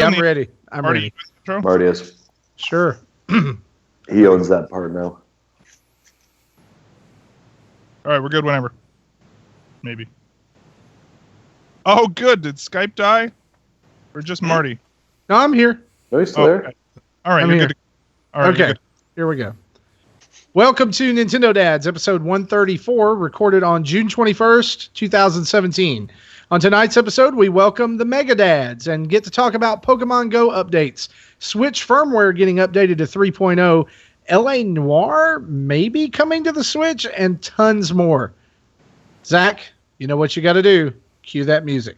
I'm ready. I'm ready. Marty is. Sure. He owns that part now. All right, we're good whenever. Maybe. Oh, good. Did Skype die? Or just Marty? No, I'm here. No, he's still there. Okay. All right, I'm you're here. good. All right, Okay, here we go. Welcome to Nintendo Dads, episode 134, recorded on June 21st, 2017. On tonight's episode, we welcome the Mega Dads and get to talk about Pokemon Go updates, Switch firmware getting updated to 3.0, LA Noire maybe coming to the Switch, and tons more. Zach, you know what you got to do. Cue that music.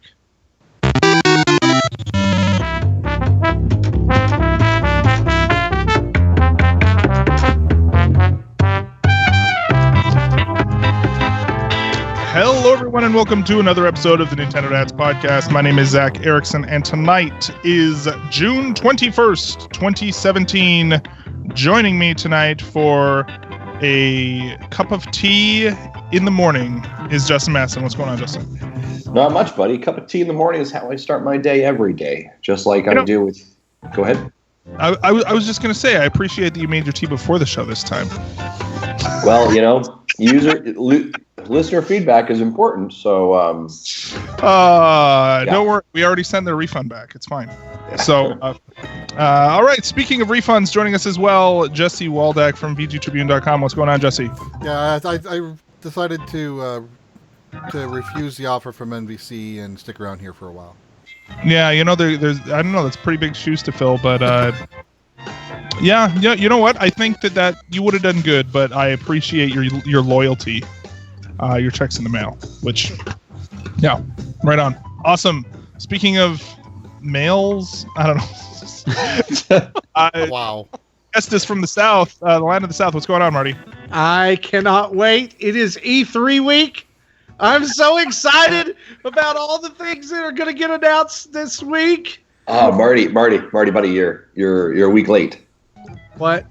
Hello, everyone, and welcome to another episode of the Nintendo Dads Podcast. My name is Zach Erickson, and tonight is June 21st, 2017. Joining me tonight for a cup of tea in the morning is Justin Masson. What's going on, Justin? Not much, buddy. Cup of tea in the morning is how I start my day every day, just like I do with... Go ahead. I was just going to say, I appreciate that you made your tea before the show this time. Well, you know, listener feedback is important, so... Don't worry. We already sent the refund back. It's fine. So, all right. Speaking of refunds, joining us as well, Jesse Waldeck from VGTribune.com. What's going on, Jesse? Yeah, I decided to refuse the offer from NBC and stick around here for a while. Yeah, you know, there's I don't know, that's pretty big shoes to fill, but yeah, you know what? I think that you would have done good, but I appreciate your loyalty. Your check's in the mail, which, yeah, right on. Awesome. Speaking of mails, I don't know. Wow. Estes from the South, the land of the South. What's going on, Marty? I cannot wait. It is E3 week. I'm so excited about all the things that are going to get announced this week. Marty, buddy, you're a week late. What?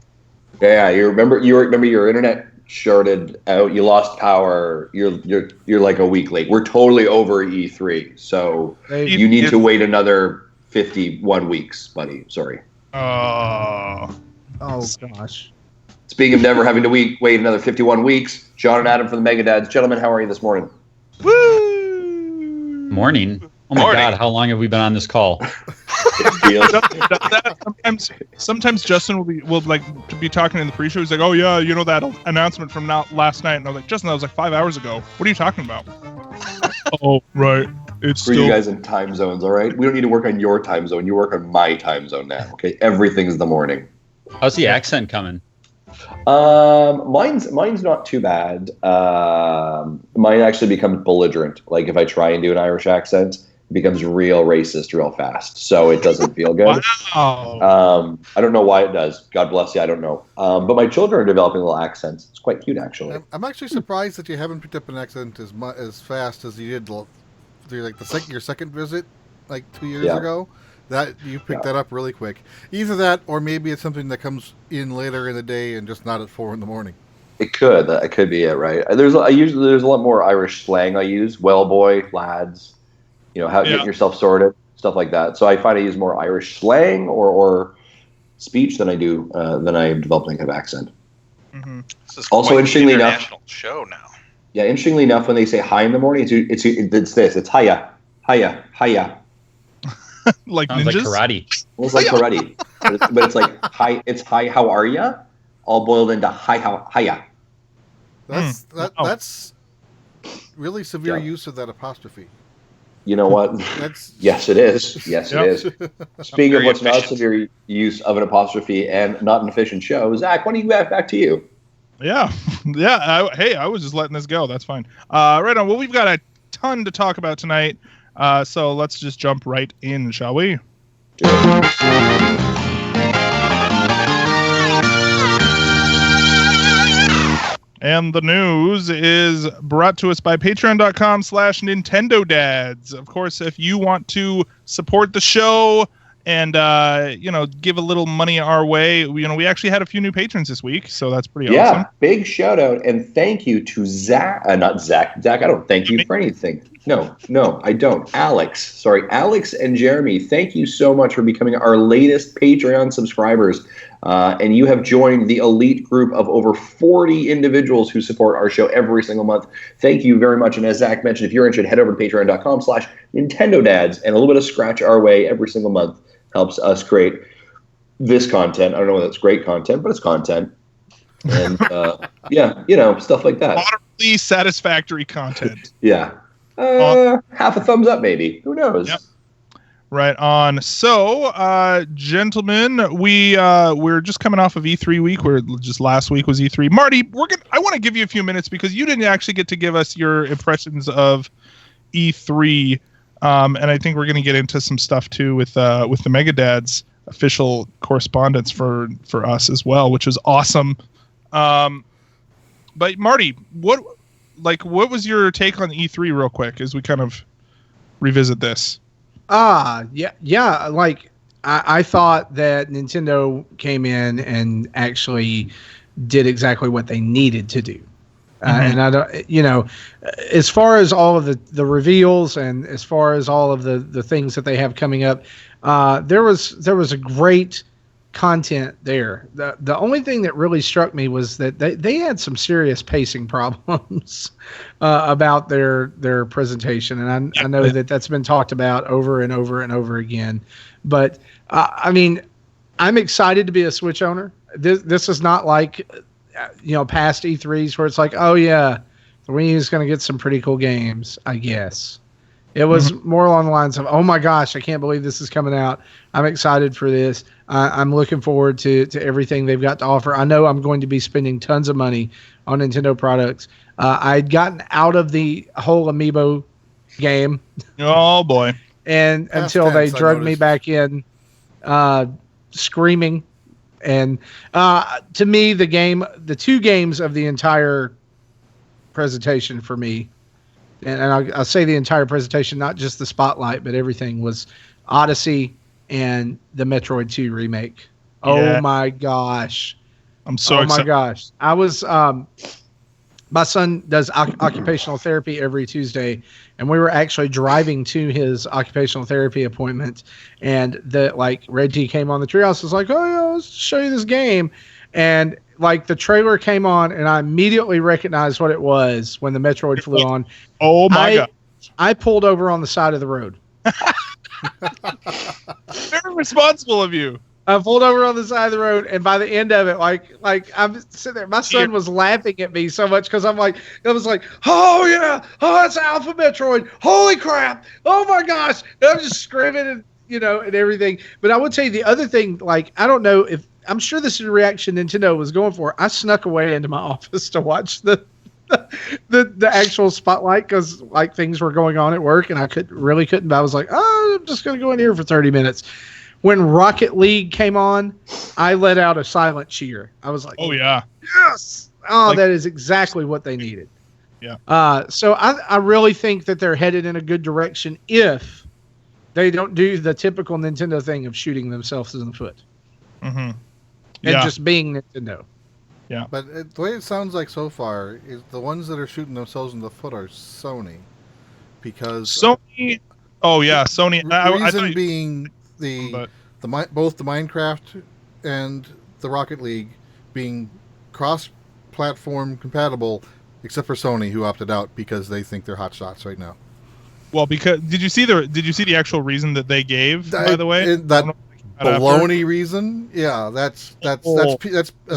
Yeah, you remember your internet shorted out. You lost power. You're like a week late. We're totally over E3, so you need to wait another 51 weeks, buddy. Sorry. Oh gosh. Speaking of never having to wait another 51 weeks, John and Adam from the Mega Dads. Gentlemen, how are you this morning? Woo! Morning. Oh my God, how long have we been on this call? Sometimes Justin will be talking in the pre-show. He's like, "Oh yeah, you know that announcement from last night," and I was like, "Justin, that was like 5 hours ago. What are you talking about?" Oh right, it's for you guys in time zones. All right, we don't need to work on your time zone. You work on my time zone now. Okay, everything's the morning. How's the accent coming? Mine's not too bad. Mine actually becomes belligerent. Like if I try and do an Irish accent, it becomes real racist real fast. So it doesn't feel good. Wow. I don't know why it does. God bless you. I don't know. But my children are developing little accents. It's quite cute, actually. I'm actually surprised that you haven't picked up an accent as fast as you did. Your second visit, like 2 years ago. That you picked that up really quick. Either that, or maybe it's something that comes in later in the day and just not at 4 a.m. It could. That could be it, right? There's a lot more Irish slang I use. Well, boy, lads. You know, getting yourself sorted, stuff like that. So I find I use more Irish slang or speech than I do than I am developing an accent. Mm-hmm. This is also, interestingly enough, international show now. Yeah, interestingly enough, when they say hi in the morning, it's this. It's hiya, hiya, hiya. Like sounds ninjas? like karate. Well, it's like karate, but it's like hi. It's hi. How are ya? All boiled into hi. How hiya. That's really severe use of that apostrophe. You know what? Yes, it is. Yes, it is. Speaking of what's not severe use of an apostrophe and not an efficient show, Zach, why don't you back to you? Yeah. I was just letting this go. That's fine. Right on. Well, we've got a ton to talk about tonight. So let's just jump right in, shall we? And the news is brought to us by patreon.com/Nintendo Dads. Of course, if you want to support the show and, give a little money our way, we actually had a few new patrons this week, so that's pretty awesome. Yeah, big shout out and thank you to Zach. Not Zach. Zach, I don't thank you for anything. No, I don't. Alex and Jeremy, thank you so much for becoming our latest Patreon subscribers. And you have joined the elite group of over 40 individuals who support our show every single month. Thank you very much. And as Zach mentioned, if you're interested, head over to patreon.com/NintendoDads, and a little bit of scratch our way every single month helps us create this content. I don't know whether it's great content, but it's content. And stuff like that. Moderately satisfactory content. Yeah. Half a thumbs up, maybe. Who knows? Yep. Right on. So, gentlemen, we're just coming off of E3 week. Where just last week was E3. Marty, I want to give you a few minutes because you didn't actually get to give us your impressions of E3, and I think we're going to get into some stuff too with the Megadads official correspondence for us as well, which was awesome. But Marty, what was your take on E3 real quick as we kind of revisit this? Yeah. Like I thought that Nintendo came in and actually did exactly what they needed to do. And I don't, as far as all of the reveals and as far as all of the things that they have coming up, there was a great content there. The only thing that really struck me was that they had some serious pacing problems about their presentation, and I know that's been talked about over and over and over again. But I mean, I'm excited to be a Switch owner. This is not like past E3s where it's like, oh yeah, the Wii U is going to get some pretty cool games, I guess. It was more along the lines of, oh my gosh, I can't believe this is coming out. I'm excited for this. I'm looking forward to everything they've got to offer. I know I'm going to be spending tons of money on Nintendo products. I'd gotten out of the whole Amiibo game. Oh boy. And until they drugged me back in screaming. And to me, the two games of the entire presentation for me, and I'll say the entire presentation, not just the spotlight, but everything, was Odyssey and the Metroid 2 remake. Yeah. Oh my gosh. I'm so excited. Oh my gosh. I was, my son does occupational therapy every Tuesday, and we were actually driving to his occupational therapy appointment, and Red Tea came on the treehouse. Was like, oh yeah, let's show you this game. And the trailer came on, and I immediately recognized what it was when the Metroid flew on. Oh my god! I pulled over on the side of the road. Very responsible of you. I pulled over on the side of the road, and by the end of it, I'm sitting there. My son was laughing at me so much because I was like, oh yeah, oh it's Alpha Metroid, holy crap, oh my gosh, and I'm just screaming and everything. But I would tell you the other thing, I don't know if. I'm sure this is a reaction Nintendo was going for. I snuck away into my office to watch the actual spotlight because things were going on at work and I couldn't. But I was like, oh, I'm just going to go in here for 30 minutes. When Rocket League came on, I let out a silent cheer. I was like, oh yeah, yes! Oh, that is exactly what they needed. Yeah. So I really think that they're headed in a good direction if they don't do the typical Nintendo thing of shooting themselves in the foot. Mm-hmm. And just being Nintendo. Yeah. But the way it sounds like so far is the ones that are shooting themselves in the foot are Sony. Because Sony. Oh yeah, Sony. Reason being both the Minecraft and the Rocket League being cross-platform compatible, except for Sony, who opted out because they think they're hot shots right now. Well, because did you see the actual reason that they gave? By the way, that baloney reason. Yeah, that's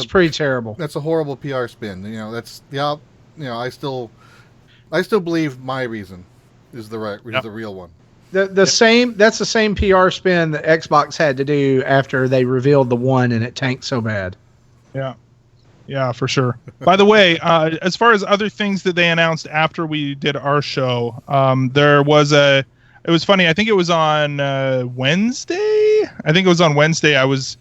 pretty terrible. That's a horrible PR spin. I still believe my reason is the real one. That's the same PR spin that Xbox had to do after they revealed the One and it tanked so bad. Yeah, for sure. By the way, as far as other things that they announced after we did our show, it was funny. I think it was on Wednesday. I was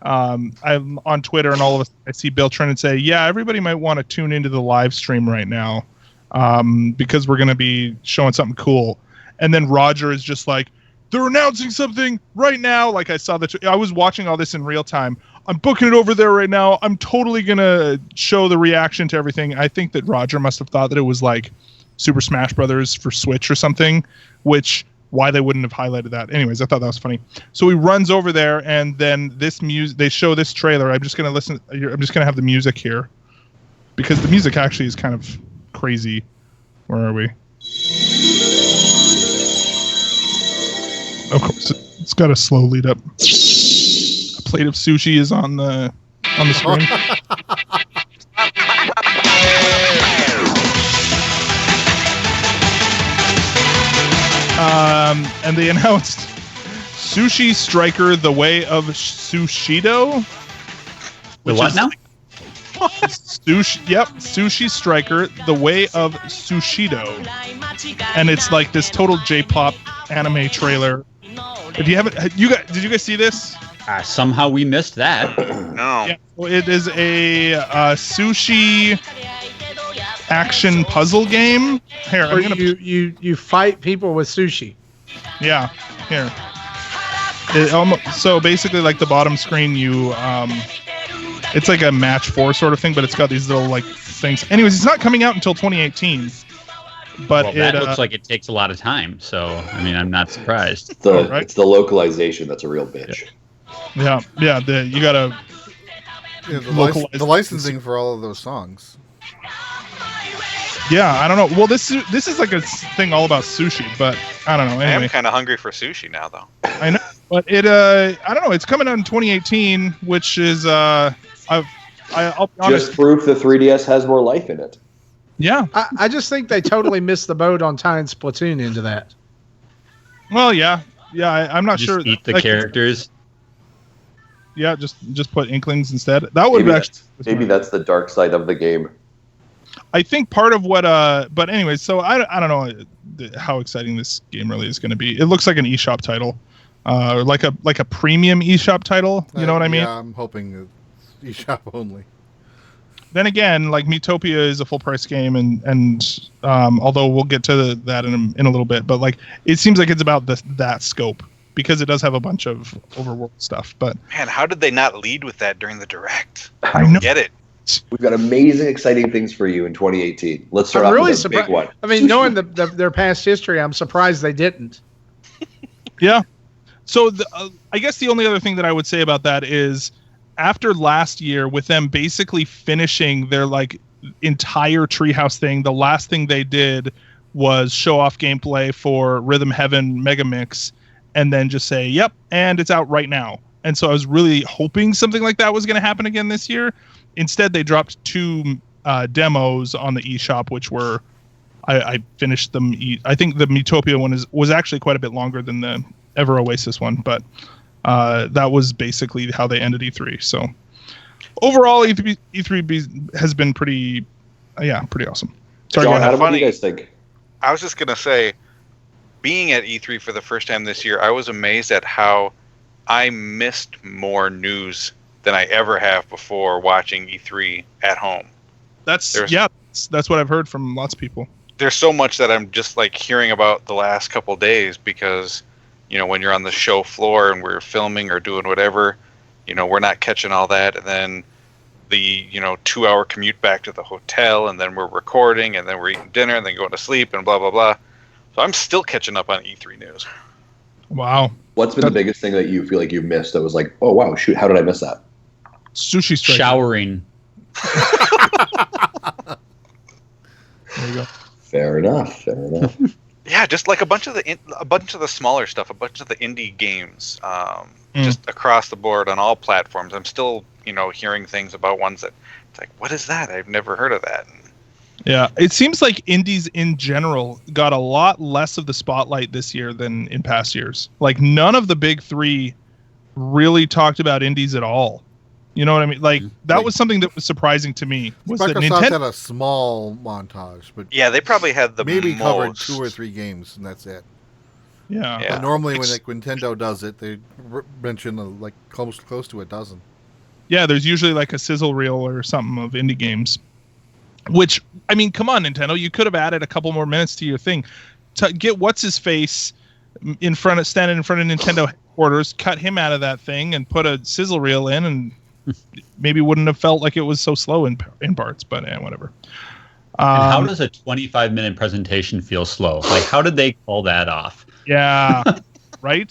I'm on Twitter and all of us. I see Bill Trin and say, yeah, everybody might want to tune into the live stream right now because we're going to be showing something cool. And then Roger is just like, they're announcing something right now. I saw I was watching all this in real time. I'm booking it over there right now. I'm totally going to show the reaction to everything. I think that Roger must have thought that it was Super Smash Brothers for Switch or something, which why they wouldn't have highlighted that. Anyways, I thought that was funny. So he runs over there, and then they show this trailer. I'm just gonna have the music here because the music actually is kind of crazy. Where are we? Of course, it's got a slow lead up. A plate of sushi is on the screen. And they announced Sushi Striker: The Way of Sushido. The what now? Sushi Striker: The Way of Sushido, and it's like this total J-pop anime trailer. If you haven't, did you guys see this? Somehow we missed that. No. Yeah, well, it is a sushi action puzzle game. Here, Where you fight people with sushi. Yeah, here. So basically, like the bottom screen, it's like a match 4 sort of thing, but it's got these little like things. Anyways, it's not coming out until 2018. But that looks like it takes a lot of time. So I mean, I'm not surprised. It's the localization that's a real bitch. Yeah. You gotta the licensing for all of those songs. Yeah, I don't know. Well, this is like a thing all about sushi, but I don't know. Anyway. I am kind of hungry for sushi now, though. I know, but I don't know. It's coming out in 2018, which is I'll be honest. Just proof the 3DS has more life in it. Yeah, I just think they totally missed the boat on tying Splatoon into that. Well, yeah. I'm not sure. Eat the characters. Yeah, just put Inklings instead. That would maybe that's the dark side of the game. I think part of what but anyway, so I don't know how exciting this game really is going to be. It looks like an eShop title, like a premium eShop title. You know what I mean? Yeah, I'm hoping it's eShop only. Then again, like Miitopia is a full price game, and although we'll get to that in a little bit, but like it seems like it's about that scope because it does have a bunch of overworld stuff. But man, how did they not lead with that during the direct? I don't get it. We've got amazing, exciting things for you in 2018. Let's start off with a big one. I mean, knowing their past history, I'm surprised they didn't. Yeah. So I guess the only other thing that I would say about that is after last year, with them basically finishing their like entire Treehouse thing, the last thing they did was show off gameplay for Rhythm Heaven Mega Mix and then just say, yep, and it's out right now. And so I was really hoping something like that was going to happen again this year. Instead, they dropped 2 demos on the eShop, which were I finished them. I think the Miitopia one was actually quite a bit longer than the Ever Oasis one, but that was basically how they ended E3. So overall, E3 has been pretty awesome. Sorry, John, Adam, what do you guys think? I was just gonna say, being at E3 for the first time this year, I was amazed at how I missed more news than I ever have before watching E3 at home. That's what I've heard from lots of people. There's so much that I'm just like hearing about the last couple of days because, when you're on the show floor and we're filming or doing whatever, we're not catching all that. And then the, 2-hour commute back to the hotel, and then we're recording, and then we're eating dinner, and then going to sleep, and blah, blah, blah. So I'm still catching up on E3 news. Wow. What's been the biggest thing that you feel like you missed that was like, oh, wow, shoot, how did I miss that? Sushi Striker. Showering. There you go. Fair enough. Yeah, just like a bunch of the smaller stuff, a bunch of the indie games, just across the board on all platforms. I'm still, hearing things about ones that it's like, what is that? I've never heard of that. Yeah, it seems like indies in general got a lot less of the spotlight this year than in past years. Like none of the big 3 really talked about indies at all. You know what I mean? Like that was something that was surprising to me. Was that Microsoft Nintendo had a small montage, but yeah, they probably had the maybe most. covered 2 or 3 games, and that's it. Yeah. But normally, when Nintendo does it, they mention like close to a dozen. Yeah, there's usually like a sizzle reel or something of indie games. Which, I mean, come on, Nintendo, you could have added a couple more minutes to your thing. To get what's his face standing in front of Nintendo headquarters, cut him out of that thing, and put a sizzle reel in, and maybe wouldn't have felt like it was so slow in parts. But whatever. And how does a 25-minute presentation feel slow? Like, how did they call that off? Yeah, right?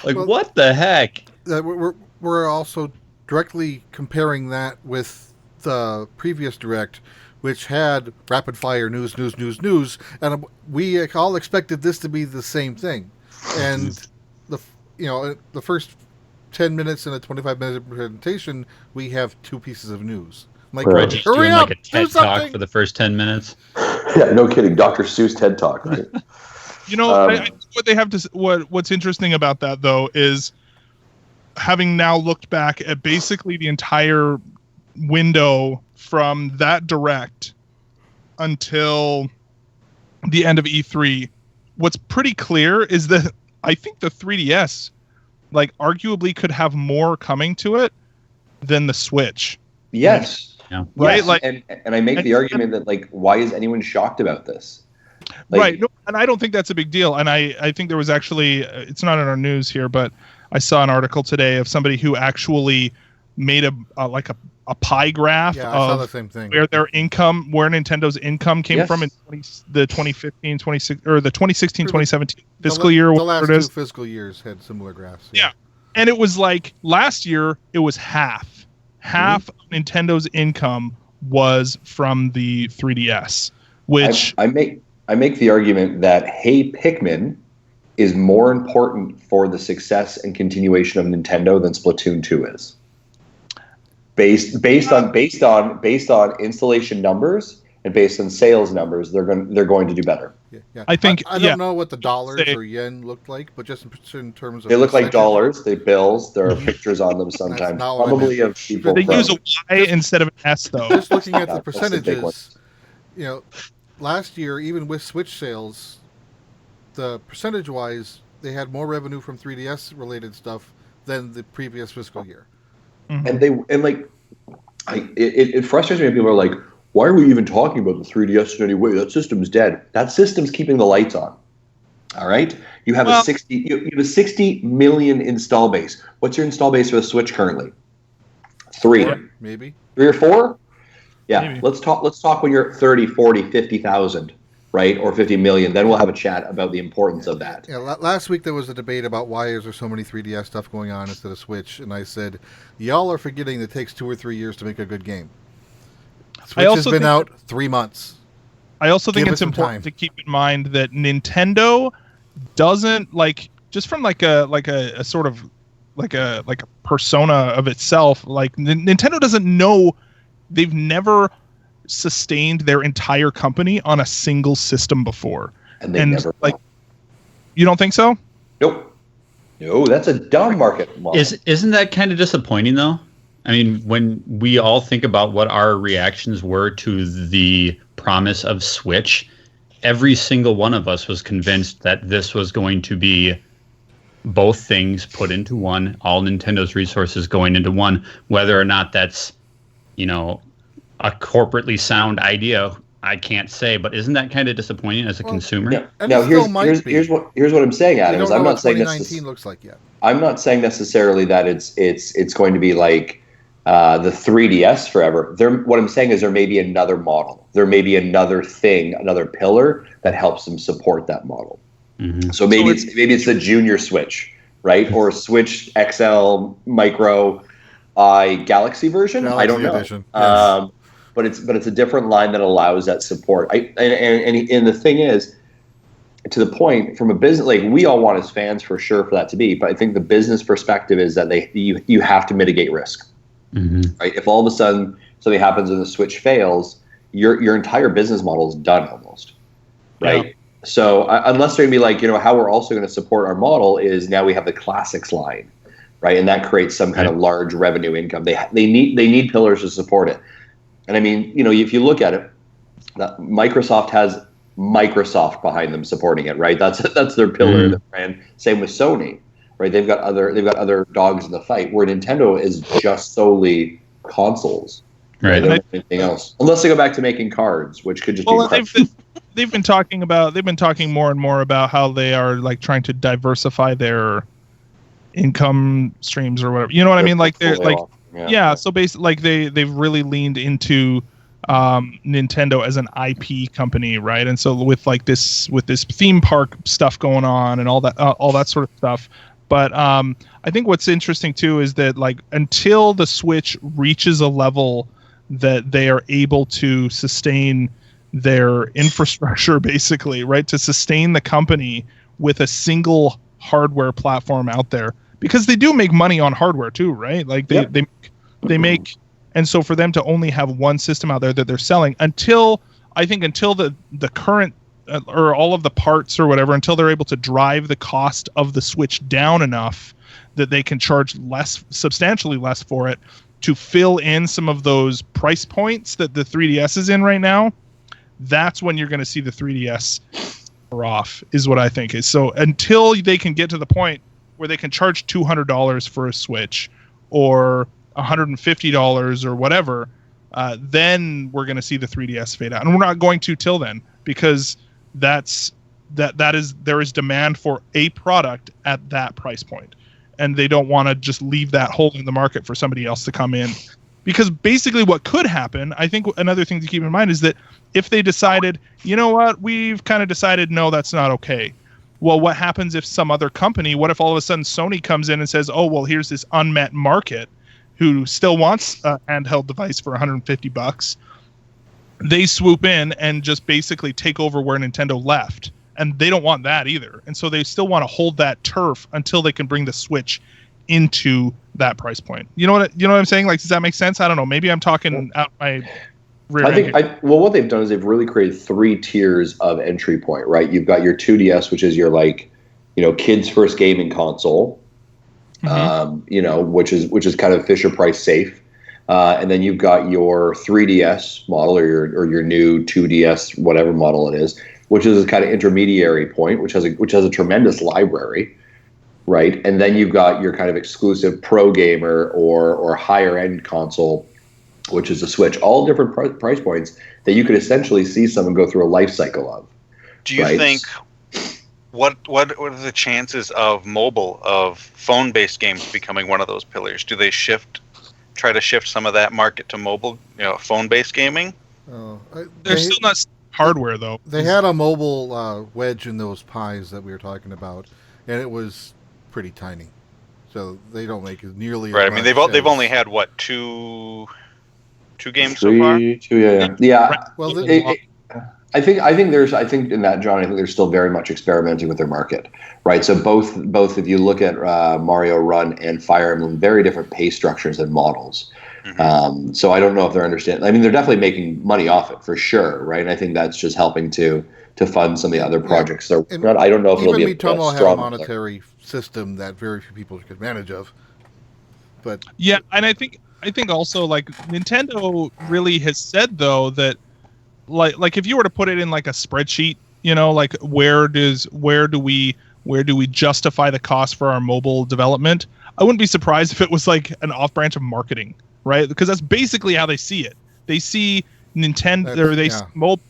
Like, what the heck? We're also directly comparing that with the previous Direct, which had rapid fire news, and we all expected this to be the same thing. And the first 10 minutes in a 25-minute presentation, we have 2 pieces of news. Like, Reggie's doing up, like a TED talk for the first 10 minutes. Yeah, no kidding. Dr. Seuss TED talk. Right? What's interesting about that though is having now looked back at basically the entire window from that Direct until the end of E3. What's pretty clear is that I think the 3DS, like, arguably could have more coming to it than the Switch. Yes. Yeah. Right. Yes. Like, and I make the argument that, like, why is anyone shocked about this? Like, right. No, and I don't think that's a big deal. And I think there was actually, it's not in our news here, but I saw an article today of somebody who actually made a pie graph I saw the of same thing. where Nintendo's income came from in the 2015, 26 or the 2016, 2017 fiscal year. The last whatever it is. 2 fiscal years had similar graphs. Yeah. And it was like last year, it was half. Half of Nintendo's income was from the 3DS, which I make the argument that Hey Pikmin is more important for the success and continuation of Nintendo than Splatoon 2 is. Based on installation numbers and based on sales numbers, they're going to do better. Yeah. I think I don't know what the dollars or yen looked like, but just in terms of They look like dollars. They bills. There are pictures on them sometimes. not what I Probably meant. of people. they from- use a Y instead of an S though. Just looking at the That's the big one. percentages, last year, even with Switch sales, the percentage-wise, they had more revenue from 3DS-related stuff than the previous fiscal year. It frustrates me when people are like, why are we even talking about the 3DS in any way? That system's dead. That system's keeping the lights on. All right? You have a 60 million install base. What's your install base for the Switch currently? 3. Maybe. 3 or 4? Yeah. Maybe. Let's talk when you're at 30, 40, 50,000, right? Or 50 million. Then we'll have a chat about the importance of that. Yeah, last week there was a debate about why is there so many 3DS stuff going on instead of Switch, and I said, y'all are forgetting that it takes 2 or 3 years to make a good game. Switch has been out 3 months. I also think Give it's it some important time. to keep in mind that Nintendo doesn't just from a sort of like a persona of itself. Like Nintendo doesn't know, they've never sustained their entire company on a single system before. And they never will. You don't think so? Nope. No, that's a dumb market model. Isn't that kind of disappointing though? I mean, when we all think about what our reactions were to the promise of Switch, every single one of us was convinced that this was going to be both things put into one, all Nintendo's resources going into one, whether or not that's, a corporately sound idea, I can't say, but isn't that kind of disappointing as a consumer? No, And now it still might be. here's what I'm saying, Adam. We Is don't I'm know not what saying 2019 looks like yet. I'm not saying necessarily that it's going to be like the 3DS forever. What I'm saying is there may be another model. There may be another thing, another pillar that helps them support that model. Mm-hmm. So maybe it's the junior Switch, right? Or Switch XL Micro Galaxy version. I don't know. Edition, yes. But it's a different line that allows that support. And the thing is, to the point from a business, like we all want as fans for sure for that to be, but I think the business perspective is that you have to mitigate risk. Mm-hmm. Right? If all of a sudden something happens and the Switch fails, your entire business model is done almost, right? Yeah. So unless they're gonna be like, how we're also going to support our model is now we have the classics line, right? And that creates some kind of large revenue income. They need pillars to support it. And I mean, if you look at it, Microsoft has Microsoft behind them supporting it, right? That's their pillar of the brand. Same with Sony. Right, they've got other dogs in the fight. Where Nintendo is just solely consoles, Right. They don't have anything else, unless they go back to making cards, which could just be. They've been talking more and more about how they are like trying to diversify their income streams or whatever. You know what I mean? Like they're like, yeah. So basically, like they've really leaned into Nintendo as an IP company, right? And so with this theme park stuff going on and all that sort of stuff. But I think what's interesting too is that like until the Switch reaches a level that they are able to sustain their infrastructure, basically, right, to sustain the company with a single hardware platform out there, because they do make money on hardware too, right? Like they make, and so for them to only have one system out there that they're selling until the current or all of the parts or whatever, until they're able to drive the cost of the Switch down enough that they can charge substantially less for it to fill in some of those price points that the 3DS is in right now, that's when you're going to see the 3DS off, is what I think is. So until they can get to the point where they can charge $200 for a Switch or $150 or whatever, then we're going to see the 3DS fade out. And we're not going to till then, because there is demand for a product at that price point, and they don't want to just leave that hole in the market for somebody else to come in. Because basically what could happen, I think another thing to keep in mind is that if they decided, you know what, we've kind of decided, no, that's not okay. Well, what happens if some other company, what if all of a sudden Sony comes in and says, oh, well, here's this unmet market who still wants a handheld device for $150. They swoop in and just basically take over where Nintendo left. And they don't want that either. And so they still want to hold that turf until they can bring the Switch into that price point. You know what I'm saying? Like, does that make sense? I don't know. Maybe I'm talking out my rear end. Well, what they've done is they've really created 3 tiers of entry point, right? You've got your 2DS, which is your kids' first gaming console, which is kind of Fisher Price safe. And then you've got your 3DS model or your new 2DS, whatever model it is, which is a kind of intermediary point, which has a tremendous library, right? And then you've got your kind of exclusive pro gamer or higher end console, which is the Switch. All different price points that you could essentially see someone go through a life cycle of. Do you think what are the chances of phone-based games becoming one of those pillars? Do they try to shift some of that market to mobile, phone-based gaming? They're still not hardware though. They had a mobile wedge in those pies that we were talking about, and it was pretty tiny. So they don't make it nearly right. As I mean, much they've only had what two games so 3, far. 2, yeah. Right. Well, I think in that, John, I think they're still very much experimenting with their market, right? So both if you look at Mario Run and Fire Emblem, very different pay structures and models. Mm-hmm. So I don't know if they're understanding. I mean, they're definitely making money off it for sure, right? And I think that's just helping to fund some of the other projects. So I don't know if it'll be a strong had a monetary system that very few people could manage of. But yeah, and I think also like Nintendo really has said though that like if you were to put it in like a spreadsheet, like where do we justify the cost for our mobile development? I wouldn't be surprised if it was like an off branch of marketing, right? Because that's basically how they see it. They see Nintendo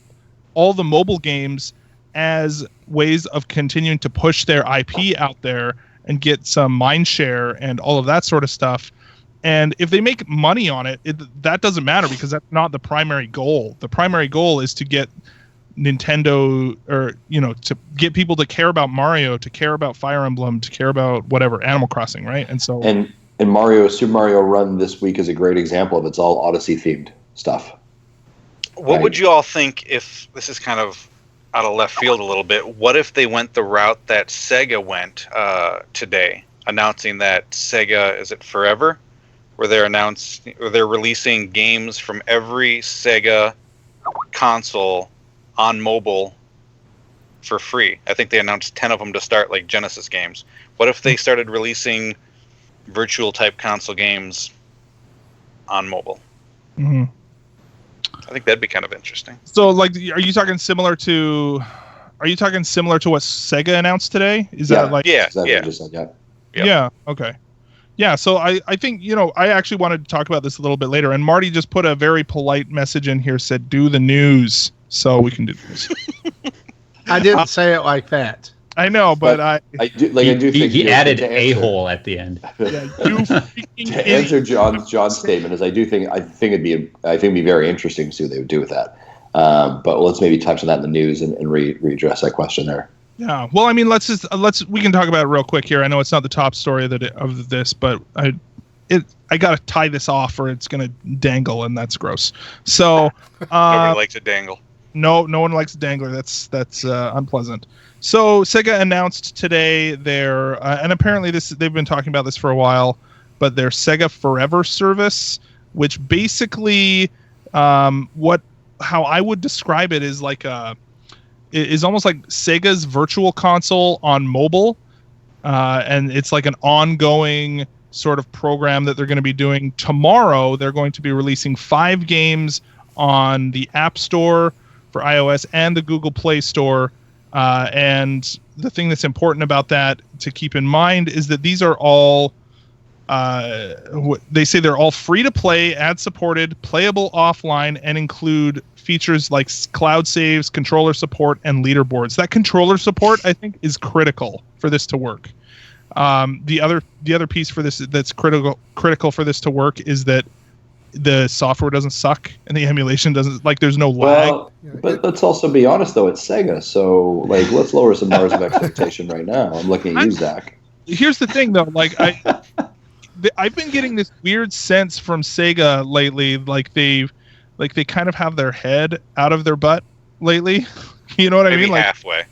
all the mobile games as ways of continuing to push their IP out there and get some mind share and all of that sort of stuff. And if they make money on it, that doesn't matter because that's not the primary goal. The primary goal is to get Nintendo or, to get people to care about Mario, to care about Fire Emblem, to care about whatever, Animal Crossing, right? And so and Super Mario Run this week is a great example of it's all Odyssey themed stuff. What would you all think if this is kind of out of left field a little bit? What if they went the route that Sega went today, announcing that Sega, is it Forever, where they're releasing games from every Sega console on mobile for free? I think they announced 10 of them to start, like Genesis games. What if they started releasing virtual type console games on mobile? Mm-hmm. I think that'd be kind of interesting. So, like, are you talking similar to what Sega announced today? Is that like yeah. Yeah. Okay. Yeah. So I think I actually wanted to talk about this a little bit later, and Marty just put a very polite message in here, said do the news, so we can do this. I didn't say it like that. I know, but I do think he added to a hole at the end. To answer John's statement, I think it'd be very interesting to see what they would do with that. But let's maybe touch on that in the news and readdress that question there. Yeah. Well, I mean, we can talk about it real quick here. I know it's not the top story of this, but I got to tie this off or it's going to dangle, and that's gross. So nobody likes a dangle. No one likes a dangler. That's unpleasant. So Sega announced today their and apparently they've been talking about this for a while, but their Sega Forever service, which basically how I would describe it is is almost like Sega's Virtual Console on mobile, and it's like an ongoing sort of program that they're going to be doing. Tomorrow they're going to be releasing 5 games on the App Store for iOS and the Google Play Store. And the thing that's important about that to keep in mind is that these are all, they say they're all free to play, ad supported, playable offline, and include features like cloud saves, controller support, and leaderboards. That controller support, I think, is critical for this to work. The other piece for this that's critical for this to work is that the software doesn't suck and the emulation doesn't, there's no lag. Well, but let's also be honest though, it's Sega, so let's lower some bars of expectation right now. I'm looking at you, Zach. Here's the thing though, I've been getting this weird sense from Sega lately, they kind of have their head out of their butt lately. You know what Maybe I mean? Halfway.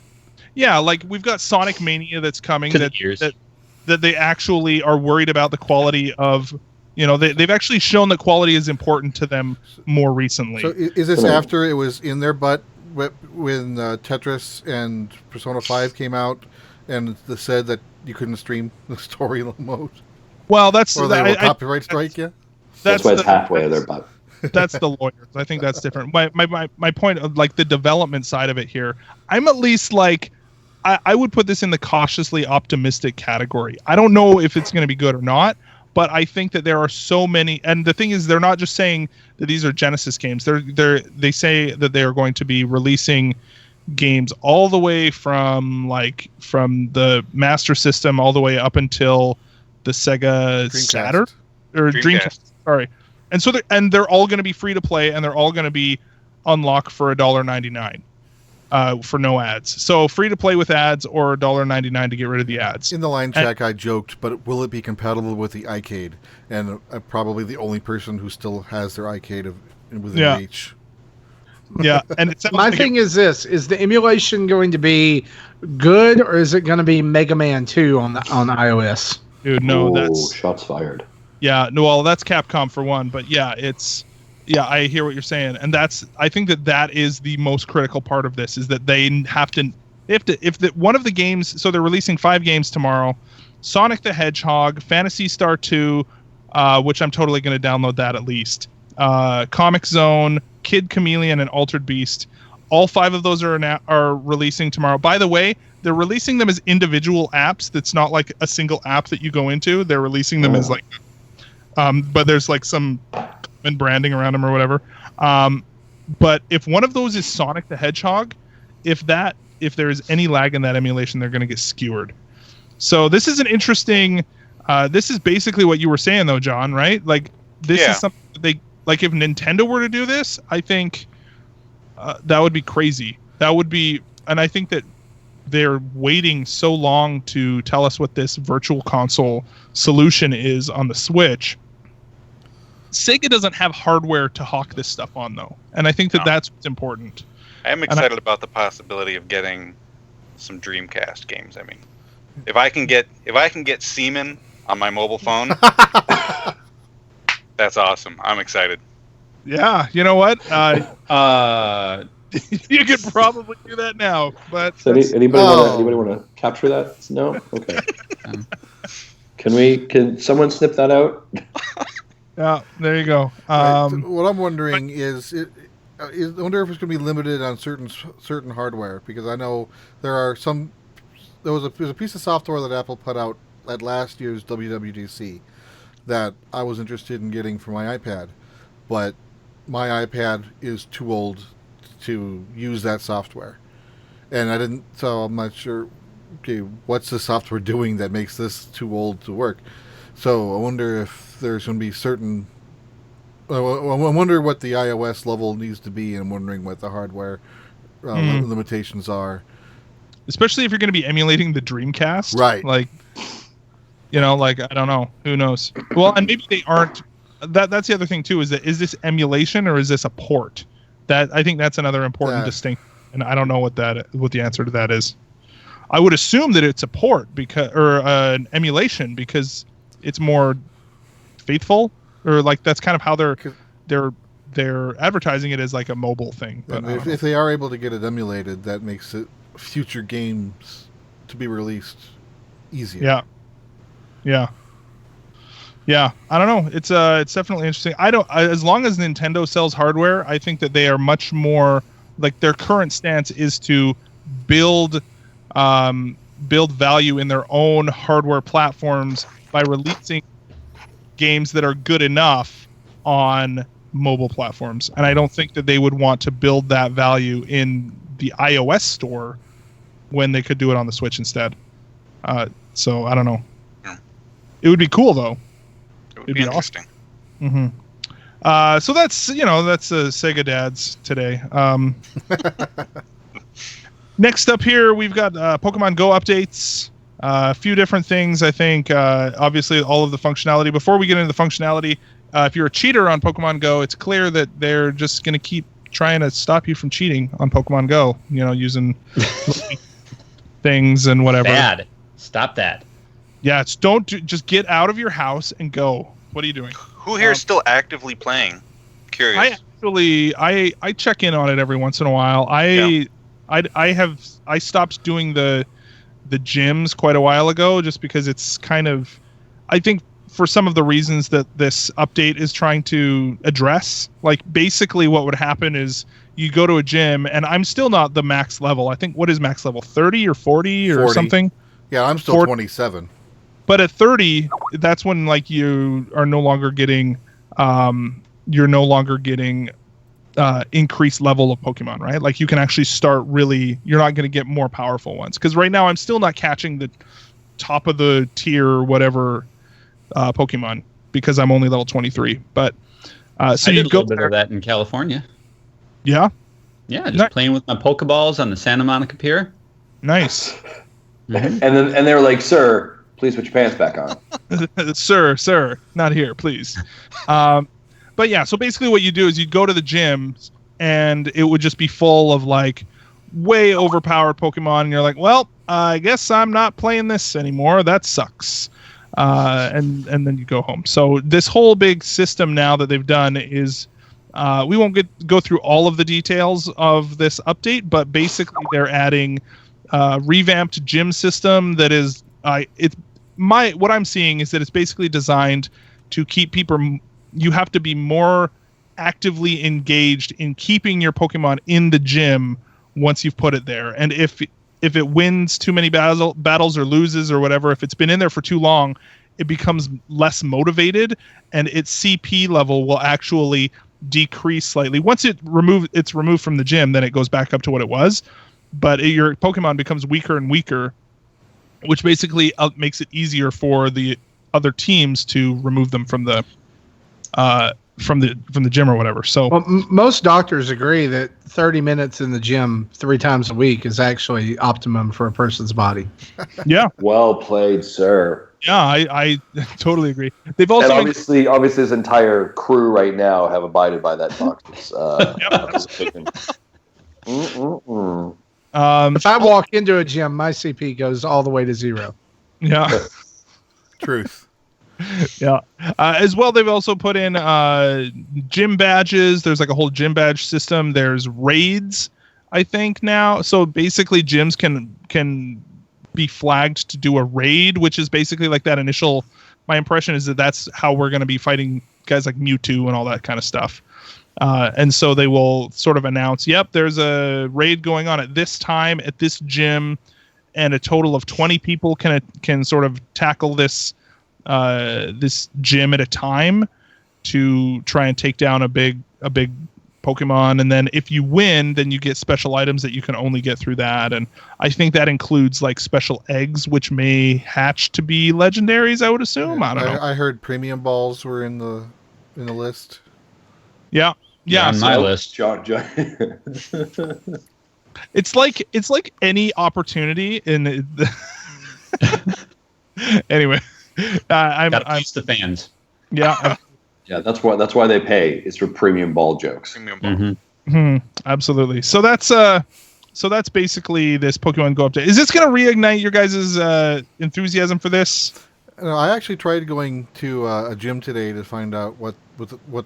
Yeah, we've got Sonic Mania that's coming that they actually are worried about the quality of. They've actually shown that quality is important to them more recently. So is this after it was in their butt when Tetris and Persona 5 came out and they said that you couldn't stream the story mode? Well, that's... Or they will copyright strike you? That's why it's halfway of their butt. That's the lawyers. I think that's different. My point of the development side of it here, I'm at least I would put this in the cautiously optimistic category. I don't know if it's going to be good or not, but I think that there are so many, and the thing is, they're not just saying that these are Genesis games. They say that they are going to be releasing games all the way from the Master System all the way up until the Sega Saturn or Dreamcast. Sorry, and they're all going to be free to play, and they're all going to be unlocked for $1.99. For no ads. So free to play with ads or $1.99 to get rid of the ads. In the line check, I joked, but will it be compatible with the iCade? And I'm probably the only person who still has their iCade within reach. Yeah, and it my thing is this: is the emulation going to be good, or is it going to be Mega Man 2 on iOS? Dude, no, that's shots fired. Yeah, no, well, that's Capcom for one, but yeah, yeah, I hear what you're saying, and I think that is the most critical part of this, is that they have to one of the games. So they're releasing 5 games tomorrow: Sonic the Hedgehog, Phantasy Star 2, which I'm totally going to download that at least. Comic Zone, Kid Chameleon, and Altered Beast. All 5 of those are releasing tomorrow. By the way, they're releasing them as individual apps. That's not like a single app that you go into. They're releasing them as but there's some and branding around them or whatever. But if one of those is Sonic the Hedgehog, if there is any lag in that emulation, they're going to get skewered. So this is an interesting. This is basically what you were saying, though, John. Right? This is something that they if Nintendo were to do this, I think that would be crazy. That would be, and I think that they're waiting so long to tell us what this Virtual Console solution is on the Switch. Sega doesn't have hardware to hawk this stuff on, though, and I think that's what's important. I am excited about the possibility of getting some Dreamcast games. I mean, if I can get Seaman on my mobile phone, that's awesome. I'm excited. Yeah, you know what? You could probably do that now, but anybody want to capture that? No, okay. Can someone snip that out? Yeah, there you go. Right, so what I'm wondering is I wonder if it's going to be limited on certain hardware, because I know there was a piece of software that Apple put out at last year's WWDC that I was interested in getting for my iPad, but my iPad is too old to use that software, and I didn't. So I'm not sure. okay, what's the software doing that makes this too old to work? So I wonder if there's going to be certain. I wonder what the iOS level needs to be, and I'm wondering what the hardware limitations are. Especially if you're going to be emulating the Dreamcast, right? Like, like I don't know, who knows? Well, and maybe they aren't. That's the other thing too. Is this emulation or is this a port? That I think that's another important distinction, and I don't know what the answer to that is. I would assume that it's a port or an emulation because it's more faithful, or like that's kind of how they're advertising it as like a mobile thing. But if they are able to get it emulated, that makes it future games to be released easier. Yeah. I don't know. It's definitely interesting. As long as Nintendo sells hardware, I think that they are much more like their current stance is to build value in their own hardware platforms by releasing games that are good enough on mobile platforms. And I don't think that they would want to build that value in the iOS store when they could do it on the Switch instead. So I don't know. It would be cool though. It'd be interesting. Awesome. Mm-hmm. So that's Sega Dads today. Next up here, we've got Pokemon Go updates. A few different things, I think. Obviously, all of the functionality. Before we get into the functionality, if you're a cheater on Pokemon Go, it's clear that they're just going to keep trying to stop you from cheating on Pokemon Go. Using things and whatever. Bad. Stop that. Yeah, just get out of your house and go. What are you doing? Who here is still actively playing? Curious. I check in on it every once in a while. I stopped doing the gyms quite a while ago just because it's kind of, I think for some of the reasons that this update is trying to address. Like basically what would happen is you go to a gym and I'm still not the max level. I think what is max level, 30 or 40 or something? Yeah, I'm still 27. But at 30, that's when like you are no longer getting increased level of Pokemon, right? Like you can actually start you're not going to get more powerful ones. Because right now I'm still not catching the top of the tier or whatever Pokemon because I'm only level 23. But so you go a little bit of that in California. Yeah? Yeah, just playing with my Pokeballs on the Santa Monica Pier. Nice. Mm-hmm. And they were like, "Sir, please put your pants back on." Sir, not here, please. But yeah, so basically what you do is you go to the gym and it would just be full of like way overpowered Pokemon. And you're like, well, I guess I'm not playing this anymore. That sucks. And then you go home. So this whole big system now that they've done is, we won't go through all of the details of this update, but basically they're adding revamped gym system that is, what I'm seeing is that it's basically designed to keep people. You have to be more actively engaged in keeping your Pokemon in the gym once you've put it there. And if it wins too many battles or loses or whatever, if it's been in there for too long, it becomes less motivated and its CP level will actually decrease slightly. Once it's removed from the gym, then it goes back up to what it was. But your Pokemon becomes weaker and weaker, which basically makes it easier for the other teams to remove them from the gym or whatever. So most doctors agree that 30 minutes in the gym 3 times a week is actually optimum for a person's body. Yeah. Well played, sir. Yeah, I totally agree. They've also obviously his entire crew right now have abided by that doctor's opinion. If I walk into a gym, my CP goes all the way to 0. Yeah. Truth. Yeah. As well, they've also put in gym badges. There's like a whole gym badge system. There's raids, I think, now. So basically, gyms can be flagged to do a raid, which is basically like that initial. My impression is that that's how we're going to be fighting guys like Mewtwo and all that kind of stuff. And so they will sort of announce, yep, there's a raid going on at this time at this gym, and a total of 20 people can sort of tackle this gym at a time to try and take down a big Pokemon, and then if you win, then you get special items that you can only get through that. And I think that includes like special eggs, which may hatch to be legendaries. I would assume. I don't know. I heard premium balls were in the list. Yeah. On my list. John. It's like any opportunity in. Anyway, I'm the fans. Yeah. Yeah, that's why they pay. It's for premium ball jokes. Premium ball. Absolutely. So that's basically this Pokemon Go update. Is this going to reignite your guys' enthusiasm for this? No, I actually tried going to a gym today to find out what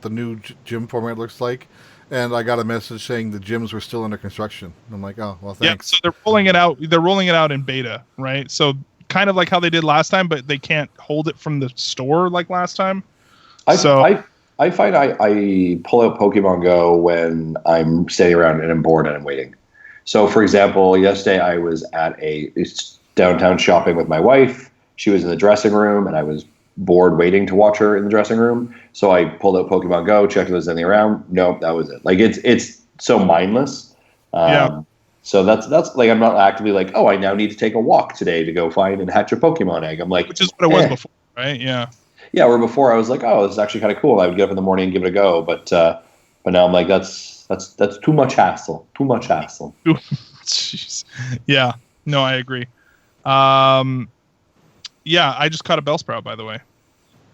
the new gym format looks like, and I got a message saying the gyms were still under construction. I'm like, oh well, thanks. Yeah, so they're rolling it out. They're rolling it out in beta, right? So kind of like how they did last time, but they can't hold it from the store like last time. I find I pull out Pokemon Go when I'm sitting around and I'm bored and I'm waiting. So, for example, yesterday I was at a downtown shopping with my wife. She was in the dressing room, and I was bored waiting to watch her in the dressing room. So I pulled out Pokemon Go, checked if there's anything around. Nope, that was it. Like it's so mindless. So that's like I'm not actively like, oh, I now need to take a walk today to go find and hatch a Pokemon egg. I'm like, which is what it was before, right? Yeah. Yeah, where before I was like, oh, this is actually kind of cool. I would get up in the morning and give it a go, but now I'm like, that's too much hassle. Too much hassle. Jeez. Yeah. No, I agree. Yeah, I just caught a Bellsprout, by the way.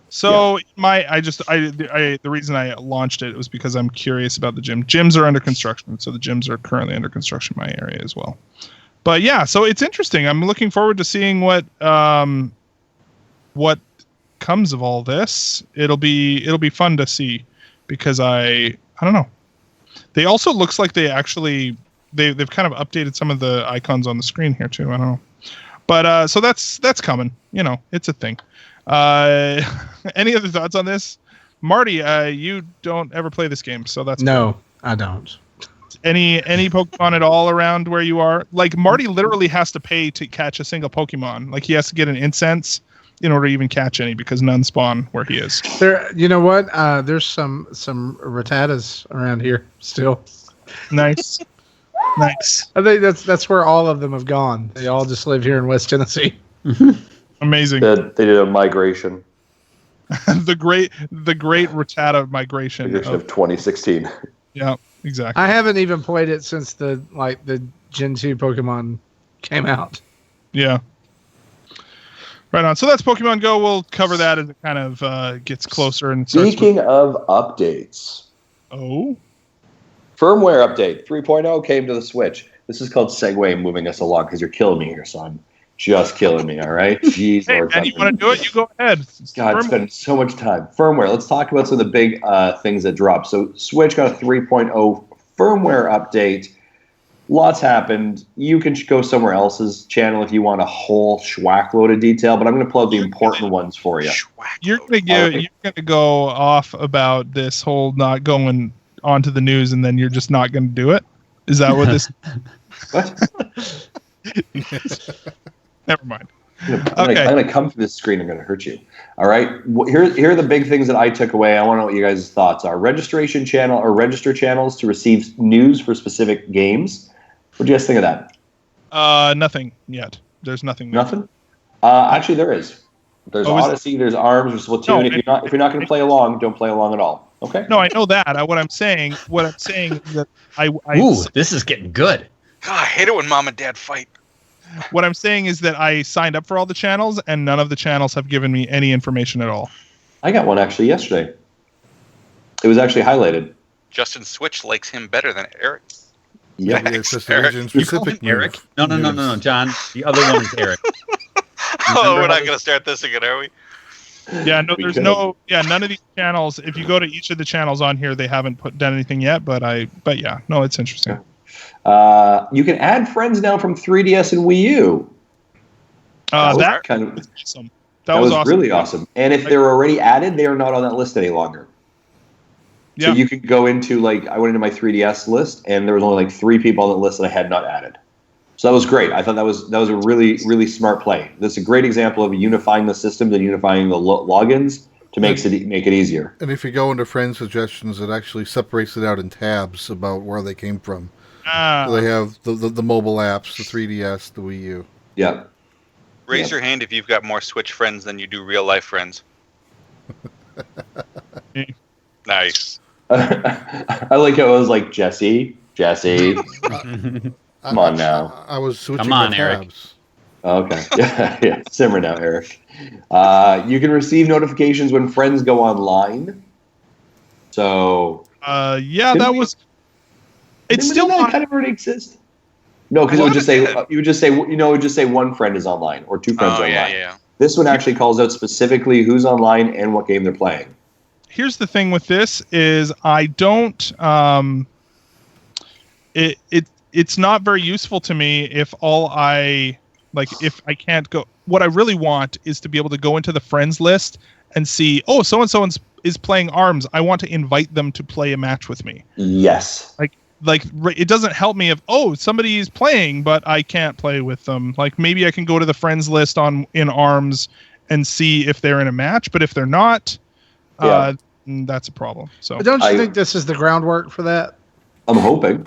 So the reason I launched it was because I'm curious about the gym. Gyms are under construction, so the gyms are currently under construction in my area as well. But yeah, so it's interesting. I'm looking forward to seeing what comes of all this. It'll be fun to see, because I don't know. They also looks like they've kind of updated some of the icons on the screen here too. I don't know. But so that's coming. You know, it's a thing. Any other thoughts on this? Marty, you don't ever play this game, so that's no, cool. I don't. Any Pokemon at all around where you are? Like, Marty literally has to pay to catch a single Pokemon. Like, he has to get an incense in order to even catch any, because none spawn where he is. There, you know what? There's some Rattatas around here still. Nice. Nice. I think that's where all of them have gone. They all just live here in West Tennessee. Amazing. They did a migration. the great Rattata migration of 2016. Yeah, exactly. I haven't even played it since the Gen 2 Pokemon came out. Yeah. Right on. So that's Pokemon Go. We'll cover that as it kind of gets closer. And speaking of updates. Oh. Firmware update 3.0 came to the Switch. This is called Segway moving us along, because you're killing me here, son. Just killing me, all right? Jeez, hey, Lord, man, you want to do it? You go ahead. God, spending so much time. Firmware. Let's talk about some of the big things that dropped. So Switch got a 3.0 firmware update. Lots happened. You can go somewhere else's channel if you want a whole schwack load of detail, but I'm going to pull out the important ones for you. You're going to go off about this whole not going onto the news, and then you're just not going to do it? Is that what this... What? Never mind. I'm going to come to this screen. I'm going to hurt you. All right. Here are the big things that I took away. I want to know what you guys' thoughts are. Registration channel or register channels to receive news for specific games. What do you guys think of that? Nothing yet. There's nothing there. Nothing? Actually, there is. There's Odyssey. There's ARMS. There's Splatoon. No, if you're not going to play along, don't play along at all. Okay. No, I know that. What I'm saying is that Ooh, this is getting good. God, I hate it when mom and dad fight. What I'm saying is that I signed up for all the channels, and none of the channels have given me any information at all. I got one actually yesterday. It was actually highlighted. Justin Switch likes him better than Eric. Yeah, it's just region specific. Eric? No, John. The other one is Eric. Oh, we're not going to start this again, are we? Yeah, no, there's none of these channels. If you go to each of the channels on here, they haven't done anything yet. But yeah, no, it's interesting. You can add friends now from 3DS and Wii U. That kind of awesome. That was awesome. Really awesome. And if they're already added, they are not on that list any longer. Yeah. So you could go into I went into my 3DS list, and there was only 3 people on that list that I had not added. So that was great. I thought that was a really, really smart play. That's a great example of unifying the systems and unifying the logins to make it easier. And if you go into friend suggestions, it actually separates it out in tabs about where they came from. So they have the mobile apps, the 3DS, the Wii U. Yeah. Raise your hand if you've got more Switch friends than you do real life friends. Nice. I like how it was like Jesse. Come on now. I was switching Come on, the Eric. tabs. Okay. Yeah. Simmer now, Eric. You can receive notifications when friends go online. So. Yeah, that was. It's still kind of already exist. No, because it would just say it would just say one friend is online or two friends online. Yeah. This one actually calls out specifically who's online and what game they're playing. Here's the thing with this is I don't. It's not very useful to me if if I can't go. What I really want is to be able to go into the friends list and see, oh, so and so is playing ARMS. I want to invite them to play a match with me. Yes. Like it doesn't help me if somebody is playing but I can't play with them. Like maybe I can go to the friends list in ARMS and see if they're in a match, but if they're not, that's a problem. So but don't you think this is the groundwork for that? I'm hoping.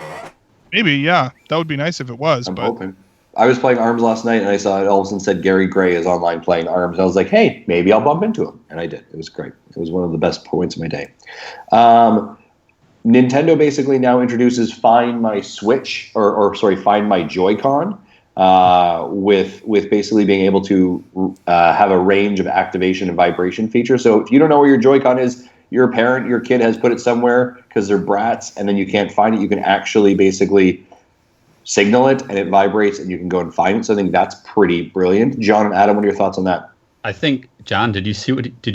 Maybe, yeah, that would be nice if it was. I'm hoping. I was playing ARMS last night and I saw it all of a sudden said Gary Gray is online playing ARMS. I was like, hey, maybe I'll bump into him, and I did. It was great. It was one of the best points of my day. Nintendo basically now introduces Find My Switch, Find My Joy-Con, with basically being able to have a range of activation and vibration features. So if you don't know where your Joy-Con is, you're a parent, your kid has put it somewhere because they're brats, and then you can't find it, you can actually basically signal it, and it vibrates, and you can go and find it. So I think that's pretty brilliant. John and Adam, what are your thoughts on that? I think, John, did you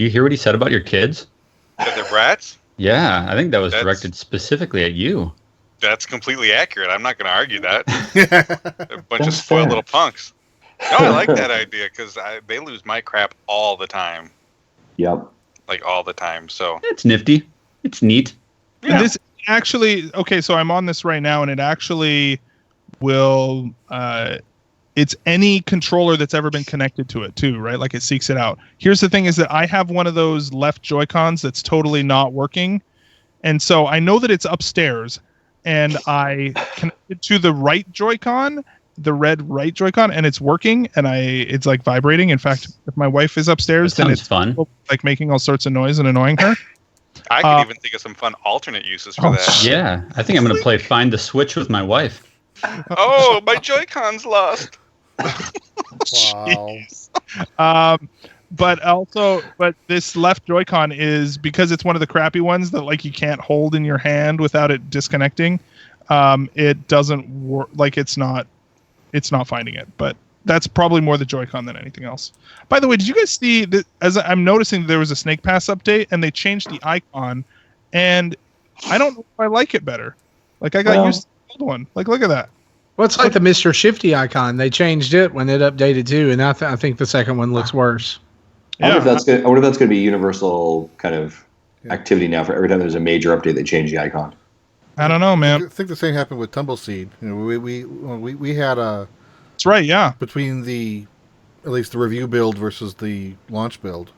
hear what he said about your kids? That they're brats? Yeah, I think that was directed specifically at you. That's completely accurate. I'm not going to argue that. They're a bunch of spoiled little punks. No, I like that idea because they lose my crap all the time. Yep. Like all the time. So it's nifty. It's neat. Yeah. This actually, okay, so I'm on this right now, and it actually will. It's any controller that's ever been connected to it too, right? Like it seeks it out. Here's the thing is that I have one of those left Joy-Cons that's totally not working. And so I know that it's upstairs, and I connected to the right Joy-Con, the red right Joy-Con, and it's working, and it's like vibrating. In fact, if my wife is upstairs, then it's fun, like making all sorts of noise and annoying her. I could even think of some fun alternate uses for that. Yeah, I think I'm going to play Find the Switch with my wife. Oh, my Joy-Con's lost. Wow. But this left Joy-Con is, because it's one of the crappy ones that like you can't hold in your hand without it disconnecting. It doesn't work. Like it's not finding it. But that's probably more the Joy-Con than anything else. By the way, did you guys see that? As I'm noticing, there was a Snake Pass update and they changed the icon, and I don't know if I like it better. Like I got used to the old one. Like look at that. Well, it's like the Mr. Shifty icon. They changed it when it updated too, and I think the second one looks worse. I wonder if that's good. I wonder if that's going to be a universal kind of activity now. For every time there's a major update, they change the icon. I don't know, man. I think the same happened with Tumbleseed. You know, we had a. That's right. Yeah. Between at least the review build versus the launch build.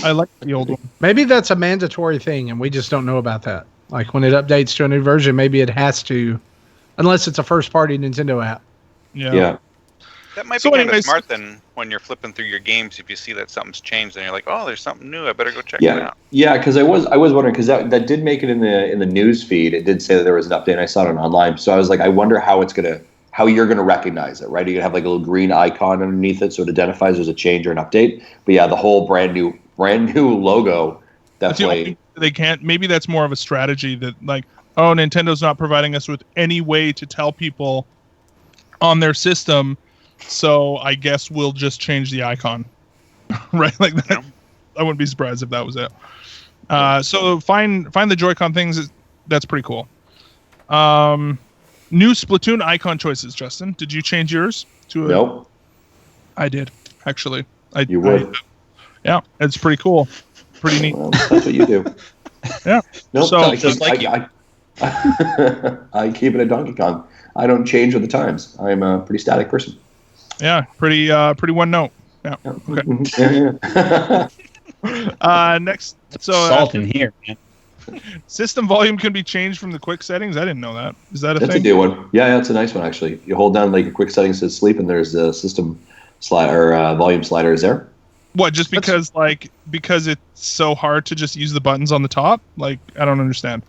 I like the old one. Maybe that's a mandatory thing, and we just don't know about that. Like when it updates to a new version, maybe it has to. Unless it's a first-party Nintendo app. Yeah. That might be kind of smart then when you're flipping through your games. If you see that something's changed, then you're like, oh, there's something new. I better go check it out. Yeah, because I was wondering, because that did make it in the news feed. It did say that there was an update, and I saw it online. So I was like, I wonder how you're gonna recognize it, right? You're gonna have like a little green icon underneath it so it identifies there's a change or an update. But yeah, the whole brand new logo definitely. They can't. Maybe that's more of a strategy that like, oh, Nintendo's not providing us with any way to tell people on their system, so I guess we'll just change the icon. Right? Like that. Yeah. I wouldn't be surprised if that was it. So find the Joy-Con things. That's pretty cool. New Splatoon icon choices, Justin. Did you change yours to a... Nope. I did, actually. You would? Yeah, it's pretty cool. Pretty neat. Well, that's what you do. Yeah. Nope. So, just like you. I keep it at Donkey Kong. I don't change with the times. I'm a pretty static person. Yeah, pretty one note. Yeah. Okay. Yeah. Next, salt in here, man. System volume can be changed from the quick settings. I didn't know that. Is that a That's thing? a new one. Yeah, that's a nice one actually. You hold down like a quick settings to sleep, and there's a system slider or volume slider. Is there? What? Just because because it's so hard to just use the buttons on the top? Like, I don't understand.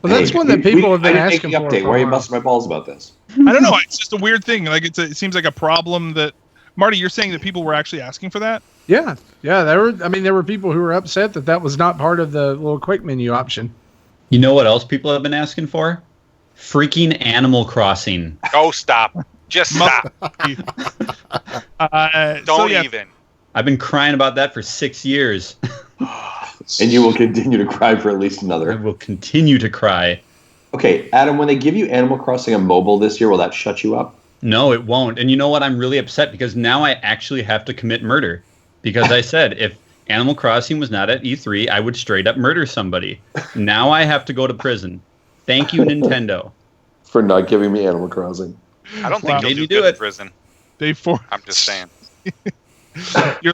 Well, that's one that people have been asking for. Update. Why are you busting my balls about this? I don't know. It's just a weird thing. Like, it seems like a problem that Marty, you're saying that people were actually asking for that? Yeah. There were people who were upset that was not part of the little quick menu option. You know what else people have been asking for? Freaking Animal Crossing. Oh, stop. Just stop. Don't even. I've been crying about that for 6 years. And you will continue to cry for at least another. I will continue to cry. Okay, Adam, when they give you Animal Crossing on mobile this year, will that shut you up? No, it won't. And you know what? I'm really upset because now I actually have to commit murder. Because I said if Animal Crossing was not at E3, I would straight up murder somebody. Now I have to go to prison. Thank you, Nintendo. For not giving me Animal Crossing. I don't think you'll Maybe do good it. in prison. I'm just saying. Your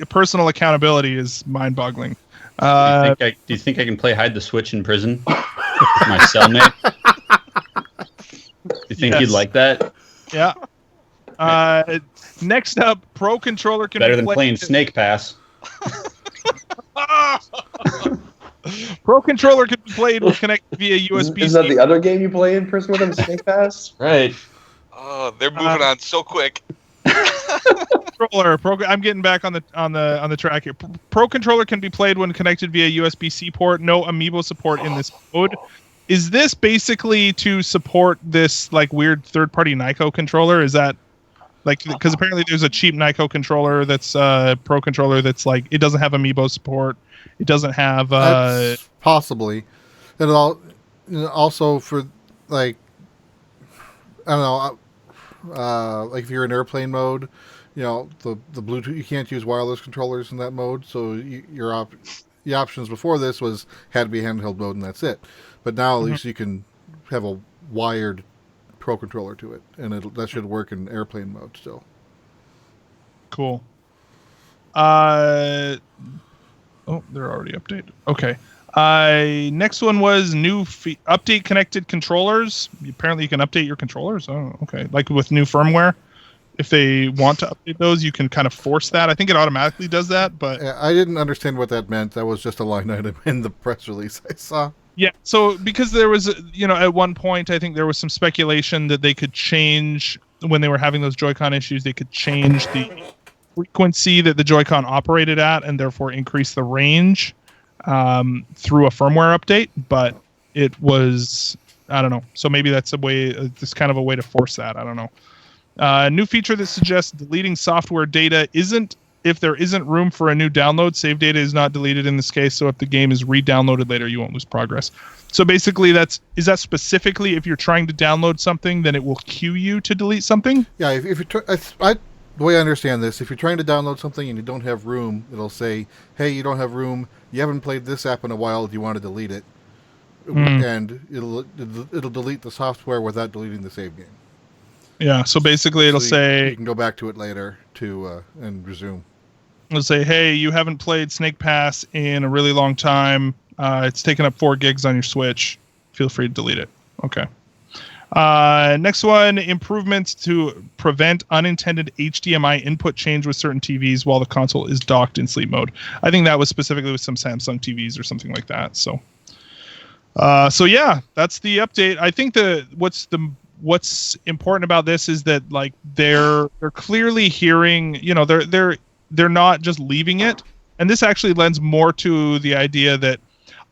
personal accountability is mind-boggling. Do you think I can play hide the switch in prison with my cellmate? Do you think he'd like that? Yeah. Next up, Pro Controller can better be than playing Snake Pass. Pro Controller can be played with connected via USB. Isn't that the other game you play in prison with him, Snake Pass? Right. Oh, they're moving on so quick. I'm getting back on the track here. Pro Controller can be played when connected via USB-C port. No Amiibo support in this mode. Is this basically to support this like weird third-party Nyko controller? Is that like because apparently there's a cheap Nyko controller that's Pro Controller that's like it doesn't have Amiibo support. It doesn't have possibly. And also for like I don't know, like if you're in airplane mode, you know the Bluetooth, you can't use wireless controllers in that mode. So the options before this had to be handheld mode and that's it. But now at least you can have a wired Pro Controller to it, and that should work in airplane mode still. Cool. They're already updated. Okay. Next one was new update connected controllers. Apparently you can update your controllers. Oh, okay. Like with new firmware. If they want to update those, you can kind of force that. I think it automatically does that, but I didn't understand what that meant. That was just a line item in the press release I saw. Yeah, so because there was, at one point, I think there was some speculation that they could change, when they were having those Joy-Con issues, they could change the frequency that the Joy-Con operated at and therefore increase the range through a firmware update. But it was, I don't know. So maybe that's a way, it's kind of a way to force that. I don't know. A new feature that suggests deleting software data if there isn't room for a new download, save data is not deleted in this case. So if the game is re-downloaded later, you won't lose progress. So basically, is that specifically if you're trying to download something, then it will cue you to delete something? Yeah, if you're the way I understand this, if you're trying to download something and you don't have room, it'll say, "Hey, you don't have room. You haven't played this app in a while. Do you want to delete it?" And it'll delete the software without deleting the save game. Yeah. So basically, it'll say you can go back to it later and resume. It'll say, hey, you haven't played Snake Pass in a really long time. It's taken up 4 gigs on your Switch. Feel free to delete it. Okay. Next one, improvements to prevent unintended HDMI input change with certain TVs while the console is docked in sleep mode. I think that was specifically with some Samsung TVs or something like that. So yeah, that's the update. I think what's important about this is that like they're clearly hearing, they're not just leaving it. And this actually lends more to the idea that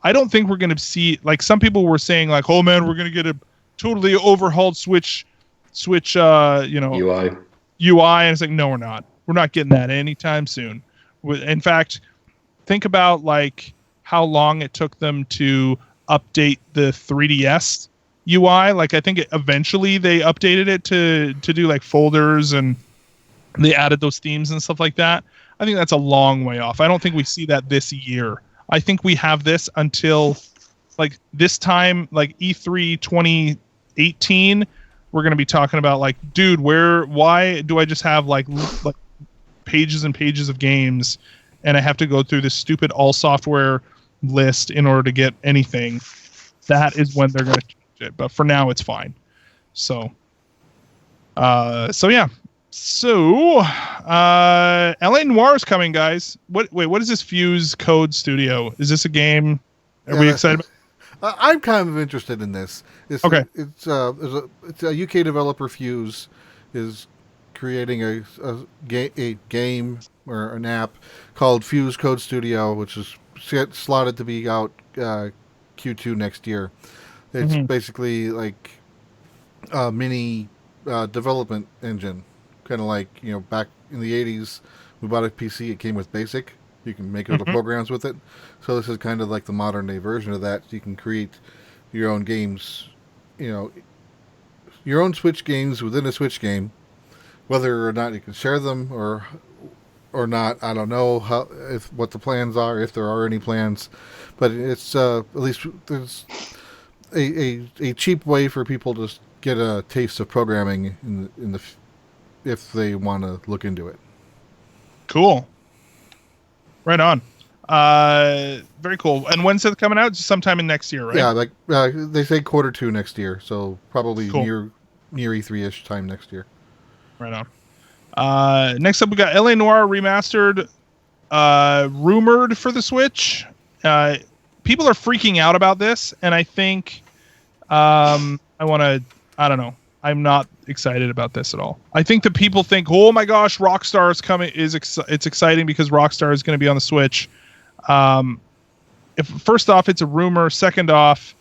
I don't think we're going to see, like some people were saying like, oh man, we're going to get a totally overhauled Switch, UI. And it's like, no, we're not. We're not getting that anytime soon. In fact, think about like how long it took them to update the 3DS UI. Like I think eventually they updated it to do like folders and they added those themes and stuff like that. I think that's a long way off. I don't think we see that this year. I think we have this until like this time, like E3 2018. We're going to be talking about like, dude, why do I just have like pages and pages of games and I have to go through this stupid all software list in order to get anything, that is when they're going to change it. But for now, it's fine. So yeah. So, LA Noire is coming, guys. What is this Fuse Code Studio? Is this a game? Are we excited about? I'm kind of interested in this. Okay. It's a UK developer, Fuse, is creating a game or an app called Fuse Code Studio, which is slotted to be out Q2 next year. It's basically like a mini development engine. Kind of like, back in the 80s, we bought a PC, it came with BASIC. You can make little programs with it. So this is kind of like the modern day version of that. You can create your own games, your own Switch games within a Switch game. Whether or not you can share them or not, I don't know what the plans are, if there are any plans. But it's at least there's a cheap way for people to get a taste of programming in the if they want to look into it. Cool. Right on. Very cool. And when's it coming out? Just sometime in next year, right? Yeah, like they say Q2 next year, so probably near E3-ish time next year. Right on. Next up, we got LA Noire Remastered, rumored for the Switch. People are freaking out about this, and I think I don't know. I'm not excited about this at all. I think that people think, oh my gosh, Rockstar is coming. It's exciting because Rockstar is going to be on the Switch. First off, it's a rumor. Second off,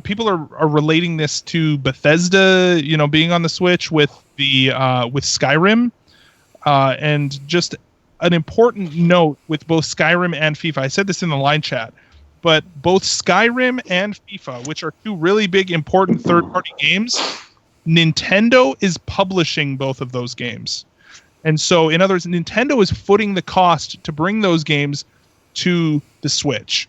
people are relating this to Bethesda, being on the Switch with Skyrim. And just an important note with both Skyrim and FIFA. I said this in the line chat, but both Skyrim and FIFA, which are two really big, important third-party games, Nintendo is publishing both of those games. And so, in other words, Nintendo is footing the cost to bring those games to the Switch.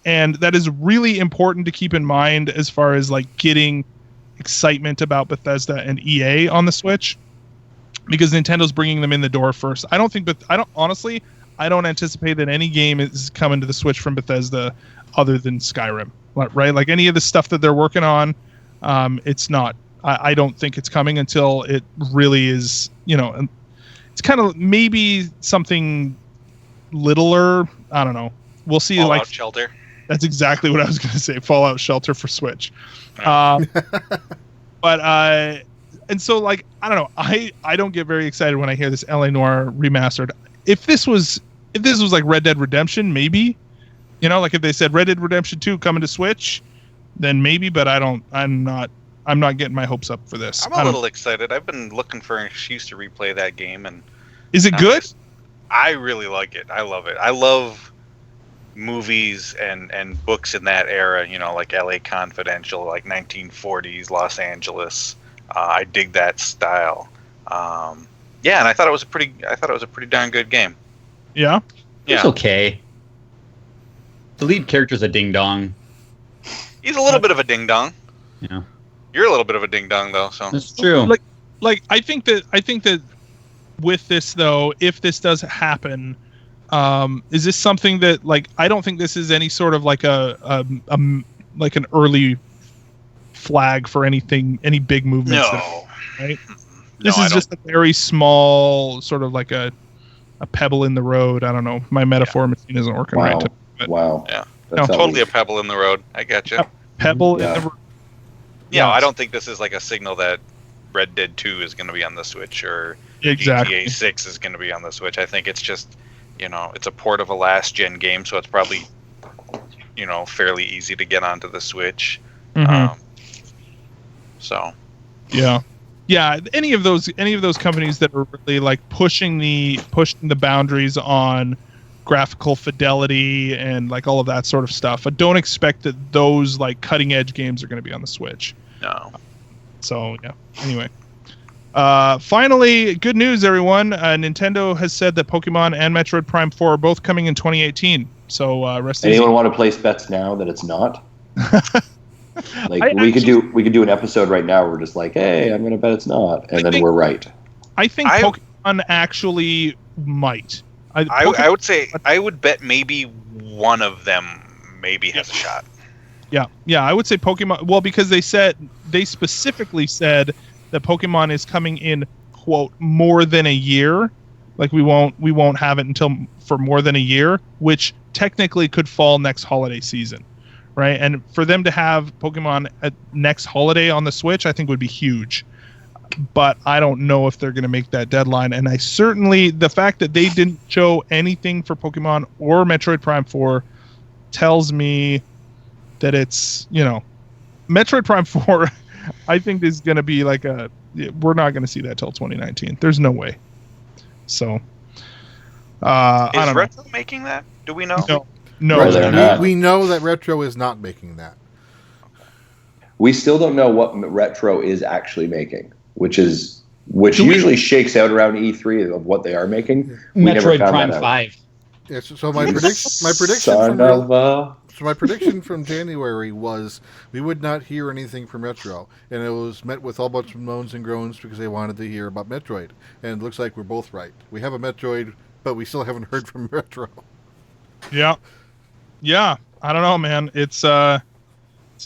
And that is really important to keep in mind as far as like getting excitement about Bethesda and EA on the Switch, because Nintendo's bringing them in the door first. I don't anticipate that any game is coming to the Switch from Bethesda other than Skyrim, right? Like any of the stuff that they're working on, it's not. I don't think it's coming until it really is, it's kind of maybe something littler. I don't know. We'll see. Fallout Shelter. That's exactly what I was going to say. Fallout Shelter for Switch. And so like, I don't know. I don't get very excited when I hear this LA Noire remastered. If this was like Red Dead Redemption, maybe, like if they said Red Dead Redemption 2 coming to Switch, then maybe, but I'm not getting my hopes up for this. I'm a little excited. I've been looking for an excuse to replay that game, and is it good? I really like it. I love it. I love movies and books in that era. Like L.A. Confidential, like 1940s Los Angeles. I dig that style. And I thought it was a pretty darn good game. Yeah. It's okay. The lead character's a ding dong. He's a little bit of a ding dong. Yeah. You're a little bit of a ding dong though, so that's true. Like I think that with this though, if this does happen, is this something that like I don't think this is any sort of like like an early flag for any big movements. No. Right? This is just a very small sort of like a pebble in the road. I don't know. My metaphor machine isn't working right. Wow. Yeah. Totally a pebble in the road. I got you. Pebble in the road. Yeah, I don't think this is like a signal that Red Dead 2 is going to be on the Switch or GTA 6 is going to be on the Switch. I think it's just, it's a port of a last-gen game, so it's probably, fairly easy to get onto the Switch. So. Yeah. Yeah, any of those companies that are really like pushing the boundaries on graphical fidelity and like all of that sort of stuff. I don't expect that those like cutting edge games are going to be on the Switch. No. So yeah. Anyway, finally, good news, everyone. Nintendo has said that Pokemon and Metroid Prime 4 are both coming in 2018. So rest easy. Anyone want to place bets now that it's not? Like we could do an episode right now where we're just like, hey, I'm going to bet it's not, and then we're right. I think Pokemon actually might. I would say I would bet maybe one of them maybe has a shot. Yeah, I would say Pokemon. Well, because they specifically said that Pokemon is coming in, quote, more than a year. Like we won't have it for more than a year, which technically could fall next holiday season, right? And for them to have Pokemon at next holiday on the Switch, I think would be huge. But I don't know if they're going to make that deadline. And the fact that they didn't show anything for Pokemon or Metroid Prime 4 tells me that it's, Metroid Prime 4, I think is going to be we're not going to see that till 2019. There's no way. So, I don't know. Retro making that? Do we know? No. We know that Retro is not making that. We still don't know what Retro is actually making, which usually shakes out around E3 of what they are making. Metroid Prime 5. Yes, so my prediction from January was we would not hear anything from Retro, and it was met with a whole bunch of moans and groans because they wanted to hear about Metroid. And it looks like we're both right. We have a Metroid, but we still haven't heard from Retro. Yeah. I don't know, man. It's an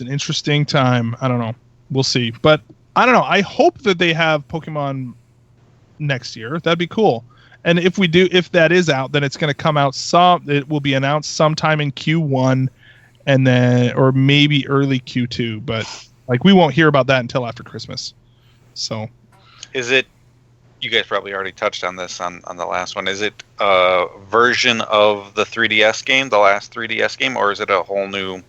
interesting time. I don't know. We'll see. But I don't know. I hope that they have Pokemon next year. That'd be cool. And if that is out, then it's going to come out it will be announced sometime in Q1 and then, or maybe early Q2, but we won't hear about that until after Christmas. So is it, you guys probably already touched on this on the last one. Is it a version of the 3DS game, the last 3DS game, or is it a whole new?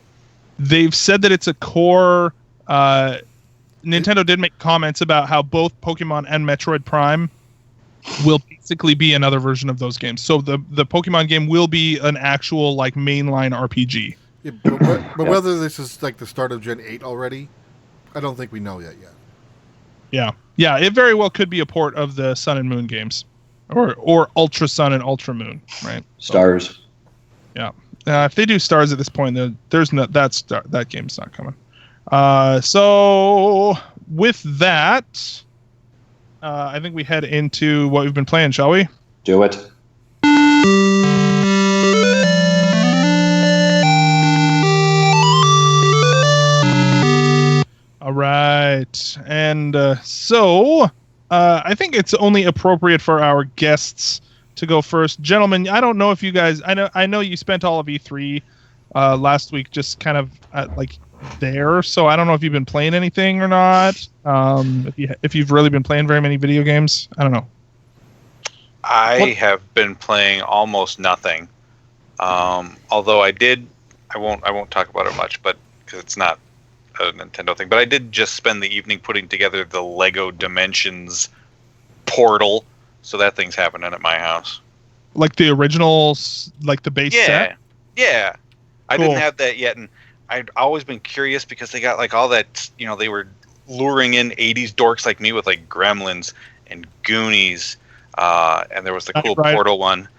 They've said that it's a core, Nintendo did make comments about how both Pokemon and Metroid Prime will basically be another version of those games. So the Pokemon game will be an actual mainline RPG. Yeah, but whether this is the start of Gen 8 already, I don't think we know yet. Yeah, it very well could be a port of the Sun and Moon games, or Ultra Sun and Ultra Moon, right? Stars. Yeah, if they do Stars at this point, that game's not coming. So with that, I think we head into what we've been playing, shall we? Do it. All right. And so I think it's only appropriate for our guests to go first. Gentlemen, I don't know if you guys, I know you spent all of E3 last week just kind of there, so I don't know if you've been playing anything or not. If you've really been playing very many video games, I don't know. I have been playing almost nothing. Although I won't talk about it much, but because it's not a Nintendo thing. But I did just spend the evening putting together the Lego Dimensions portal, so that thing's happening at my house. Like the originals, the base set. Yeah. I Cool. didn't have that yet, and I'd always been curious because they got all that, they were luring in 80s dorks like me with Gremlins and Goonies, and there was the cool Portal one.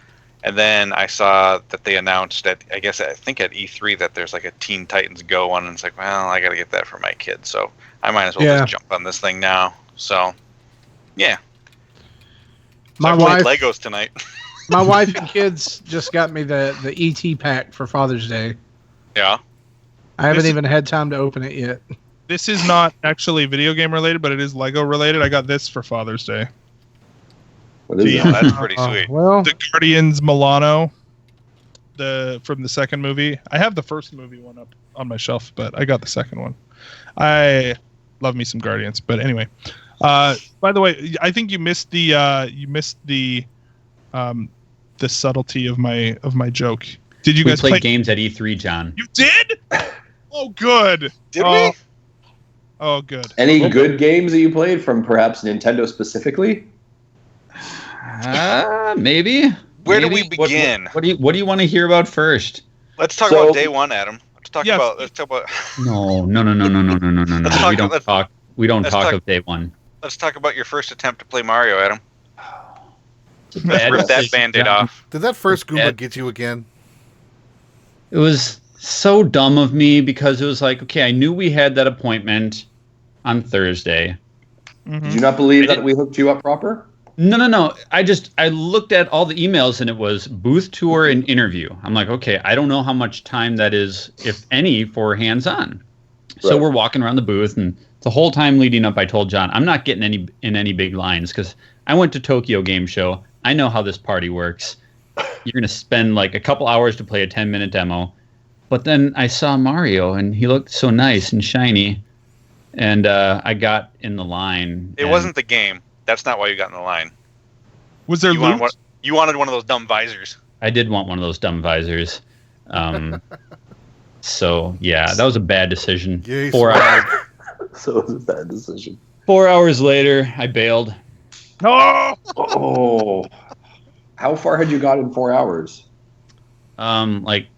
And then I saw that they announced I think at E3 that there's a Teen Titans Go one, and it's well, I got to get that for my kids, so I might as well just jump on this thing now. So, yeah. My I wife played Legos tonight. My wife and kids just got me the ET pack for Father's Day. Yeah. I haven't even had time to open it yet. This is not actually video game related, but it is Lego related. I got this for Father's Day. What is Yeah, that? that's pretty sweet. Well, The Guardians Milano, from the second movie. I have the first movie one up on my shelf, but I got the second one. I love me some Guardians, but anyway. By the way, I think you missed the subtlety of my joke. Did you guys play play games at E3, John? You did? Oh, good. Did we? Oh, good. Any good games that you played from perhaps Nintendo specifically? Maybe. Where do we begin? What do you want to hear about first? Let's talk about day one, Adam. Let's talk about. No. We don't talk of day one. Let's talk about your first attempt to play Mario, Adam. Bad Rip that decision, Band-Aid John. off. Did that first Goomba get you again? It was so dumb of me because it was okay, I knew we had that appointment on Thursday. Mm-hmm. Did you not believe that we hooked you up proper? No. I looked at all the emails and it was booth tour and interview. I'm like, okay, I don't know how much time that is, if any, for hands-on. So we're walking around the booth, and the whole time leading up, I told John, I'm not getting any big lines because I went to Tokyo Game Show. I know how this party works. You're going to spend like a couple hours to play a 10-minute demo. But then I saw Mario, and he looked so nice and shiny, and I got in the line. It wasn't the game. That's not why you got in the line. Was there loot? You wanted one of those dumb visors. I did want one of those dumb visors. So, yeah, that was a bad decision. 4 hours. So it was a bad decision. 4 hours later, I bailed. No! Oh. How far had you got in 4 hours? Like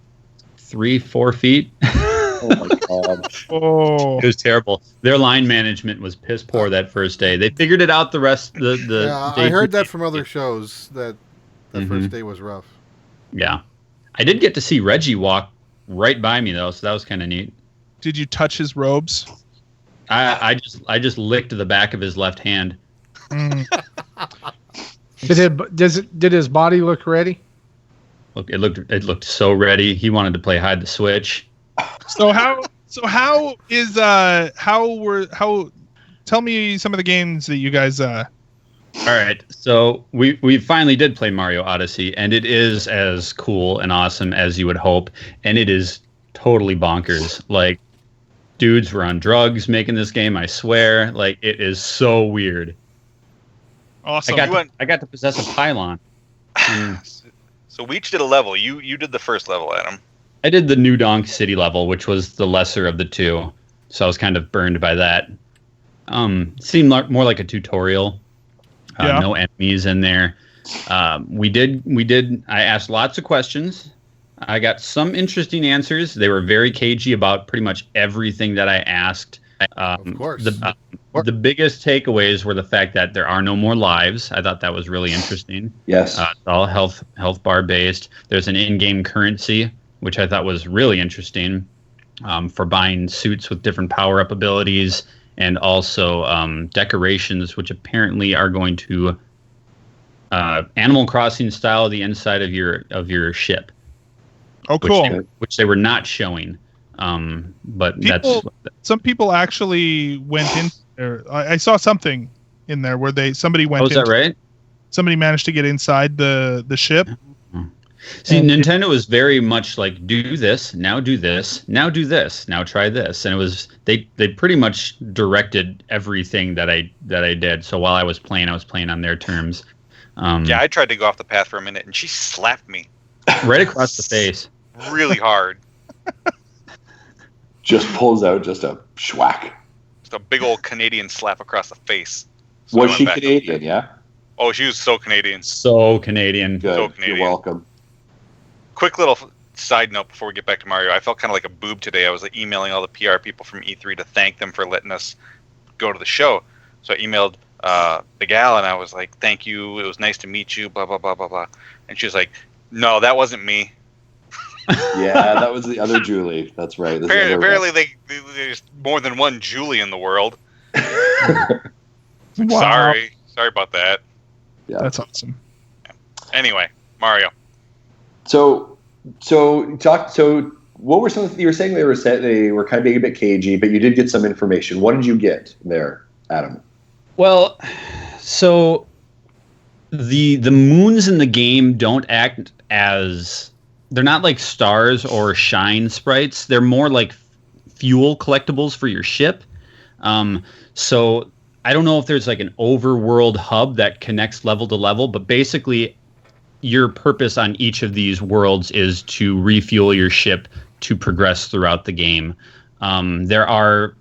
3-4 feet. Oh my god. Oh. It was terrible. Their line management was piss poor that first day. They figured it out the rest the I heard that from other shows that first day was rough. Yeah. I did get to see Reggie walk right by me though, so that was kind of neat. Did you touch his robes? I just licked the back of his left hand. Mm. Did his body look ready? Look, it looked so ready. He wanted to play hide the switch. So how tell me some of the games that you guys All right. So we finally did play Mario Odyssey, and it is as cool and awesome as you would hope, and it is totally bonkers. Like, dudes were on drugs making this game, I swear. Like, it is so weird. awesome. I got to possess a pylon. So we each did a level. You did the first level, Adam. I did the New Donk City level, which was the lesser of the two, so I was kind of burned by that. Seemed more like a tutorial. Yeah. No enemies in there. We did. I asked lots of questions. I got some interesting answers. They were very cagey about pretty much everything that I asked. Of course. The biggest takeaways were the fact that there are no more lives. I thought that was really interesting. Yes. It's all health bar based. There's an in-game currency, which I thought was really interesting, for buying suits with different power-up abilities, and also decorations, which apparently are going to Animal Crossing style the inside of your ship. Oh, cool. Which they were not showing. But some people actually went in there. I saw something in there where somebody went. Oh, is that right? Somebody managed to get inside the ship. See, Nintendo was very much like, do this, now do this, now do this, now try this, and it was they pretty much directed everything that I did. So while I was playing on their terms. Yeah, I tried to go off the path for a minute, and she slapped me right across the face, really hard. Just pulls out just a schwack. Just a big old Canadian slap across the face. So Was she Canadian? Yeah. Oh, she was so Canadian. So Canadian. Good. So Canadian. You're welcome. Quick little side note before we get back to Mario. I felt kind of like a boob today. I was like emailing all the PR people from E3 to thank them for letting us go to the show. So I emailed the gal, and I was like, thank you. It was nice to meet you, blah, blah, blah, blah, blah. And she was like, no, that wasn't me. Yeah, that was the other Julie. That's right. Apparently there's more than one Julie in the world. Wow. Sorry about that. Yeah. That's awesome. Anyway, Mario. So what were some of the, you were saying they were kind of being a bit cagey, but you did get some information. What did you get there, Adam? Well, so the moons in the game don't act as, they're not like stars or shine sprites. They're more like fuel collectibles for your ship. So I don't know if there's like an overworld hub that connects level to level, but basically your purpose on each of these worlds is to refuel your ship to progress throughout the game. There are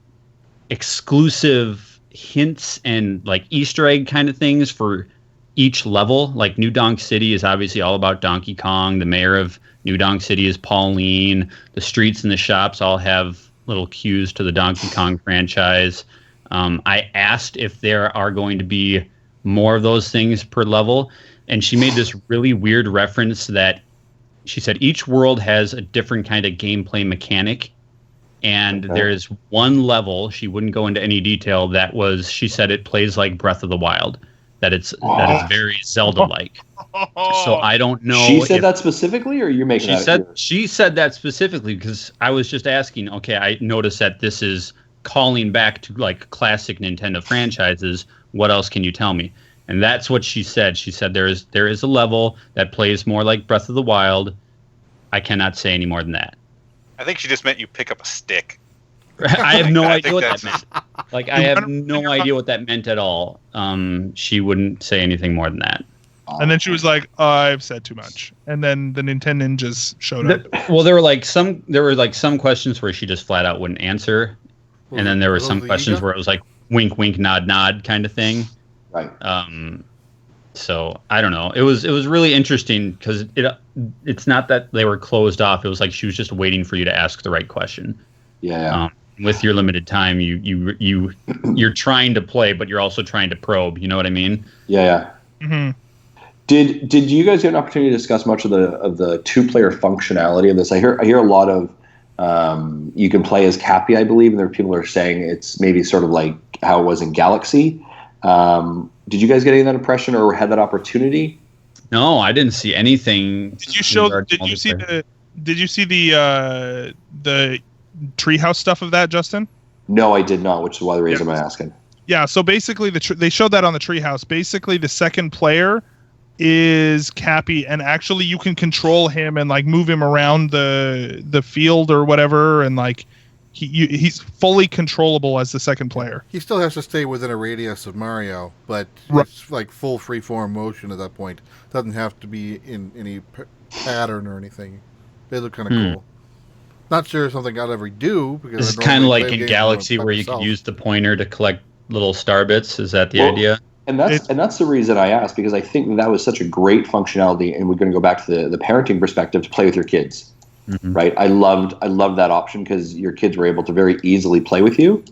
exclusive hints and like Easter egg kind of things for each level. Like New Donk City is obviously all about Donkey Kong. The mayor of New Donk City is Pauline. The streets and the shops all have little cues to the Donkey Kong franchise. I asked if there are going to be more of those things per level, and she made this really weird reference that she said each world has a different kind of gameplay mechanic, and there's one level, she wouldn't go into any detail, that was, she said it plays like Breath of the Wild. that it's very Zelda-like. So I don't know. She said that specifically, or you're making She said that specifically because I was just asking. Okay, I noticed that this is calling back to like classic Nintendo franchises. What else can you tell me? And that's what she said. She said there is a level that plays more like Breath of the Wild. I cannot say any more than that. I think she just meant you pick up a stick. I have no idea what that meant. Like, I have no idea what that meant at all. She wouldn't say anything more than that. And then she was like, "I've said too much." And then the Nintendo Ninjas showed up. Well, there were some questions where she just flat out wouldn't answer, and then there were some questions where it was like wink, wink, nod, nod kind of thing. Right. So I don't know. It was really interesting because it's not that they were closed off. It was like she was just waiting for you to ask the right question. Yeah. With your limited time, you're trying to play, but you're also trying to probe. You know what I mean? Yeah. Mm-hmm. Did you guys get an opportunity to discuss much of the 2-player functionality of this? I hear a lot of you can play as Cappy, I believe, and there are people who are saying it's maybe sort of like how it was in Galaxy. Did you guys get any of that impression or had that opportunity? No, I didn't see anything. Did you see the treehouse stuff of that, Justin? No, I did not, which is why the reason I'm asking. Yeah, so basically they showed that on the treehouse. Basically, the second player is Cappy, and actually you can control him and like move him around the field or whatever, and like he's fully controllable as the second player. He still has to stay within a radius of Mario, but it's like full freeform motion at that point. Doesn't have to be in any pattern or anything. They look kind of cool. Not sure if something I'd ever do, because it's kind of like in Galaxy where you could use the pointer to collect little star bits. Is that the idea? And that's the reason I asked, because I think that was such a great functionality, and we're going to go back to the parenting perspective to play with your kids. Mm-hmm. Right, I loved that option because your kids were able to very easily play with you.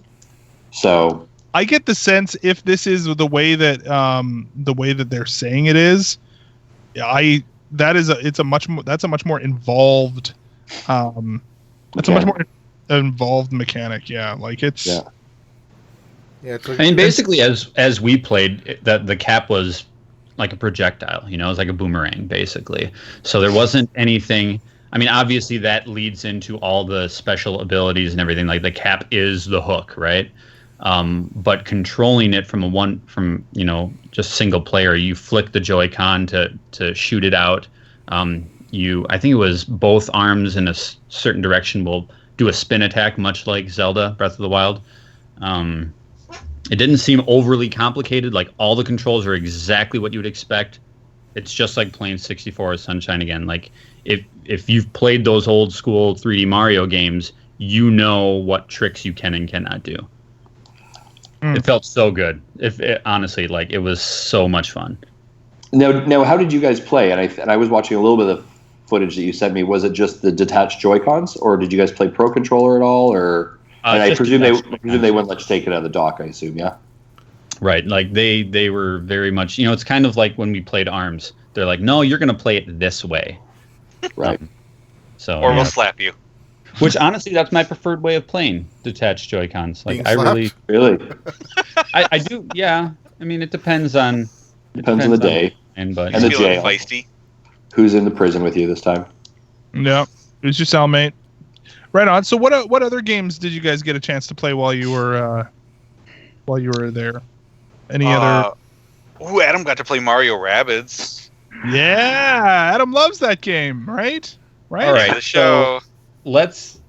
So I get the sense if this is the way that they're saying it is, that's a much more involved involved mechanic. Yeah, like it's. Yeah. Yeah, I mean, basically, as we played, the cap was like a projectile. You know, it was like a boomerang, basically. So there wasn't anything. I mean, obviously that leads into all the special abilities and everything. Like the cap is the hook, right? But controlling it from just single player, you flick the Joy-Con to shoot it out. I think it was both arms in a certain direction will do a spin attack, much like Zelda Breath of the Wild. It didn't seem overly complicated. Like all the controls are exactly what you would expect. It's just like playing 64 or Sunshine again. Like if you've played those old school 3D Mario games, you know what tricks you can and cannot do. It felt so good. Honestly, like it was so much fun. Now, how did you guys play? And I was watching a little bit of footage that you sent me. Was it just the detached Joy-Cons, or did you guys play Pro Controller at all? Or and I presume they wouldn't let you take it out of the dock. I assume, yeah. Right, like they were very much. It's kind of like when we played ARMS. They're like, no, you're going to play it this way. Right. Or we'll slap you. Which honestly, that's my preferred way of playing detached Joy-Cons. Like really. I do. Yeah. I mean, it depends on the day and the jail. Feisty. Who's in the prison with you this time? Yeah, it was your cellmate. Right on. So what other games did you guys get a chance to play while you were there? Any other? Adam got to play Mario Rabbids. Yeah, Adam loves that game, right? Right. All right. The show. So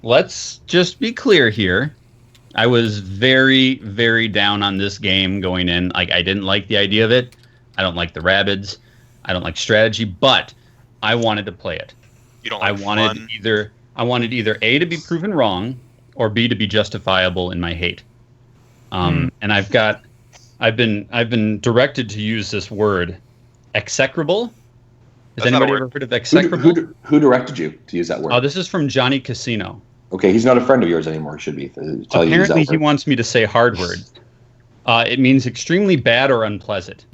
let's just be clear here. I was very, very down on this game going in. Like, I didn't like the idea of it. I don't like the Rabbids. I don't like strategy, but I wanted to play it. You don't like fun? I wanted either A, to be proven wrong, or B, to be justifiable in my hate. And I've been directed to use this word, execrable. Has anybody ever heard of execrable? Who directed you to use that word? Oh, this is from Johnny Casino. Okay, he's not a friend of yours anymore, should be. Apparently, he wants me to say hard words. It means extremely bad or unpleasant.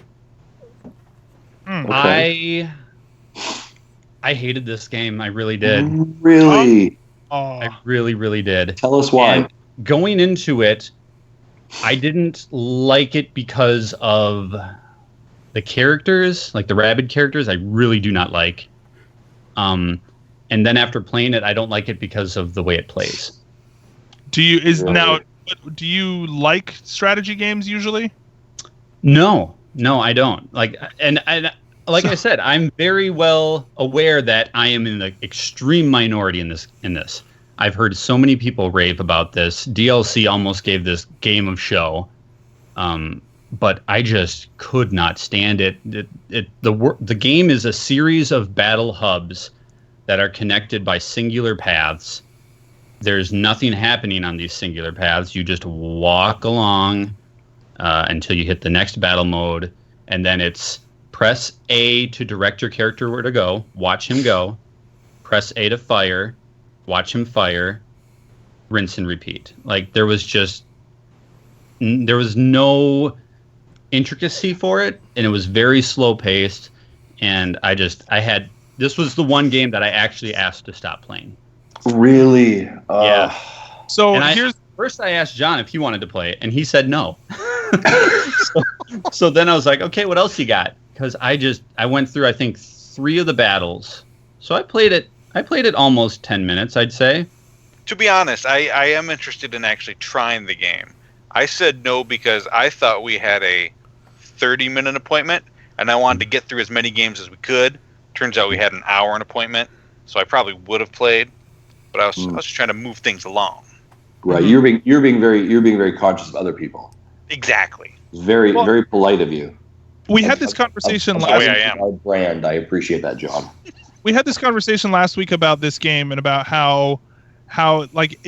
Okay. I hated this game. I really did. Really? I really, really did. Tell us why. And going into it, I didn't like it because of the characters, like the Rabid characters, I really do not like. And then after playing it, I don't like it because of the way it plays. Do you like strategy games usually? No, I don't. Like I said, I'm very well aware that I am in the extreme minority in this. I've heard so many people rave about this. DLC almost gave this game a show, but I just could not stand it. The game is a series of battle hubs that are connected by singular paths. There's nothing happening on these singular paths. You just walk along until you hit the next battle mode, and then it's press A to direct your character where to go, watch him go, press A to fire, watch him fire, rinse and repeat. Like there was no intricacy for it, and it was very slow paced, and this was the one game that I actually asked to stop playing. Really? Yeah. So first I asked John if he wanted to play it, and he said no. so then I was like, okay, what else you got? Because I went through, I think, 3 of the battles. So I played it almost 10 minutes, I'd say. To be honest, I am interested in actually trying the game. I said no because I thought we had a 30-minute appointment, and I wanted to get through as many games as we could. Turns out we had an hour appointment, so I probably would have played, but I was just trying to move things along. Right, you're being very conscious of other people. Exactly. It's very polite of you. We had this conversation last week. I am. Our brand. I appreciate that, John. We had this conversation last week about this game and about how like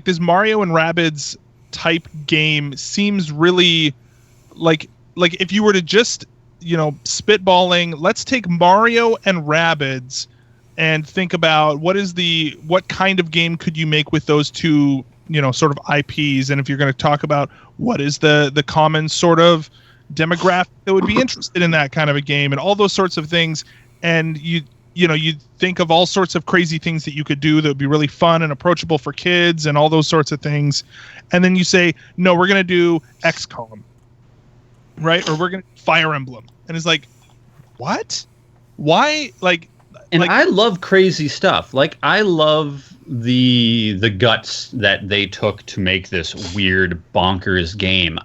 this Mario and Rabbids type game seems really like if you were to just, spitballing, let's take Mario and Rabbids and think about what kind of game could you make with those two, sort of IPs, and if you're going to talk about what is the common sort of demographic that would be interested in that kind of a game and all those sorts of things, and you think of all sorts of crazy things that you could do that would be really fun and approachable for kids and all those sorts of things, and then you say, no, we're going to do XCOM, right? Or we're going to Fire Emblem, and it's like, what? Why? I love crazy stuff. Like I love the guts that they took to make this weird bonkers game.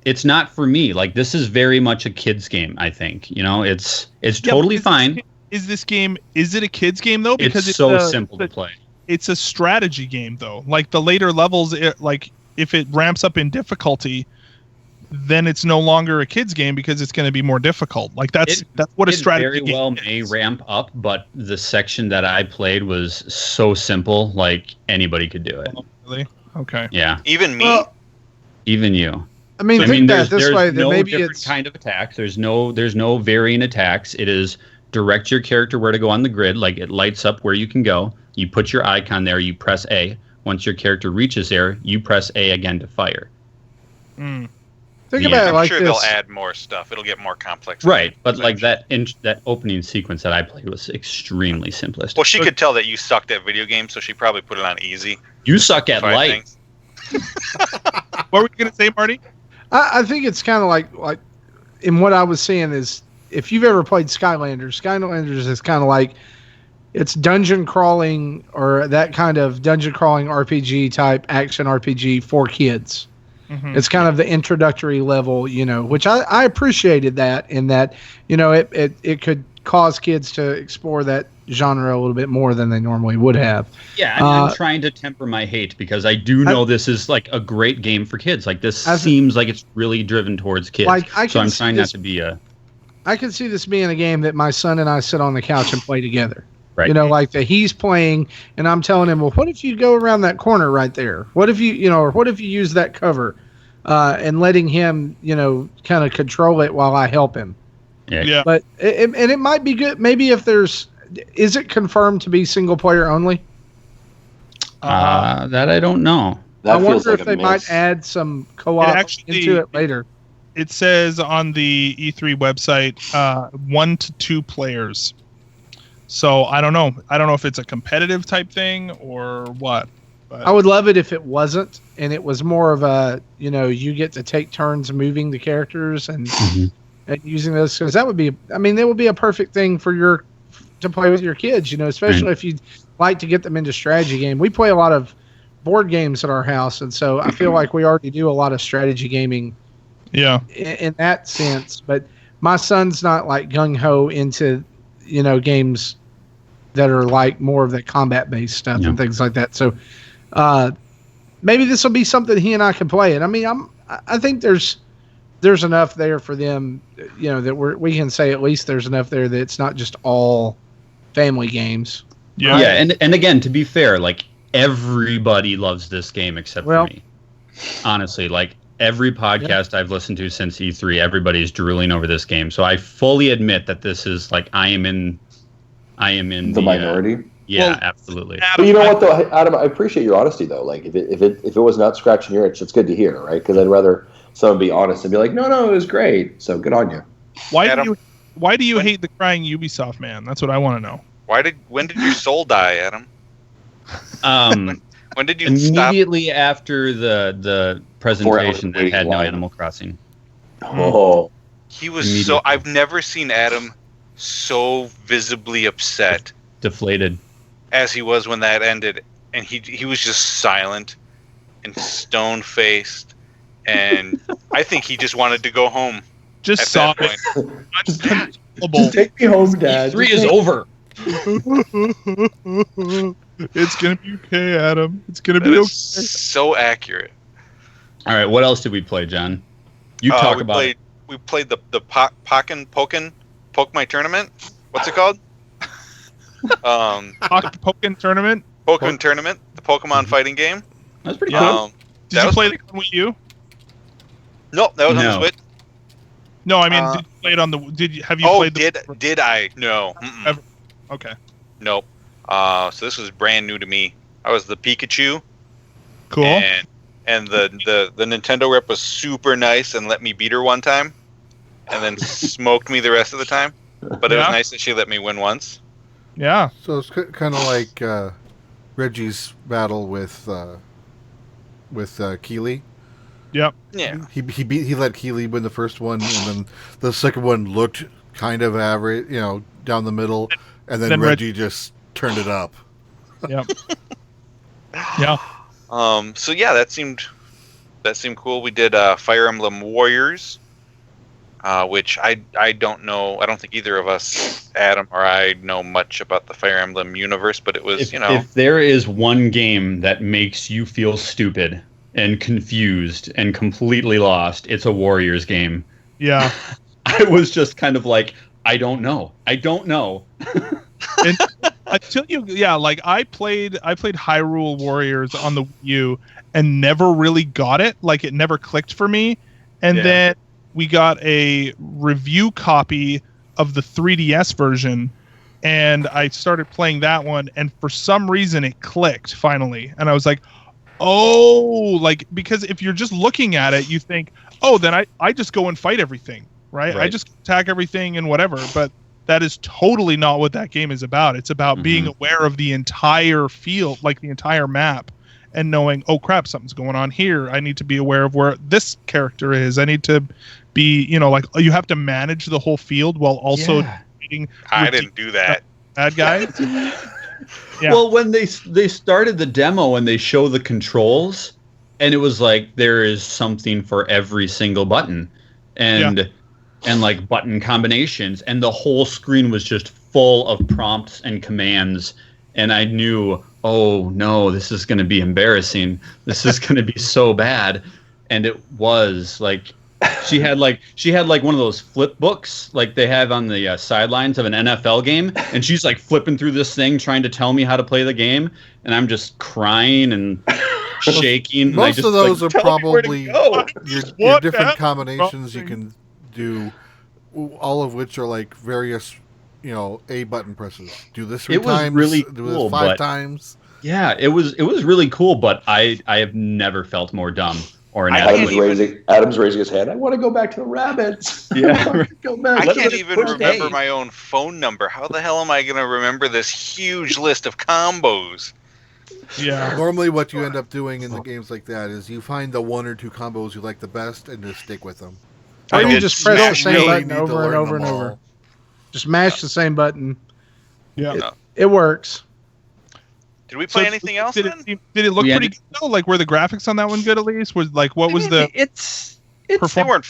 It's not for me. Like this is very much a kid's game, I think. It's totally fine. Is it a kid's game though? Because it's so simple to play. It's a strategy game though. Like the later levels, if it ramps up in difficulty, then it's no longer a kid's game because it's going to be more difficult. Like that's what a strategy game is. May ramp up, but the section that I played was so simple, like anybody could do it. Oh, really? Okay. Yeah. Even me? Well, even you. I mean, think that this way. Then no maybe different it's kind of attacks. There's no varying attacks. It is direct your character where to go on the grid. Like it lights up where you can go. You put your icon there. You press A. Once your character reaches there, you press A again to fire. Think about it I'm like sure this. they'll add more stuff. It'll get more complex. Right, but like that opening sequence that I played was extremely simplistic. Well, she could tell that you sucked at video games, so she probably put it on easy. You suck at light. Things. What were you going to say, Marty? I think it's kind of like in what I was seeing is if you've ever played Skylanders is kind of like it's dungeon crawling or that kind of dungeon crawling RPG type action RPG for kids. Mm-hmm. It's kind of the introductory level, which I appreciated that in that, it could cause kids to explore that genre a little bit more than they normally would have. Yeah, I'm trying to temper my hate because I do know this is like a great game for kids. Like this seems like it's really driven towards kids. So I'm trying not to be a... I can see this being a game that my son and I sit on the couch and play together. Right. Like that he's playing and I'm telling him, well, what if you go around that corner right there? What if you, or what if you use that cover? And letting him, kind of control it while I help him. Yeah. But it might be good. Maybe if is it confirmed to be single player only? That I don't know. I wonder if they might add some co-op into it later. It says on the E3 website, 1 to 2 players. So I don't know. I don't know if it's a competitive type thing or what. But I would love it if it wasn't, and it was more of a, you get to take turns moving the characters and using those, because that would be, it would be a perfect thing for to play with your kids, especially if you like to get them into strategy game. We play a lot of board games at our house, and so I feel like we already do a lot of strategy gaming. Yeah. In that sense, but my son's not like gung ho into, games that are like more of the combat based stuff and things like that. So, maybe this will be something he and I can play. And I think there's enough there for them, that we can say at least there's enough there that it's not just all family games. Yeah. Right? Yeah. And again, to be fair, like everybody loves this game except for me. Honestly, like every podcast I've listened to since E3, everybody's drooling over this game. So I fully admit that this is like, I am in the minority. Absolutely. But you know what, though, Adam, I appreciate your honesty, though. Like, if it was not scratching your itch, it's good to hear, right? Because I'd rather someone be honest and be like, no, it was great. So good on you. Why do you hate the crying Ubisoft man? That's what I want to know. When did your soul die, Adam? When did you immediately after the presentation that had no Animal Crossing? Oh, he was so. I've never seen Adam so visibly upset, deflated, as he was when that ended, and he was just silent and stone faced, and I think he just wanted to go home. Just sobbing. Just take me home, Dad. E3 is over. It's gonna be okay, Adam. It's gonna be okay. So accurate. All right, what else did we play, John? You talk about it. We played the Poke My Tournament. What's it called? Pokken Tournament. Pokken Tournament, the Pokemon fighting game. That's pretty cool. Did you play it on Wii U? No, that was on the Switch. No, did you play it on the? Have you played? Did I? No. Ever? Okay. Nope. So this was brand new to me. I was the Pikachu. Cool. And the Nintendo rep was super nice and let me beat her one time, and then smoked me the rest of the time. But it was nice that she let me win once. Yeah. So it's kind of like Reggie's battle with Keeley. Yep. Yeah. He let Keeley win the first one, and then the second one looked kind of average, down the middle, and then Reggie just turned it up. Yep. Yeah. So yeah, that seemed cool. We did Fire Emblem Warriors, which I don't know. I don't think either of us, Adam or I, know much about the Fire Emblem universe, but it was, If there is one game that makes you feel stupid and confused and completely lost, it's a Warriors game. Yeah. I was just kind of like, I don't know. And until I played Hyrule Warriors on the Wii U and never really got it. Like, it never clicked for me. And then we got a review copy of the 3DS version, and I started playing that one, and for some reason it clicked finally. And I was like, because if you're just looking at it, you think, then I just go and fight everything, right? I just attack everything and whatever. But that is totally not what that game is about. It's about being aware of the entire field, like the entire map, and knowing, oh crap, something's going on here. I need to be aware of where this character is. I need to be, you have to manage the whole field while also I didn't do that. Bad guys. Yeah. Well, when they started the demo and they show the controls, and it was like there is something for every single button, and like button combinations, and the whole screen was just full of prompts and commands, and I knew, oh no, this is going to be embarrassing. This is going to be so bad. And it was like she had like one of those flip books like they have on the sidelines of an NFL game, and she's like flipping through this thing trying to tell me how to play the game, and I'm just crying and shaking. Most of those are probably your different combinations you can do, all of which are like various, A button presses. Do this 3 times. Really do cool, this 5 times. Yeah, it was really cool, but I have never felt more dumb or Adam's raising his hand. I want to go back to the rabbits. Yeah, go back. I can't even remember my own phone number. How the hell am I going to remember this huge list of combos? Yeah. Normally, what you end up doing in the games like that is you find the 1 or 2 combos you like the best and just stick with them. Or you did just press the Smash same really button need to over and learn over them and over. all. Just mash the same button. Yeah. It works. Did we play So, anything else Did then? it look We pretty ended- good though? Like, were the graphics on that one good at least? Was like, what was the It's They performance? weren't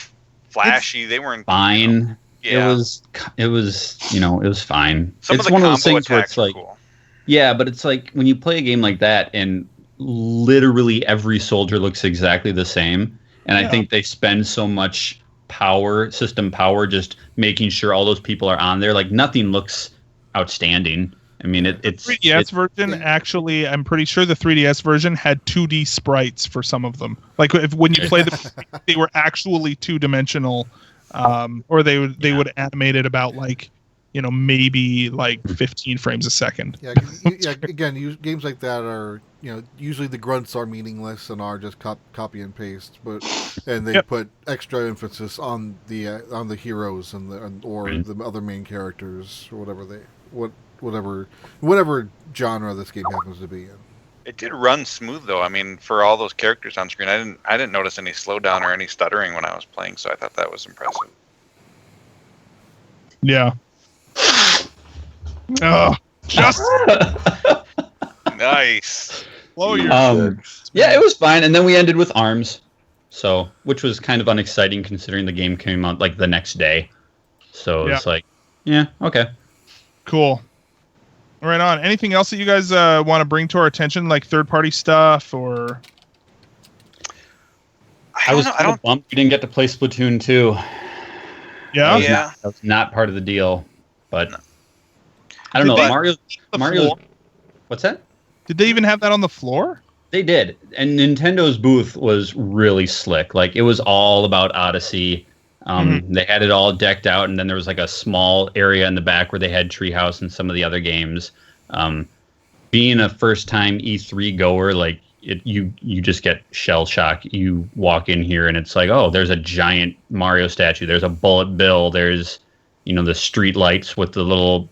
flashy. They weren't fine. Yeah. It was it was fine. Some It's of the one of combo those things where attacks it's were like, cool. yeah, but it's like when you play a game like that and literally every soldier looks exactly the same, and I think they spend so much system power, just making sure all those people are on there. Like nothing looks outstanding. I mean, it's 3DS version. Actually, I'm pretty sure the 3DS version had 2D sprites for some of them. Like when you play them, they were actually 2-dimensional, or they would animate it about like, maybe like 15 frames a second. Yeah, again, games like that are, usually the grunts are meaningless and are just copy and paste, and they put extra emphasis on the heroes or the other main characters or whatever genre this game happens to be in. It did run smooth though. I mean, for all those characters on screen, I didn't notice any slowdown or any stuttering when I was playing, so I thought that was impressive. Yeah. Oh, just Nice. blow your. Yeah, it was fine. And then we ended with ARMS, which was kind of unexciting considering the game came out like the next day. So it's like, yeah, okay, Cool. Right on. Anything else that you guys want to bring to our attention, like third-party stuff or? I was kind of bummed we didn't get to play Splatoon 2. Yeah. Yeah. That was not part of the deal, but I don't know. Mario. What's that? Did they even have that on the floor? They did, and Nintendo's booth was really slick. Like it was all about Odyssey. They had it all decked out, and then there was like a small area in the back where they had Treehouse and some of the other games. Being a first-time E3 goer, like you just get shell shock. You walk in here, and it's like, oh, there's a giant Mario statue. There's a Bullet Bill. There's the street lights with the little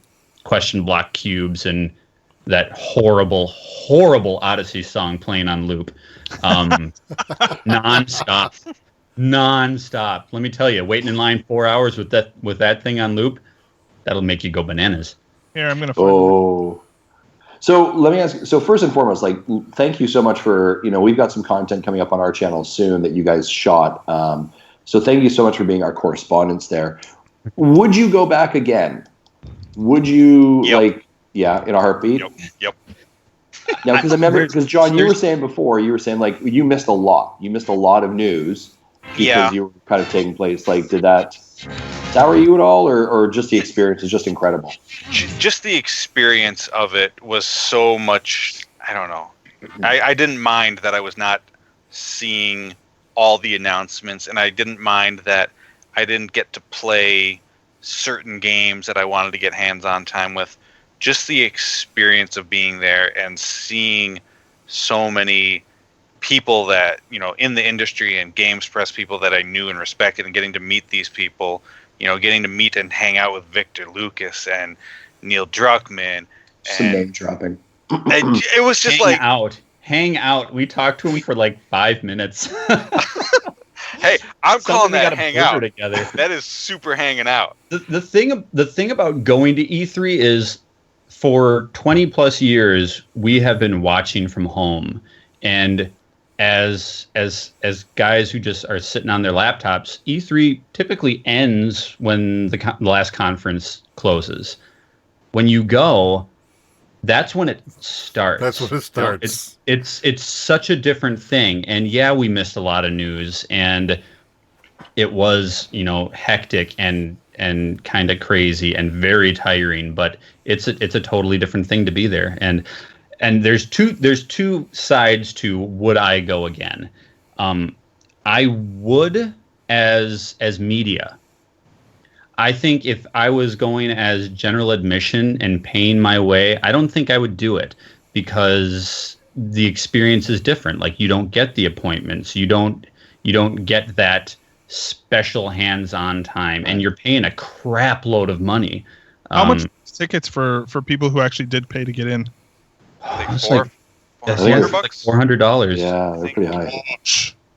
question block cubes and that horrible Odyssey song playing on loop, nonstop. Let me tell you, waiting in line 4 hours with that thing on loop, that'll make you go bananas. Here, I'm gonna. So let me ask. So first and foremost, thank you so much for we've got some content coming up on our channel soon that you guys shot. So thank you so much for being our correspondents there. Would you go back again? Would you in a heartbeat? Yep. Now, because I remember, John, you were saying like you missed a lot. You missed a lot of news because you were kind of taking place. Like, did that sour you at all, or just the experience is just incredible? Just the experience of it was so much. I don't know. I didn't mind that I was not seeing all the announcements, and I didn't mind that I didn't get to play certain games that I wanted to get hands-on time with. Just the experience of being there and seeing so many people that, in the industry and games press people that I knew and respected, and getting to meet these people, getting to meet and hang out with Victor Lucas and Neil Druckmann. Some name dropping. It was just hang out. We talked to him for like 5 minutes. Hey, I'm calling that hang out. Together. That is super hanging out. The thing about going to E3 is, for 20 plus years, we have been watching from home, and as guys who just are sitting on their laptops, E3 typically ends when the last conference closes. When you go, that's when it starts. That's when it starts. It's such a different thing, and we missed a lot of news, and it was hectic and kind of crazy and very tiring, but it's a totally different thing to be there. And there's two sides to would I go again. I would as media. I think if I was going as general admission and paying my way, I don't think I would do it, because the experience is different. Like, you don't get the appointments, you don't get that special hands-on time, and you're paying a crap load of money. How much tickets for people who actually did pay to get in? I think It's four. like That's $400 like $400. Yeah, they're pretty high.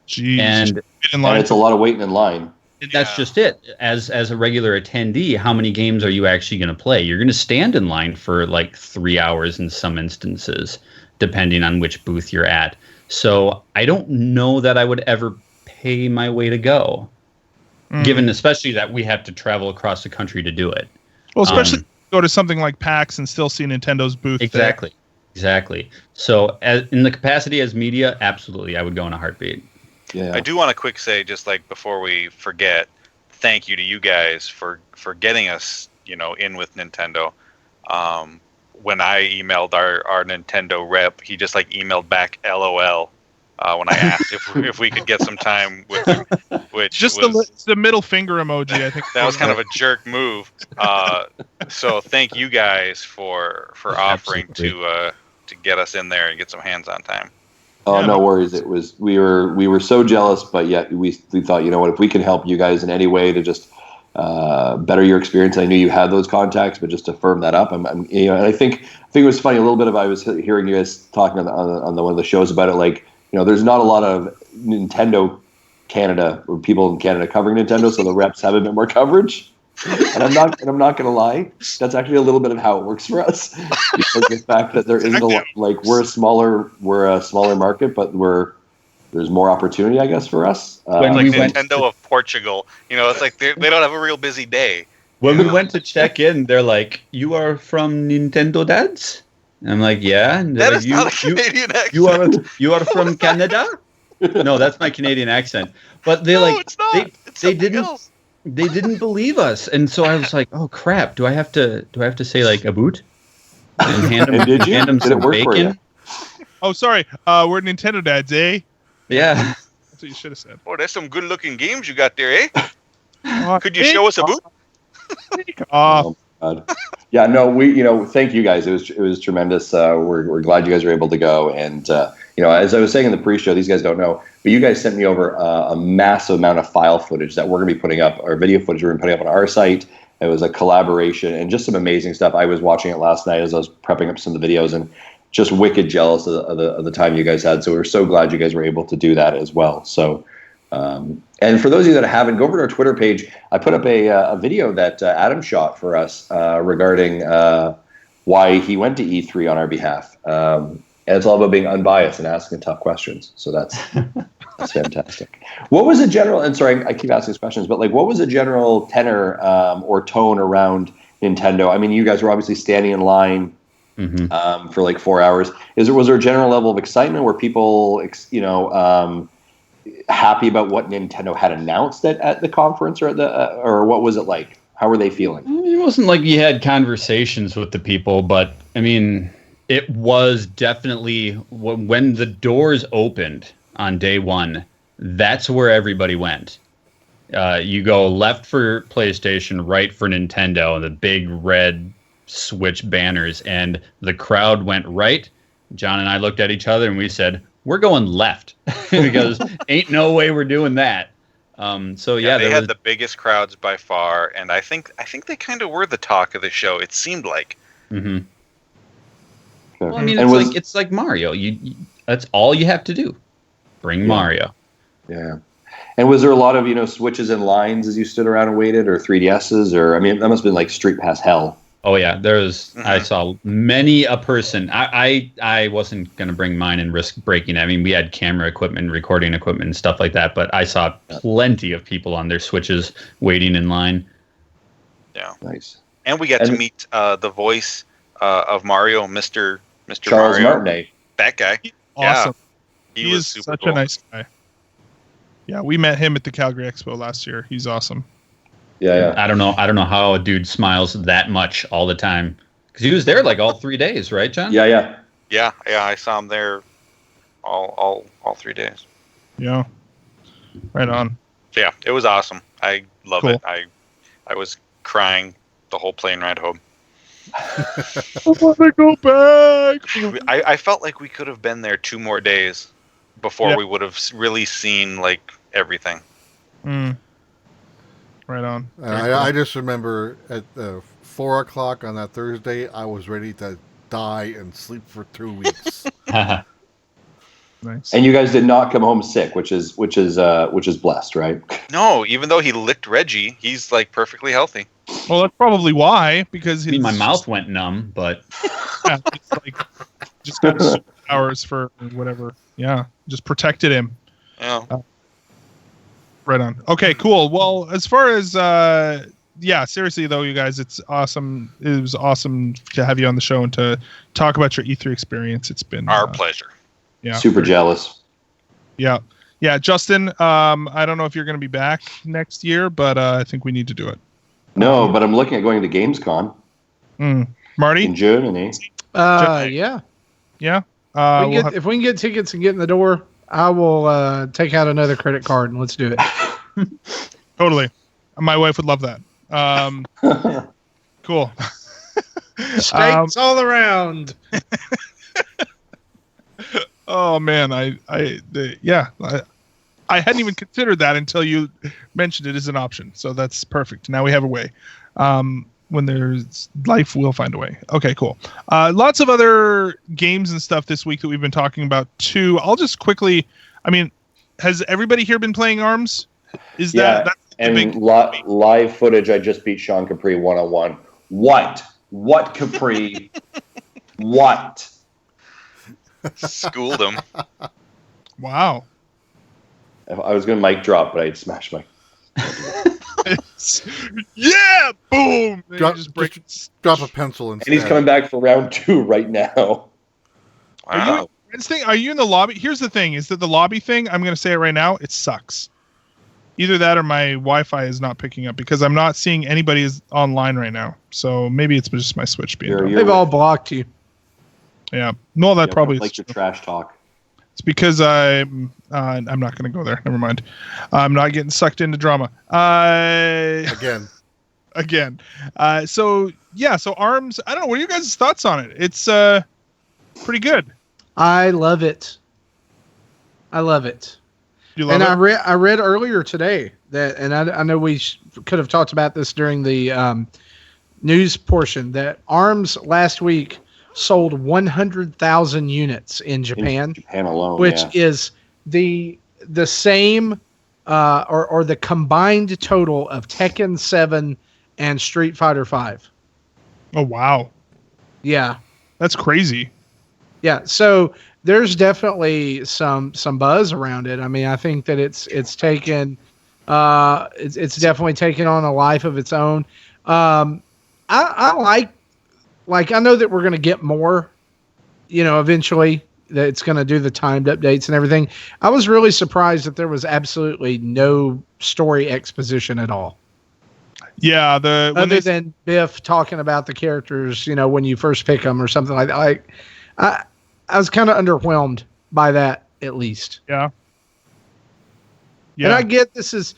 Jeez. And Get in line And it's a lot of waiting in line. that's just it. As a regular attendee, how many games are you actually going to play? You're going to stand in line for like 3 hours in some instances, depending on which booth you're at. So I don't know that I would ever pay my way to go, given especially that we have to travel across the country to do it. Well, especially go to something like PAX and still see Nintendo's booth. Exactly. So in the capacity as media, absolutely, I would go in a heartbeat. Yeah. I do want to quick say, just like before we forget, thank you to you guys for getting us, in with Nintendo. When I emailed our Nintendo rep, he just emailed back LOL when I asked if we could get some time with him, which Just was the middle finger emoji, I think. that was kind of a jerk move. So thank you guys for offering to get us in there and get some hands-on time. Oh, no worries. It was we were so jealous, but yet we thought, if we can help you guys in any way to just better your experience. I knew you had those contacts, but just to firm that up, and I think it was funny a little bit of I was hearing you guys talking on one of the shows about it. There's not a lot of Nintendo Canada or people in Canada covering Nintendo, so the reps have a bit more coverage. And I'm not going to lie, that's actually a little bit of how it works for us. Because the fact that there isn't a lot, we're a smaller market, but there's more opportunity, I guess, for us. It's like Nintendo of Portugal. It's like they don't have a real busy day. When we went to check in, they're like, "You are from Nintendo Dads?" And I'm like, "Yeah." And that like, is not a Canadian accent. You are from Canada? No, that's my Canadian accent. But they it's not. they didn't believe us, and so I was like, "Oh crap! Do I have to say a boot?" And hand them, did you? hand them Did some it work for bacon. you? Oh, sorry. We're Nintendo dads, eh? Yeah. That's what you should have said. Oh, there's some good-looking games you got there, eh? Could you show us a boot? Oh, God. Yeah, no, thank you guys. It was tremendous. We're glad you guys were able to go. And, as I was saying in the pre-show, these guys don't know, but you guys sent me over a massive amount of file footage that we're going to be putting up, or video footage we're going to be putting up on our site. It was a collaboration and just some amazing stuff. I was watching it last night as I was prepping up some of the videos and just wicked jealous of the time you guys had. So we're so glad you guys were able to do that as well. So, and for those of you that haven't, go over to our Twitter page. I put up a video that Adam shot for us regarding why he went to E3 on our behalf. And it's all about being unbiased and asking tough questions. So that's fantastic. What was the general, and sorry, I keep asking these questions, but what was the general tenor or tone around Nintendo? I mean, you guys were obviously standing in line for 4 hours. Was there a general level of excitement? Were people, happy about what Nintendo had announced at the conference, or what was it like? How were they feeling? It wasn't like you had conversations with the people, but I mean, it was definitely when the doors opened on day one. That's where everybody went. You go left for PlayStation, right for Nintendo, and the big red Switch banners, and the crowd went right. John and I looked at each other and we said, "We're going left," because ain't no way we're doing that. They had the biggest crowds by far, and I think they kind of were the talk of the show. It seemed like. Mm-hmm. Well, I mean, it's like Mario. You that's all you have to do. Bring Mario. Yeah. And was there a lot of switches and lines as you stood around and waited, or 3DSs, or I mean, that must have been like street pass hell. Oh yeah, there was. I saw many a person. I wasn't gonna bring mine and risk breaking it. I mean, we had camera equipment, recording equipment, and stuff like that. But I saw plenty of people on their Switches waiting in line. Yeah, nice. And we got to meet the voice of Mario, Mr. Charles Mario. Martinet. That guy. Awesome. Yeah, he was is super such cool. a nice guy. Yeah, we met him at the Calgary Expo last year. He's awesome. Yeah. I don't know how a dude smiles that much all the time, because he was there all 3 days, right, John? Yeah. Yeah. I saw him there all 3 days. Yeah. Right on. Yeah, it was awesome. I love Cool. it. I was crying the whole plane ride home. I want to go back. I felt like we could have been there 2 more days before Yeah. we would have really seen everything. Right on. I just remember at 4 o'clock on that Thursday, I was ready to die and sleep for 2 weeks. Nice. And you guys did not come home sick, which is blessed, right? No, even though he licked Reggie, he's like perfectly healthy. Well, that's probably why, because I mean, my mouth went numb, but yeah, it's like just got superpowers for whatever. Yeah, just protected him. Yeah. Right on. Okay, cool. Well, as far as yeah, seriously though, you guys, it's awesome. It was awesome to have you on the show and to talk about your E3 experience. It's been Our pleasure. Yeah. Super jealous. Yeah. Yeah, Justin, I don't know if you're going to be back next year, but I think we need to do it. No, but I'm looking at going to Gamescom Marty? in June. Yeah. Yeah. If we can get tickets and get in the door, I will take out another credit card and let's do it. Totally. My wife would love that. Cool. Steaks all around. Oh man, I hadn't even considered that until you mentioned it as an option. So that's perfect. Now we have a way. When there's life, we'll find a way. Okay, cool. Lots of other games and stuff this week that we've been talking about too. I'll just quickly. I mean, has everybody here been playing ARMS? Is Yeah, that's and big live footage. I just beat Sean Capri 1-on-1. What Capri? What? Schooled him. Wow. I was going to mic drop, but I smashed my. Yeah, boom. Then Drop, you just break. drop a pencil instead. And he's coming back for round 2 right now. Wow. Are you in the lobby? Here's the thing: is that the lobby thing? I'm going to say it right now. It sucks. Either that or my Wi-Fi is not picking up because I'm not seeing anybody is online right now. So maybe it's just my Switch being. You're- down. They've all blocked you. Yeah. No, that probably like is your true. trash talk. It's because I'm not going to go there. Never mind. I'm not getting sucked into drama. Again. So ARMS. I don't know. What are you guys' thoughts on it? It's pretty good. I love it. I love it. You love And it? I read earlier today that, and I know we could have talked about this during the news portion, that ARMS last week sold 100,000 units in Japan, Japan alone, which yeah. is the same or the combined total of Tekken 7 and Street Fighter 5. Oh wow, Yeah. that's crazy. Yeah, so there's definitely some buzz around it. I mean, I think that it's taken it's definitely taken on a life of its own. I like I know that we're going to get more, eventually, that it's going to do the timed updates and everything. I was really surprised that there was absolutely no story exposition at all. Yeah, Other than Biff talking about the characters, when you first pick them or something like that. I was kind of underwhelmed by that, at least. Yeah. And I get this is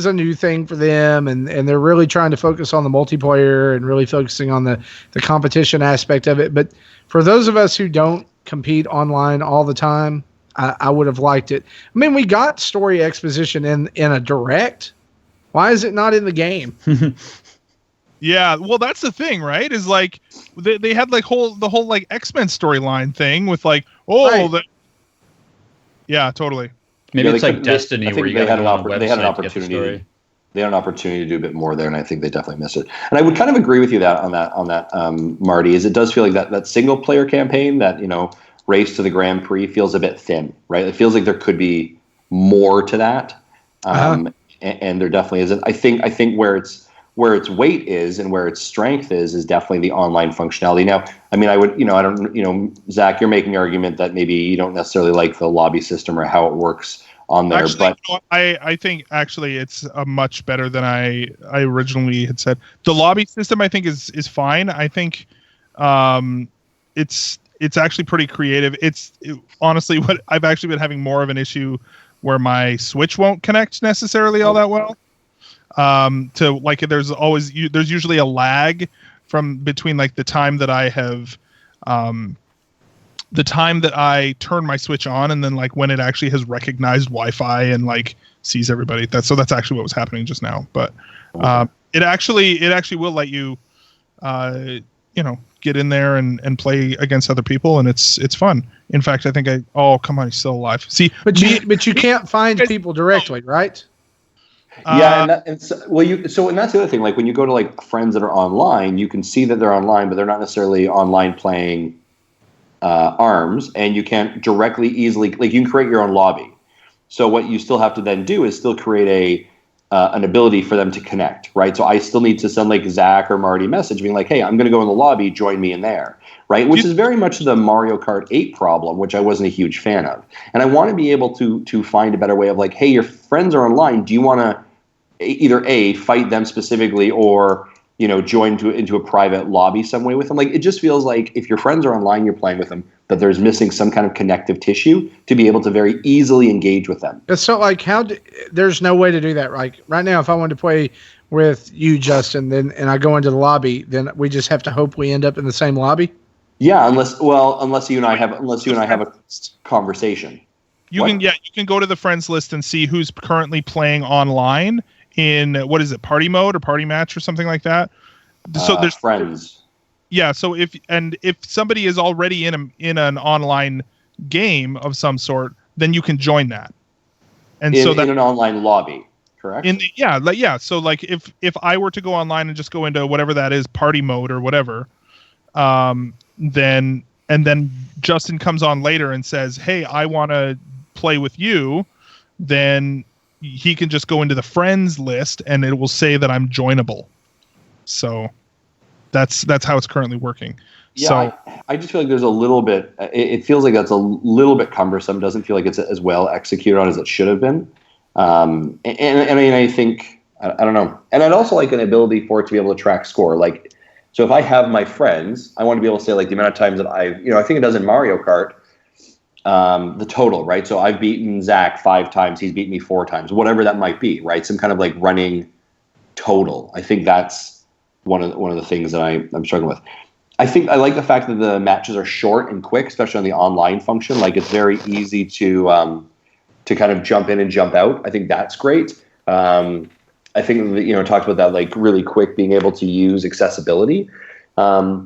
a new thing for them, and they're really trying to focus on the multiplayer and really focusing on the competition aspect of it. But for those of us who don't compete online all the time, I would have liked it. I mean, we got story exposition in a direct. Why is it not in the game? Yeah, well, that's the thing, right? Is like they had like the whole like X-Men storyline thing with like, Right. Yeah, totally. maybe it's they- like Destiny, I think where you they got had to an they had an opportunity. They had an opportunity to do a bit more there, and I think they definitely missed it. And I would kind of agree with you on that, Marty. Is it does feel like that single player campaign, that race to the Grand Prix, feels a bit thin, right? It feels like there could be more to that, and there definitely isn't. I think where its weight is and where its strength is definitely the online functionality. Now, I mean, I would, I don't, Zach, you're making the argument that maybe you don't necessarily like the lobby system or how it works on there, actually, but I think actually it's much better than I originally had said. The lobby system I think is fine. I think it's actually pretty creative. Honestly what I've actually been having more of an issue where my Switch won't connect necessarily all that well. To like, there's usually a lag from between like the time that I have the time that I turn my Switch on and then like when it actually has recognized Wi-Fi and like sees everybody. That's actually what was happening just now. But it actually will let you get in there and play against other people, and it's fun. In fact, I think come on, he's still alive. See, but you can't find people directly, right? Yeah, and that's the other thing. Like when you go to like friends that are online, you can see that they're online, but they're not necessarily online playing ARMS, and you can't directly easily like you can create your own lobby. So what you still have to then do is still create an ability for them to connect, right? So I still need to send like Zach or Marty a message being like, hey, I'm going to go in the lobby, join me in there, right? Which is very much the Mario Kart 8 problem, which I wasn't a huge fan of. And I want to be able to find a better way of like, hey, your friends are online. Do you want to either A, fight them specifically, or join into a private lobby some way with them? Like, it just feels like if your friends are online, you're playing with them, that there's missing some kind of connective tissue to be able to very easily engage with them. So, like, there's no way to do that. Like, right now, if I wanted to play with you, Justin, and I go into the lobby, then we just have to hope we end up in the same lobby? Yeah, unless you and I have a conversation. You can go to the friends list and see who's currently playing online in what is it, party mode or party match or something like that. So there's friends. Yeah. So if somebody is already in an online game of some sort, then you can join that. And in an online lobby, correct? So like if I were to go online and just go into whatever that is, party mode or whatever, then Justin comes on later and says, hey, I want to play with you, then he can just go into the friends list and it will say that I'm joinable. So that's how it's currently working. Yeah, so I just feel like there's a little bit, it feels like that's a little bit cumbersome. Doesn't feel like it's as well executed on as it should have been. And I think, I don't know. And I'd also like an ability for it to be able to track score. Like, so if I have my friends, I want to be able to say like the amount of times that I think it does in Mario Kart, the total, right? So I've beaten Zach 5 times, he's beaten me 4 times, whatever that might be, right? Some kind of like running total. I think that's one of the things that I'm struggling with. I think I like the fact that the matches are short and quick, especially on the online function. Like it's very easy to kind of jump in and jump out. I think that's great. I think that, talked about that like really quick being able to use accessibility. How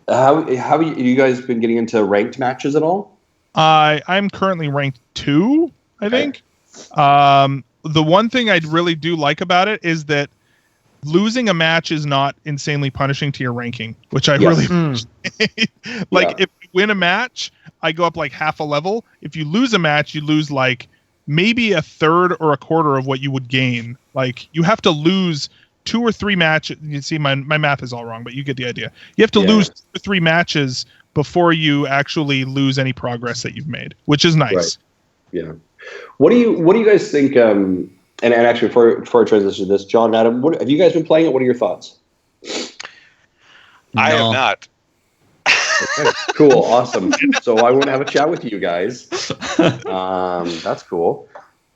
have you guys been getting into ranked matches at all? I'm currently ranked 2, I think. The one thing I really do like about it is that losing a match is not insanely punishing to your ranking, which I really appreciate. Like if you win a match, I go up like half a level. If you lose a match, you lose like maybe a third or a quarter of what you would gain. Like you have to lose 2 or 3 matches. You see, my math is all wrong, but you get the idea. You have to lose 2 or 3 matches before you actually lose any progress that you've made, which is nice. Right. Yeah. What do you guys think? And actually, before I transition to this, John and Adam, have you guys been playing it? What are your thoughts? I have not. Okay, cool, awesome. So I want to have a chat with you guys. That's cool.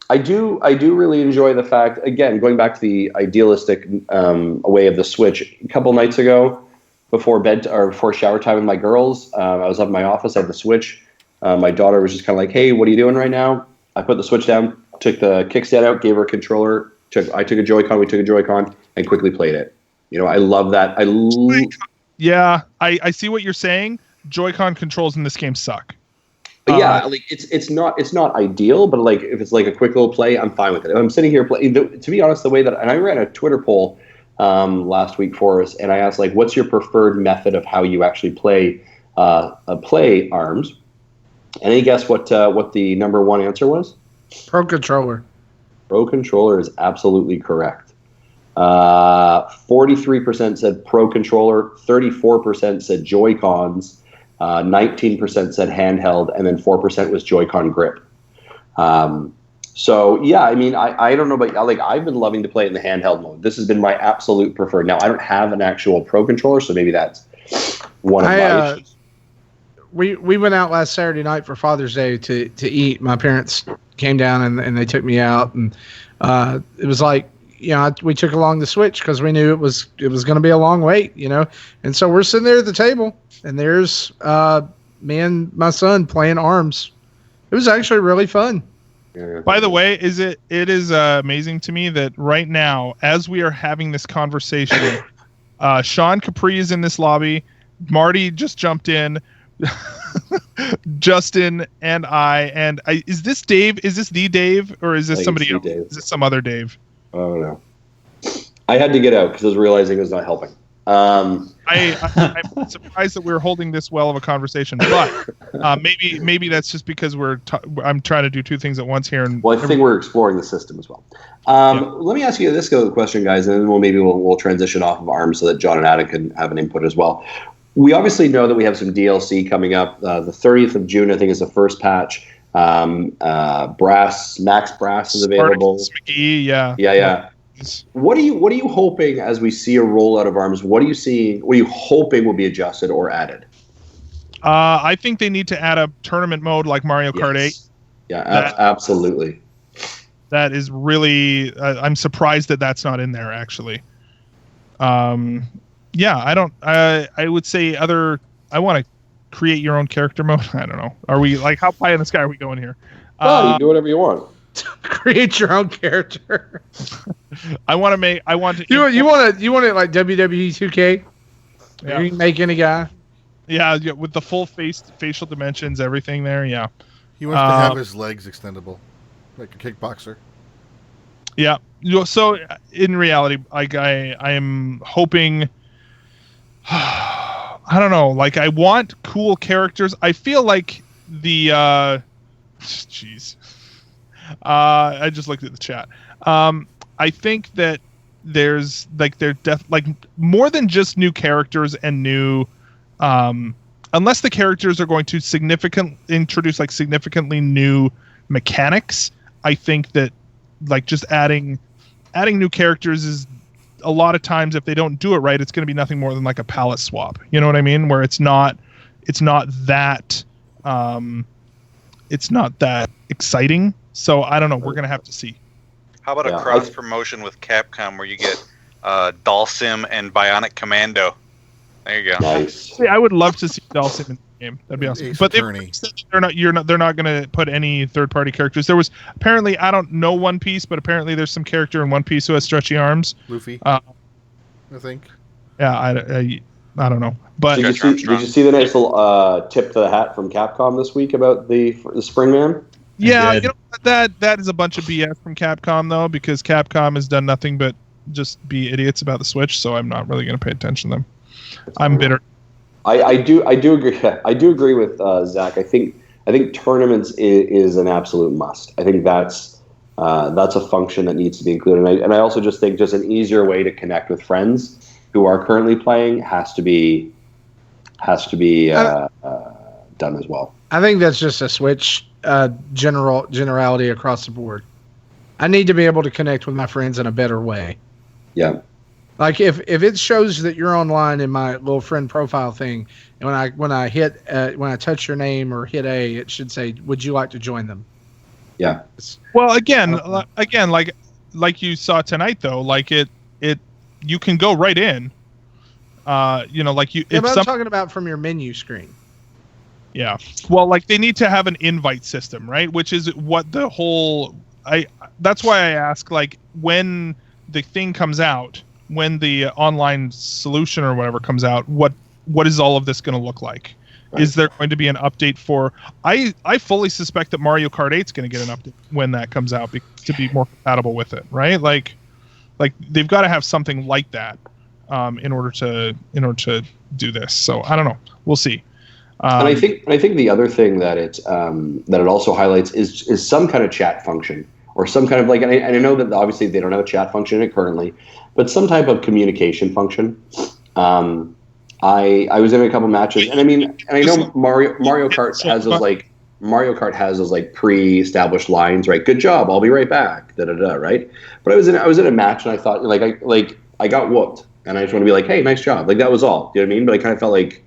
I do really enjoy the fact, again, going back to the idealistic way of the Switch. A couple nights ago, before bed or before shower time with my girls, I was up in my office. I had the Switch. My daughter was just kind of like, "Hey, what are you doing right now?" I put the Switch down, took the kickstand out, gave her a controller. I took a Joy-Con. We took a Joy-Con and quickly played it. I love that. Yeah, I see what you're saying. Joy-Con controls in this game suck. But yeah, like it's not ideal, but like if it's like a quick little play, I'm fine with it. If I'm sitting here playing, to be honest, the way that, and I ran a Twitter poll last week for us, and I asked like, what's your preferred method of how you actually play ARMS? And any guess what the number 1 answer was? Pro Controller. Pro Controller is absolutely correct. 43% said Pro Controller, 34% said Joy-Cons. 19% said handheld, and then 4% was Joy-Con grip. So yeah, I mean, I don't know, but like I've been loving to play it in the handheld mode. This has been my absolute preferred. Now I don't have an actual Pro Controller, so maybe that's one of my issues. We went out last Saturday night for Father's Day to eat. My parents came down and they took me out, and it was like, we took along the Switch because we knew it was going to be a long wait, and so we're sitting there at the table, and there's me and my son playing ARMS. It was actually really fun. By the way, it is amazing to me that right now, as we are having this conversation, Sean Capri is in this lobby. Marty just jumped in. Justin and I. Is this Dave? Is this the Dave, or is this somebody else? Dave. Is this some other Dave? Oh no. I had to get out because I was realizing it was not helping. I'm surprised that we're holding this well of a conversation, but maybe that's just because I'm trying to do two things at once here. And well, I think we're exploring the system as well. Let me ask you this question, guys, and then we'll transition off of ARMS so that John and Ada can have an input as well. We obviously know that we have some DLC coming up. The 30th of June, I think, is the first patch. Max Brass is available. McGee, yeah. What are you hoping as we see a rollout of ARMS? What are you hoping will be adjusted or added? I think they need to add a tournament mode like Mario Kart 8. Yeah, absolutely. That is really. I'm surprised that that's not in there actually. Yeah, I don't. I would say I want to create your own character mode. I don't know. Are we like how pie in the sky are we going here? You can do whatever you want. Create your own character. I want to. You want it like WWE 2K? Yeah. You can make any guy. Yeah, with the full facial dimensions, everything there. Yeah. He wants to have his legs extendable, like a kickboxer. Yeah. So in reality, like I am hoping. I don't know. Like I want cool characters. I feel like the. Jeez. I just looked at the chat. I think that there's like more than just new characters and new, unless the characters are going to introduce like significantly new mechanics. I think that like just adding new characters is a lot of times if they don't do it right, it's going to be nothing more than like a palette swap. You know what I mean? Where it's not that exciting. So I don't know. We're gonna have to see. How about a cross promotion with Capcom where you get Dalsim and Bionic Commando? There you go. Nice. See, I would love to see Dalsim in the game. That'd be awesome. Ace but Attorney. They're not gonna put any third-party characters. There was apparently, I don't know One Piece, but apparently there's some character in One Piece who has stretchy arms. Luffy. I think. Yeah, I don't know. But did you see the nice little tip to the hat from Capcom this week about the Springman? Yeah, you know, that is a bunch of BS from Capcom though, because Capcom has done nothing but just be idiots about the Switch. So I'm not really going to pay attention to them. I'm bitter. I do agree. I do agree with Zach. I think tournaments is an absolute must. I think that's a function that needs to be included. And I also just think just an easier way to connect with friends who are currently playing has to be done as well. I think that's just a Switch generality across the board. I need to be able to connect with my friends in a better way. Yeah. Like if it shows that you're online in my little friend profile thing, and when I touch your name or hit A, it should say, "Would you like to join them?" Yeah. Well, again, like you saw tonight though, like it you can go right in. Like you. Yeah, but I'm talking about from your menu screen. Yeah. Well, like they need to have an invite system, right? Which is what the whole that's why I ask, like, when the thing comes out, when the online solution or whatever comes out, what is all of this going to look like? Right. Is there going to be an update for I fully suspect that Mario Kart 8 is going to get an update when that comes out to be more compatible with it, right? Like they've got to have something like that in order to do this. So I don't know. We'll see. And I think the other thing that it also highlights is some kind of chat function or some kind of like, and I know that obviously they don't have a chat function in it currently, but some type of communication function. I was in a couple matches, and I know Mario Kart has those like pre-established lines, right? Good job, I'll be right back, right? But I was in a match and I thought I got whooped, and I just want to be like, hey, nice job, like that was all. You know what I mean? But I kind of felt like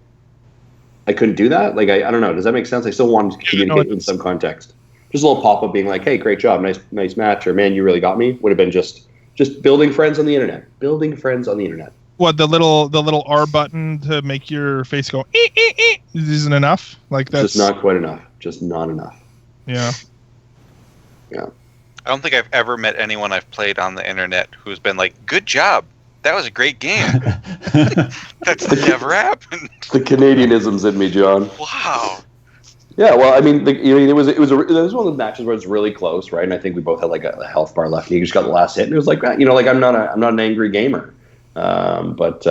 I couldn't do that. Like I don't know. Does that make sense? I still wanted to communicate in some context. Just a little pop up being like, "Hey, great job, nice match," or "Man, you really got me." Would have been just building friends on the internet. Building friends on the internet. What, the little R button to make your face go isn't enough? Like that's just not quite enough. Just not enough. Yeah. Yeah. I don't think I've ever met anyone I've played on the internet who's been like, "Good job." That was a great game. That's never happened. The Canadianisms in me, John. Wow. Yeah, well, I mean, it was one of the matches where it's really close, right? And I think we both had like a health bar left, and he just got the last hit, and it was like, like I'm not an angry gamer, but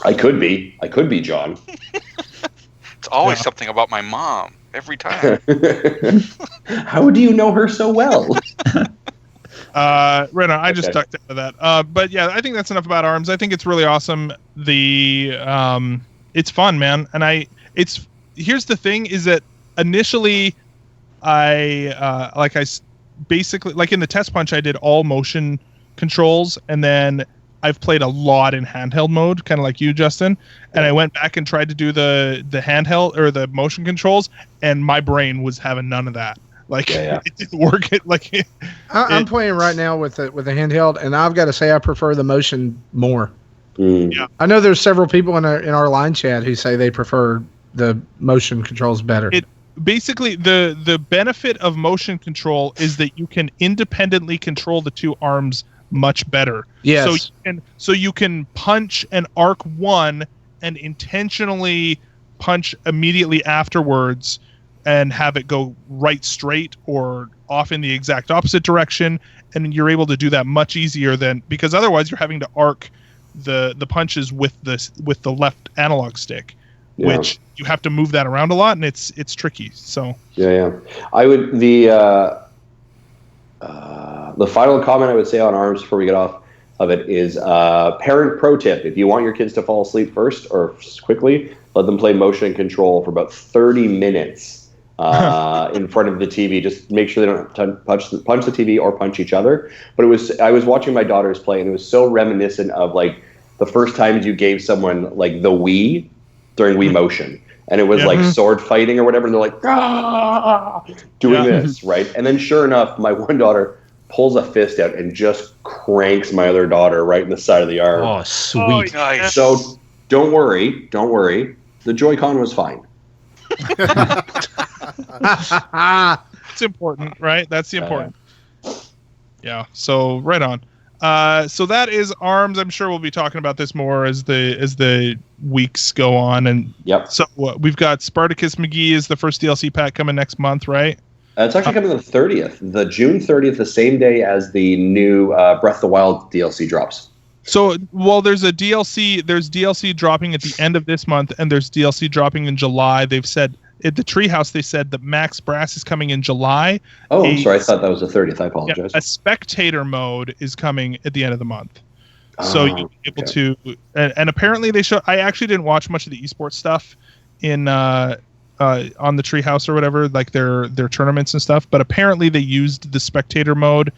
I could be, John. It's always something about my mom every time. How do you know her so well? Right on. I just ducked out of that. But yeah, I think that's enough about ARMS. I think it's really awesome. It's fun, man. And here's the thing is that initially basically like in the test punch, I did all motion controls, and then I've played a lot in handheld mode, kind of like you, Justin. And I went back and tried to do the handheld or the motion controls, and my brain was having none of that. Like it didn't work. I'm playing right now with a handheld, and I've got to say I prefer the motion more. Yeah, I know there's several people in our line chat who say they prefer the motion controls better. Basically, the benefit of motion control is that you can independently control the two arms much better. Yes. So you can punch an arc one and intentionally punch immediately afterwards and have it go right straight or off in the exact opposite direction, and you're able to do that much easier than, because otherwise you're having to arc the punches with the left analog stick, which you have to move that around a lot, and it's tricky. So I would the final comment I would say on ARMS before we get off of it is parent pro tip: if you want your kids to fall asleep first or quickly, let them play motion control for about 30 minutes in front of the TV. Just make sure they don't punch the TV or punch each other. But I was watching my daughters play, and it was so reminiscent of like the first times you gave someone like the Wii during Wii Motion, and it was like sword fighting or whatever, and they're like doing this, right? And then sure enough, my one daughter pulls a fist out and just cranks my other daughter right in the side of the arm. Oh, sweet. Oh, nice. So don't worry. The Joy-Con was fine. it's important, right? That's the important. Yeah. So right on. So that is ARMS. I'm sure we'll be talking about this more as the weeks go on. And so we've got Spartacus McGee is the first DLC pack coming next month, right? It's actually coming on the 30th, the June 30th, the same day as the new Breath of the Wild DLC drops. So, there's DLC dropping at the end of this month, and there's DLC dropping in July. They've said at the Treehouse, they said that Max Brass is coming in July. Oh, I'm sorry. I thought that was the 30th. I apologize. A spectator mode is coming at the end of the month. So you'll be able to, and apparently they show. I actually didn't watch much of the esports stuff in on the Treehouse or whatever, like their tournaments and stuff. But apparently they used the spectator mode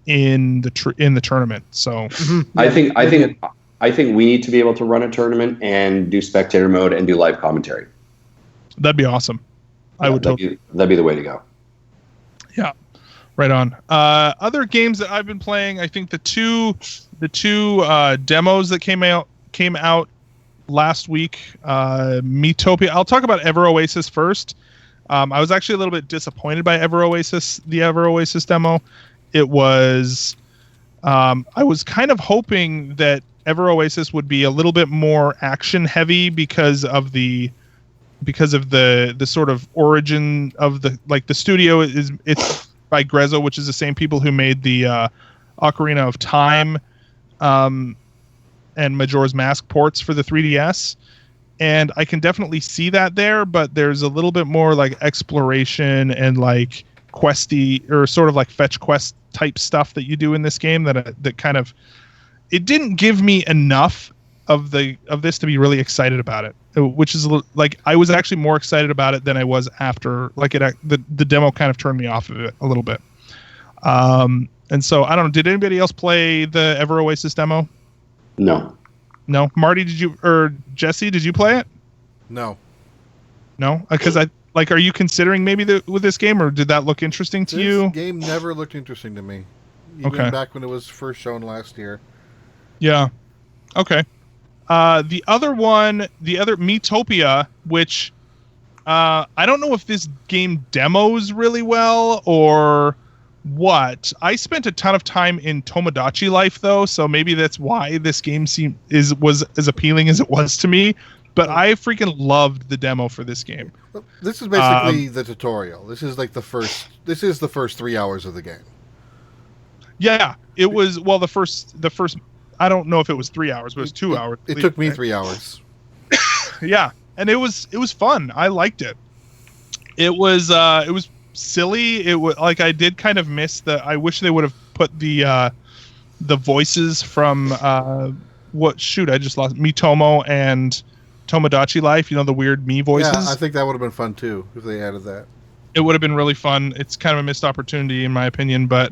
in the tournament. So I think we need to be able to run a tournament and do spectator mode and do live commentary. That'd be awesome. That'd be the way to go. Yeah, right on. Other games that I've been playing, I think the two demos that came out last week, Miitopia. I'll talk about Ever Oasis first. I was actually a little bit disappointed by the Ever Oasis demo. It was, I was kind of hoping that Ever Oasis would be a little bit more action heavy because of the sort of origin of the studio it's by Grezzo, which is the same people who made the Ocarina of Time and Majora's Mask ports for the 3DS. And I can definitely see that there, but there's a little bit more like exploration and like questy or sort of like fetch quest type stuff that you do in this game that kind of, it didn't give me enough of this to be really excited about it, which is like I was actually more excited about it than I was after. Like the demo kind of turned me off of it a little bit. And so I don't know. Did anybody else play the Ever Oasis demo? No. Marty, did you, or Jesse, did you play it? No. Because are you considering maybe with this game, or did that look interesting to you? This game never looked interesting to me. Even back when it was first shown last year. Yeah. Okay. The other Miitopia, which I don't know if this game demos really well or what. I spent a ton of time in Tomodachi Life, though, so maybe that's why this game was as appealing as it was to me. But I freaking loved the demo for this game. This is basically the tutorial. This is like the first 3 hours of the game. Yeah, it was. Well, the first. I don't know if it was 3 hours, but it was 2 hours. It took me 3 hours. Yeah, and it was fun. I liked it. It was silly. It was like I did kind of miss the. I wish they would have put the voices from what? Shoot, I just lost Miitomo and Tomodachi Life. You know, the weird me voices. Yeah, I think that would have been fun too if they added that. It would have been really fun. It's kind of a missed opportunity in my opinion, but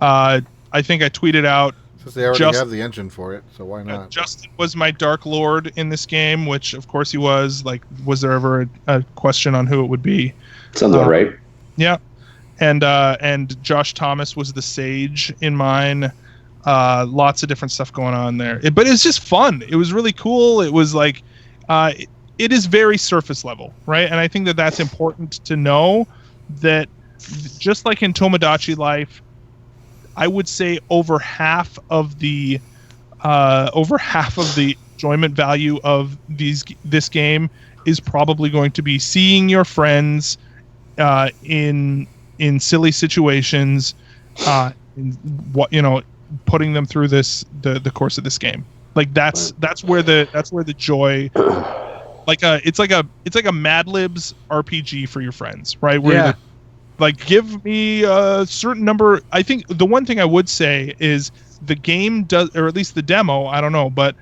I think I tweeted out. Since they already have the engine for it, so why not? Justin was my Dark Lord in this game, which of course he was. Like, was there ever a question on who it would be? Sounds about right. Yeah, and Josh Thomas was the Sage in mine. Lots of different stuff going on there, but it's just fun. It was really cool. It was like, it is very surface level, right? And I think that that's important to know. That just like in Tomodachi Life, I would say over half of the enjoyment value of this game is probably going to be seeing your friends in silly situations, putting them through the course of this game. Like that's where the joy. It's like a Mad Libs RPG for your friends, right? Where like, give me a certain number. I think the one thing I would say is the game does, or at least the demo, I don't know, but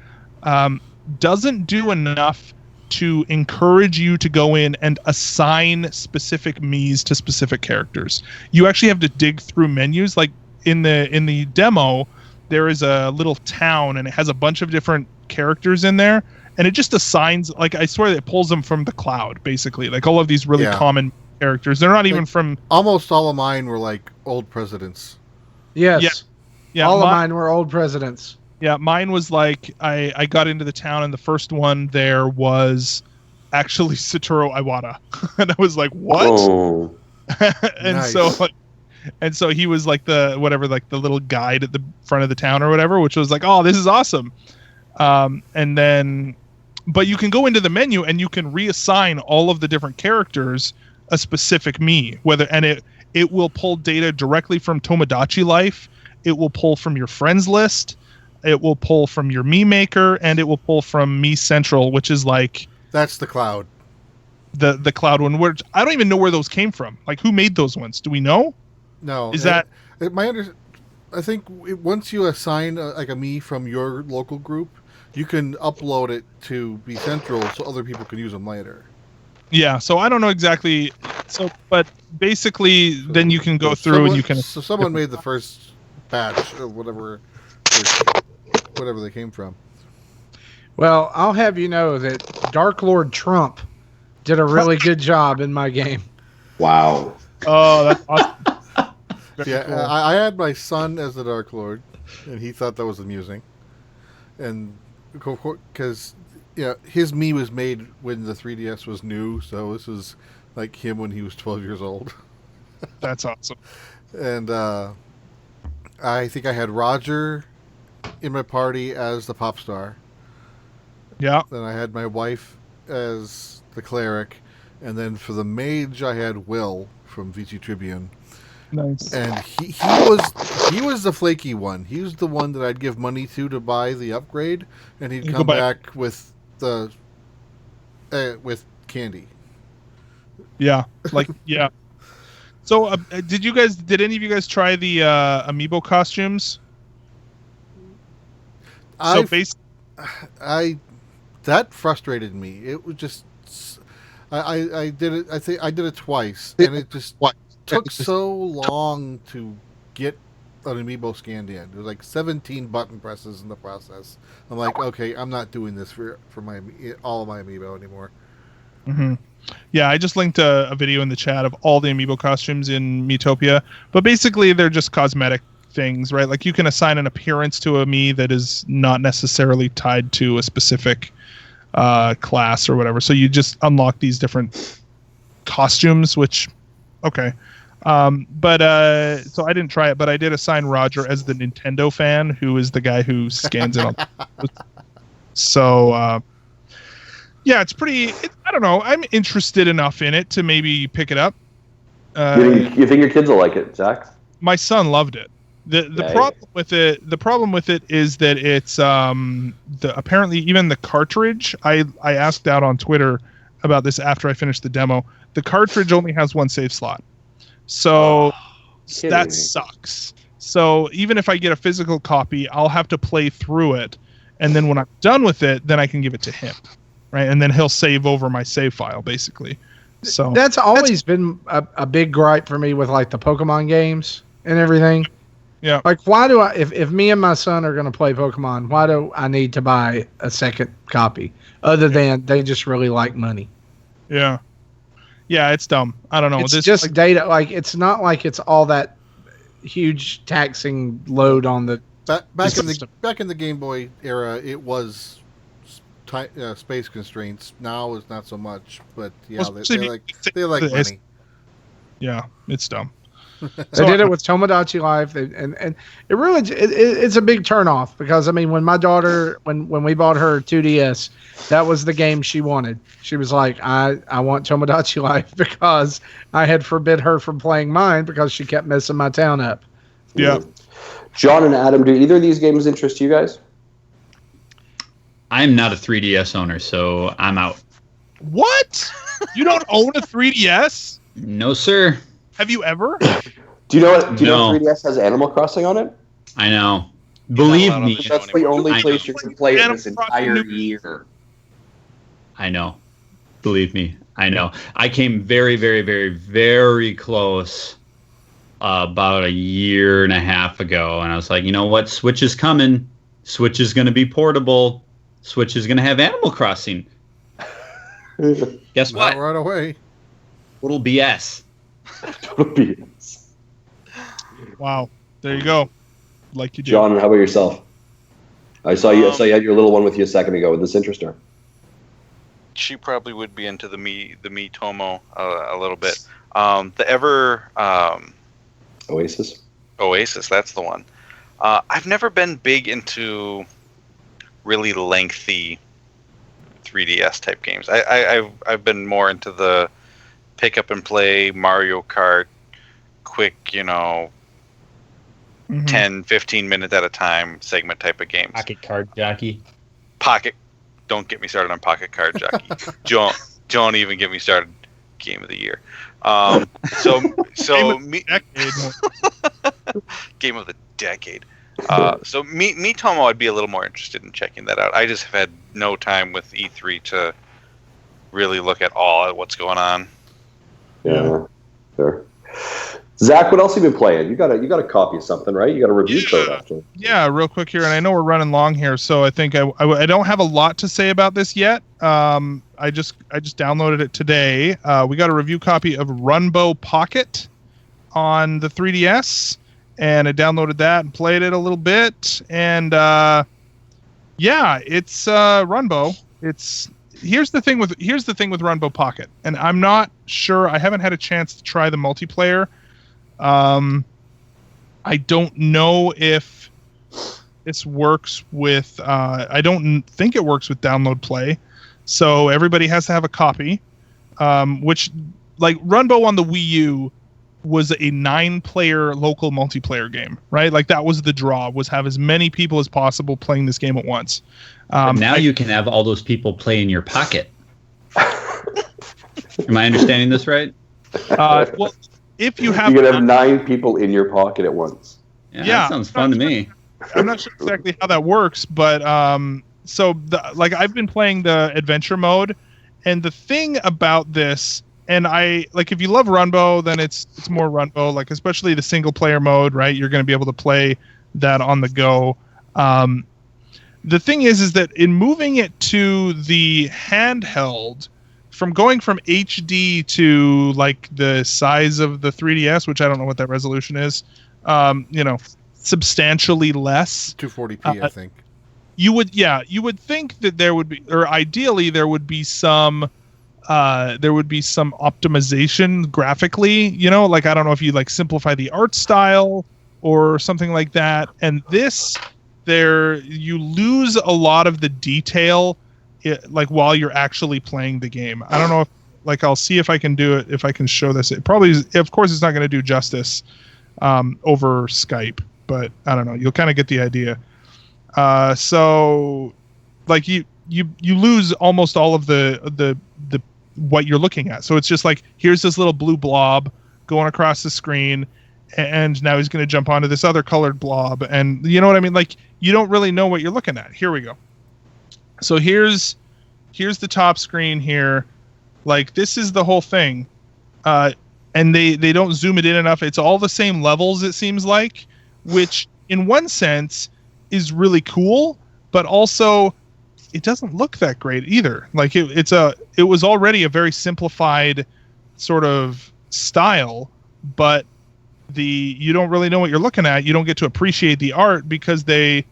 doesn't do enough to encourage you to go in and assign specific Miis to specific characters. You actually have to dig through menus. Like in the demo, there is a little town and it has a bunch of different characters in there, and it just assigns, like, I swear it pulls them from the cloud, basically. Like all of these really common characters. They're not even from. Almost all of mine were like old presidents. Yes. Yeah. All of mine were old presidents. Yeah, mine was like I got into the town and the first one there was actually Satoru Iwata, and I was like, what? Oh. And Nice. so he was like the little guide at the front of the town or whatever, which was like, oh, this is awesome. And then, but you can go into the menu and you can reassign all of the different characters a specific Mii, it will pull data directly from Tomodachi Life. It will pull from your friends list. It will pull from your Mii Maker, and it will pull from Mii Central, which is like That's the cloud. the cloud one. Which I don't even know where those came from. Like, who made those ones? Do we know? No, Is that I think once you assign a Mii from your local group, you can upload it to Mii Central so other people can use them later. Yeah, so I don't know exactly. So, but basically, then you can go through and you can. So someone made the first batch of whatever they came from. Well, I'll have you know that Dark Lord Trump did a really good job in my game. Wow. Oh, that's awesome. Yeah, Cool. I had my son as the Dark Lord, and he thought that was amusing. And because his Mii was made when the 3DS was new, so this is like him when he was 12 years old. That's awesome. And I think I had Roger in my party as the pop star. Yeah. Then I had my wife as the cleric, and then for the mage I had Will from VG Tribune. Nice. And he was the flaky one. He was the one that I'd give money to buy the upgrade, and he'd come back with the with candy. Yeah. Like, yeah. So, did any of you guys try the amiibo costumes? That frustrated me. It was just I did it. I think I did it twice, and it just took so long to get an amiibo scanned in. There was like 17 button presses in the process. I'm like, okay, I'm not doing this for all of my amiibo anymore. Mm-hmm. Yeah, I just linked a video in the chat of all the amiibo costumes in Miitopia, but basically they're just cosmetic things, right? Like, you can assign an appearance to a Mii that is not necessarily tied to a specific class or whatever. So you just unlock these different costumes, which, okay. So I didn't try it, but I did assign Roger as the Nintendo fan, who is the guy who scans it on. So yeah, it's pretty. I don't know. I'm interested enough in it to maybe pick it up. You think your kids will like it, Zach? My son loved it. The problem with it is that it's apparently even the cartridge. I asked out on Twitter about this after I finished the demo. The cartridge only has one save slot, so that sucks. So even if I get a physical copy, I'll have to play through it, and then when I'm done with it, then I can give it to him, right? And then he'll save over my save file, basically. So that's always been a big gripe for me with like the Pokemon games and everything. Yeah. Like, why do if me and my son are going to play Pokemon, why do I need to buy a second copy other than they just really like money? Yeah. Yeah, it's dumb. I don't know. It's just data. Like, it's not like it's all that huge taxing load on the back in the Game Boy era. It was space constraints. Now it's not so much, but yeah, they like money. Yeah, it's dumb. They did it with Tomodachi Life, and it really it's a big turnoff because I mean when my daughter when we bought her 2DS, that was the game she wanted. She was like, I want Tomodachi Life because I had forbid her from playing mine because she kept messing my town up. Yeah. John and Adam, do either of these games interest you guys? I'm not a 3DS owner, so I'm out. What? You don't own a 3DS? No, sir. Have you ever? Do you know 3DS has Animal Crossing on it? I know. Believe me. That's the only place you can play it this entire year. I know. Believe me. I know. I came very, very, very, very close about a year and a half ago, and I was like, you know what? Switch is coming. Switch is going to be portable. Switch is going to have Animal Crossing. Guess what? Not right away. Total BS. Wow. There you go. Like you do. John, how about yourself? I saw you had your little one with you a second ago. Would this interest her? She probably would be into the Miitomo a little bit. Oasis, that's the one. I've never been big into really lengthy 3DS type games. I've been more into the pick up and play Mario Kart, quick, 10, 15 minutes at a time segment type of games. Pocket Card Jockey. Don't get me started on Pocket Card Jockey. don't even get me started. Game of the year. Game of the decade. So Miitomo, I'd be a little more interested in checking that out. I just have had no time with E3 to really look at what's going on. Yeah, sure. Zach, what else have you been playing? You got a copy of something, right? You got a review code after. Yeah, real quick here, and I know we're running long here, so I think I don't have a lot to say about this yet. I just downloaded it today. We got a review copy of Runbow Pocket on the 3DS, and I downloaded that and played it a little bit, and yeah, it's Runbow. Here's the thing with Runbow Pocket, and I'm not sure. I haven't had a chance to try the multiplayer. I don't know if this works with. I don't think it works with download play, so everybody has to have a copy. Which, like Runbow on the Wii U, was a 9-player local multiplayer game, right? Like that was the draw, was have as many people as possible playing this game at once. Now you can have all those people play in your pocket. Am I understanding this right? Well, if you have, you can have 9 people in your pocket at once. Yeah, that sounds fun to me. I'm not sure exactly how that works, but I've been playing the adventure mode, and the thing about this, and if you love Runbow, then it's more Runbow, like especially the single player mode, right? You're going to be able to play that on the go. The thing is that in moving it to the handheld, from going from HD to like the size of the 3DS, which I don't know what that resolution is, substantially less. 240p, I think. You would think that there would be, or ideally there would be some there would be some optimization graphically, you know, like I don't know if you like simplify the art style or something like that. And this, you lose a lot of the detail, like while you're actually playing the game. I don't know if, like, I'll see if I can do it, if I can show this. It probably is, of course, it's not going to do justice over Skype, but I don't know. You'll kind of get the idea. So, like you lose almost all of the what you're looking at. So it's just like, here's this little blue blob going across the screen, and now he's going to jump onto this other colored blob, and you know what I mean? Like, you don't really know what you're looking at. Here we go. So here's the top screen here. Like, this is the whole thing. And they don't zoom it in enough. It's all the same levels, it seems like, which in one sense is really cool, but also it doesn't look that great either. Like, it was already a very simplified sort of style, but you don't really know what you're looking at. You don't get to appreciate the art because they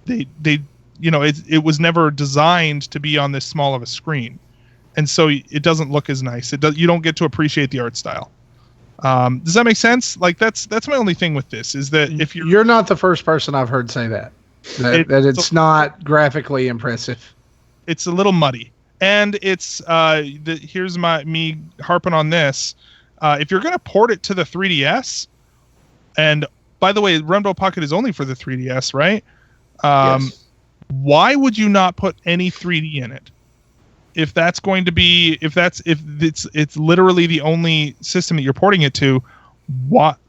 you know, it was never designed to be on this small of a screen, and so it doesn't look as nice. You don't get to appreciate the art style. Does that make sense? Like, that's my only thing with this, is that if you're not the first person I've heard say that it's not graphically impressive. It's a little muddy, and it's here's me harping on this. If you're going to port it to the 3DS, and by the way, Rainbow Pocket is only for the 3DS, right? Yes. Why would you not put any 3D in it? If it's literally the only system that you're porting it to,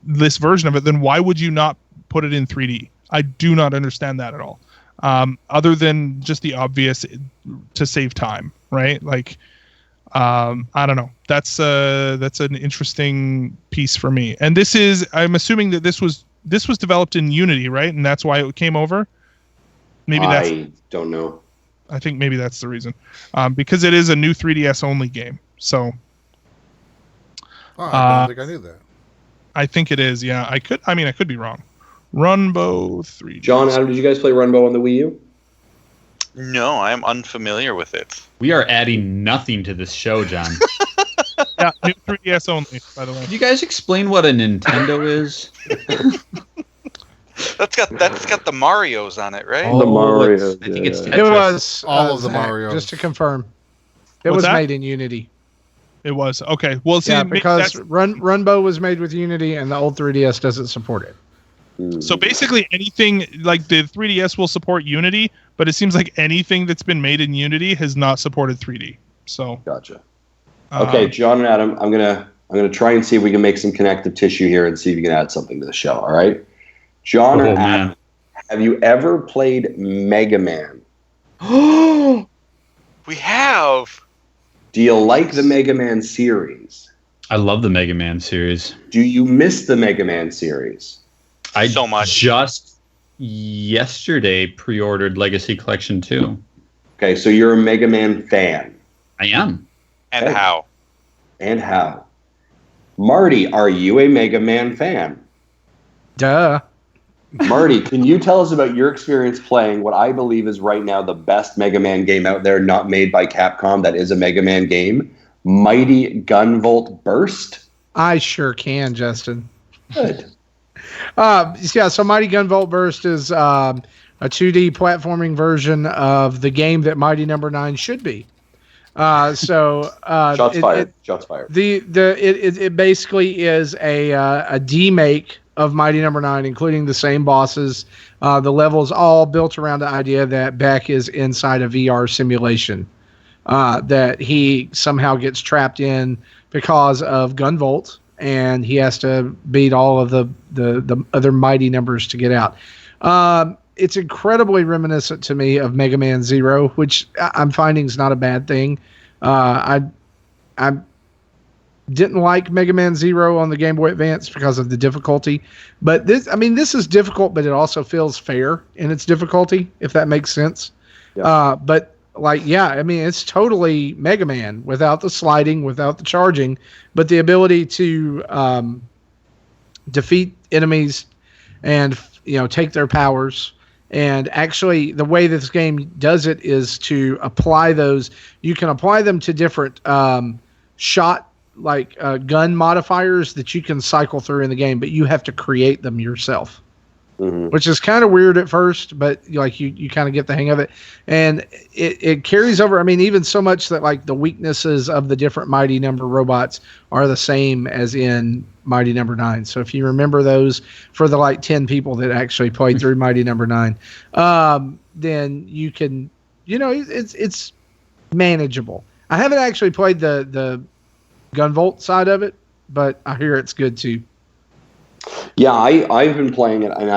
this version of it, then why would you not put it in 3D? I do not understand that at all. Other than just the obvious, to save time, right? Like, I don't know. That's an interesting piece for me. And I'm assuming that this was developed in Unity, right? And that's why it came over. I don't know. I think maybe that's the reason, because it is a new 3DS only game. So, I don't think I knew that. I think it is. Yeah, I could be wrong. Runbow 3. John, how did you guys play Runbow on the Wii U? No, I'm unfamiliar with it. We are adding nothing to this show, John. Yeah, new 3DS only, by the way. Could you guys explain what a Nintendo is? That's got the Marios on it, right? The Marios. I think it's It was All of the Zach, Marios. just to confirm. It What's was that? made in Unity. It was. Okay. Well, see, Yeah, because Runbow was made with Unity, and the old 3DS doesn't support it. so basically anything, like the 3DS will support Unity, but it seems like anything that's been made in Unity has not supported 3D. So Gotcha. Okay, John and Adam, I'm gonna try and see if we can make some connective tissue here and see if you can add something to the show. All right, John and Adam, have you ever played Mega Man? We have. Do you like the Mega Man series? I love the Mega Man series. Do you miss the Mega Man series? I So much. just yesterday pre-ordered Legacy Collection 2. Okay, so you're a Mega Man fan. I am. And Okay. how? And how? Marty, are you a Mega Man fan? Duh. Marty, can you tell us about your experience playing what I believe is right now the best Mega Man game out there, not made by Capcom, that is a Mega Man game? Mighty Gunvolt Burst? I sure can, Justin. Good. Yeah, so Mighty Gunvolt Burst is a 2D platforming version of the game that Mighty Number 9 should be. Shots fired. Shots fired. It basically is a demake of Mighty Number 9, including the same bosses. The levels all built around the idea that Beck is inside a VR simulation that he somehow gets trapped in because of Gunvolt, and he has to beat all of the other Mighty numbers to get out. It's incredibly reminiscent to me of Mega Man Zero, which I'm finding is not a bad thing. I didn't like Mega Man Zero on the Game Boy Advance because of the difficulty, but this is difficult, but it also feels fair in its difficulty, if that makes sense. Yeah. But it's totally Mega Man without the sliding, without the charging, but the ability to defeat enemies and take their powers And actually, the way this game does it is to apply those. You can apply them to different shot, like gun modifiers that you can cycle through in the game, but you have to create them yourself. Which is kind of weird at first, but like you kind of get the hang of it, and it carries over. I mean, even so much that like the weaknesses of the different Mighty Number robots are the same as in Mighty Number 9. So if you remember those for the like 10 people that actually played through Mighty Number 9, then you can, it's manageable. I haven't actually played the Gunvolt side of it, but I hear it's good too. Yeah, I've been playing it, and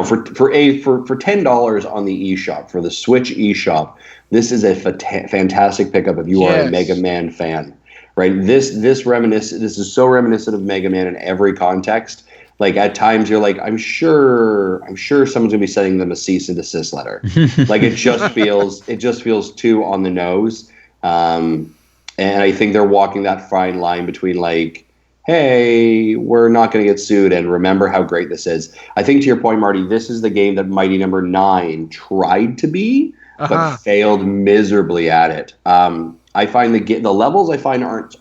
for $10 on the eShop, for the Switch eShop, this is a fantastic pickup if you are a Mega Man fan, right? This is so reminiscent of Mega Man in every context. Like at times you're like, I'm sure someone's gonna be sending them a cease and desist letter. Like it just feels too on the nose, and I think they're walking that fine line between like, hey, we're not going to get sued, and remember how great this is. I think to your point, Marty, this is the game that Mighty Number 9 tried to be, but failed miserably at it. I find the levels I find aren't.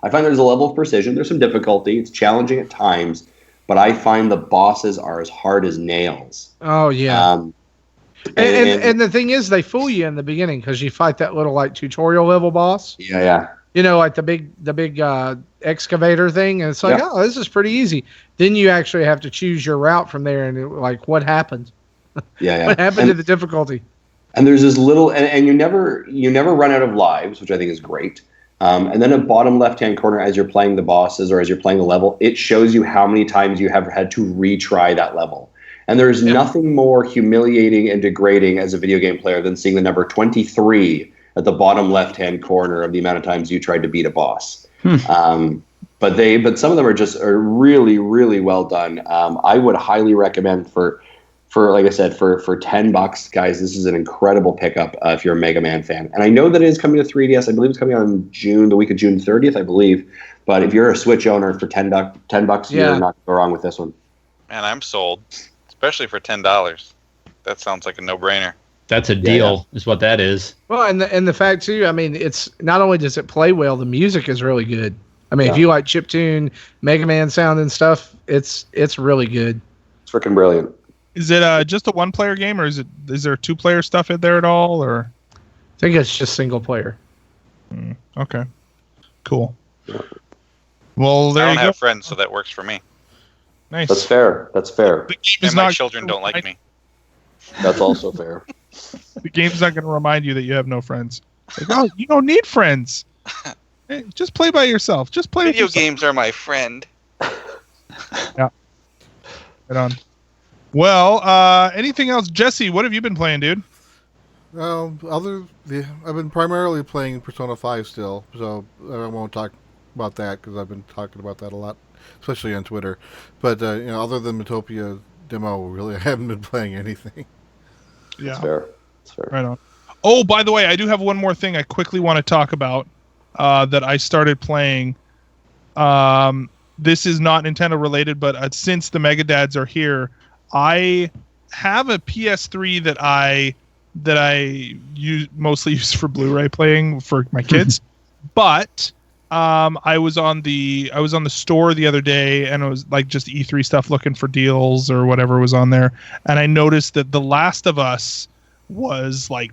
I find there's a level of precision. There's some difficulty. It's challenging at times, but I find the bosses are as hard as nails. Oh yeah. And the thing is, they fool you in the beginning because you fight that little like tutorial level boss. Yeah. Like the big excavator thing, and it's like, oh, this is pretty easy. Then you actually have to choose your route from there, and like, what happened? Yeah. What happened to the difficulty? And there's this little, and you never run out of lives, which I think is great. And then at bottom left-hand corner, as you're playing the bosses or as you're playing the level, it shows you how many times you have had to retry that level. And there's nothing more humiliating and degrading as a video game player than seeing the number 23 at the bottom left-hand corner of the amount of times you tried to beat a boss. But some of them are really, really well done. I would highly recommend for like I said, for $10, guys, this is an incredible pickup if you're a Mega Man fan. And I know that it is coming to 3DS. I believe it's coming out in the week of June 30th, I believe. But if you're a Switch owner for $10, you're not going to go wrong with this one. Man, I'm sold, especially for $10. That sounds like a no-brainer. That's a deal, is what that is. Well, and the fact too, I mean, it's not only does it play well, the music is really good. I mean, if you like chiptune, Mega Man sound and stuff, it's really good. It's freaking brilliant. Is it just a one-player game, or is there two-player stuff in there at all, or? I think it's just single player. Okay, cool. Well, there you go. I don't have friends, so that works for me. Nice. That's fair. The game is my children don't like me. That's also fair. The game's not going to remind you that you have no friends. Like, oh, you don't need friends. Hey, just play by yourself. Just play. Video games are my friend. Yeah. Right on. Well, anything else, Jesse? What have you been playing, dude? I've been primarily playing Persona 5 still, so I won't talk about that because I've been talking about that a lot, especially on Twitter. But other than Metopia demo, really, I haven't been playing anything. Yeah, it's fair. Right on. Oh, by the way, I do have one more thing I quickly want to talk about that I started playing. This is not Nintendo related, but since the Mega Dads are here, I have a PS3 that I mostly use for Blu-ray playing for my kids. But I was on the store the other day, and it was like just E3 stuff, looking for deals or whatever was on there, and I noticed that The Last of Us was like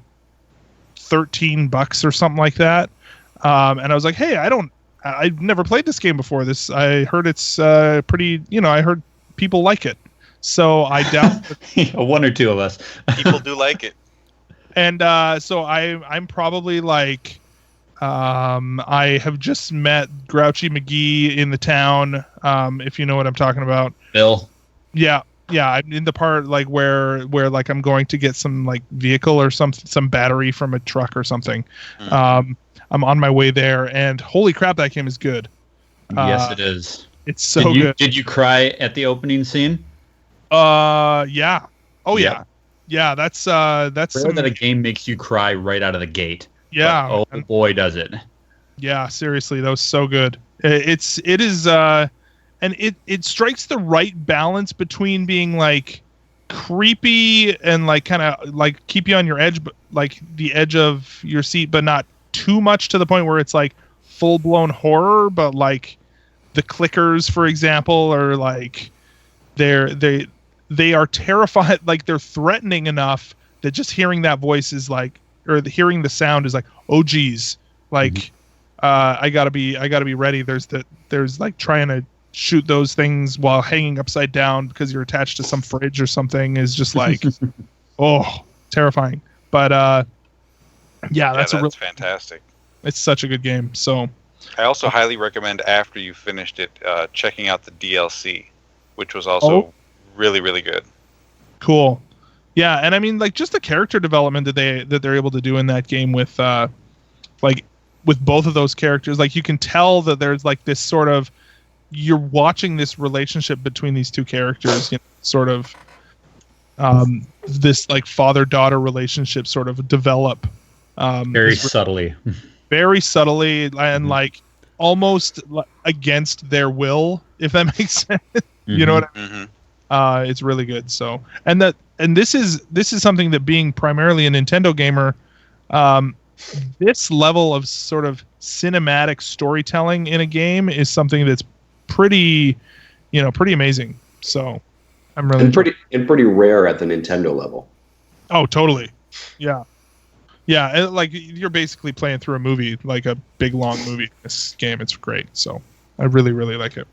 $13 or something like that, and I was like, hey, I've never played this game before. I heard it's pretty. I heard people like it, so I doubt one or two of us people do like it, and so I'm probably like. I have just met Grouchy McGee in the town, if you know what I'm talking about. Bill. Yeah, I'm in the part like where like I'm going to get some like vehicle or some battery from a truck or something. I'm on my way there, and holy crap, that game is good. Yes, it is. It's so good. Did you cry at the opening scene? Yeah. Oh yeah. Yeah, that's rare that a game makes you cry right out of the gate. Yeah. But, oh boy, does it. Yeah, seriously, that was so good. It is and it strikes the right balance between being like creepy and like kind of like keep you on your edge, but like the edge of your seat, but not too much to the point where it's like full blown horror. But like the clickers, for example, are like they are terrified, like they're threatening enough that just hearing that voice is like, or hearing the sound is like, oh geez, like I gotta be ready. There's like trying to shoot those things while hanging upside down because you're attached to some fridge or something is just like oh, terrifying. But that's fantastic. It's such a good game. So I also highly recommend, after you finished it, checking out the DLC, which was also really, really good. Cool. Yeah, and I mean, like, just the character development that they're able to do in that game with like with both of those characters, like you can tell that there's like this sort of, you're watching this relationship between these two characters, you know, sort of this like father-daughter relationship sort of develop very subtly and like almost against their will, if that makes sense. You know what I mean? It's really good. So, and this is something that, being primarily a Nintendo gamer, this level of sort of cinematic storytelling in a game is something that's pretty amazing. So I'm really pretty rare at the Nintendo level. Oh, totally. Yeah. Like you're basically playing through a movie, like a big long movie in this game. It's great. So I really, really like it.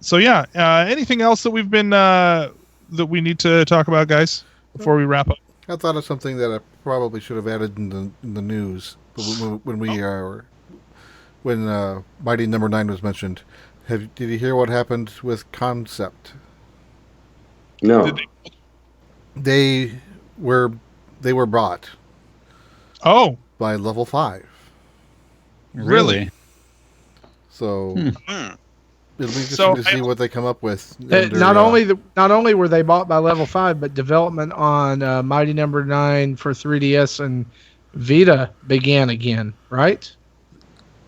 So yeah, anything else that we've been that we need to talk about, guys, before we wrap up? I thought of something that I probably should have added in the news when Mighty Number 9 was mentioned. Did you hear what happened with Concept? No. They were bought. Oh, by Level 5. Really? So it'll be interesting to see what they come up with. Not only were they bought by Level 5, but development on Mighty Number 9 for 3DS and Vita began again, right?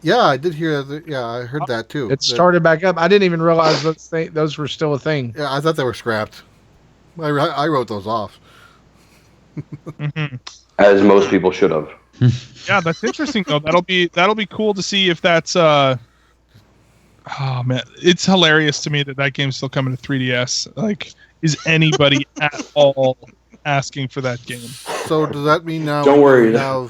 Yeah, I did hear that. Yeah, I heard that too. It started back up. I didn't even realize those were still a thing. Yeah, I thought they were scrapped. I wrote those off. As most people should have. Yeah, that's interesting though. That'll be cool to see if that's oh man, it's hilarious to me that game's still coming to 3DS. Like, is anybody at all asking for that game? So does that mean now? Don't worry. They'll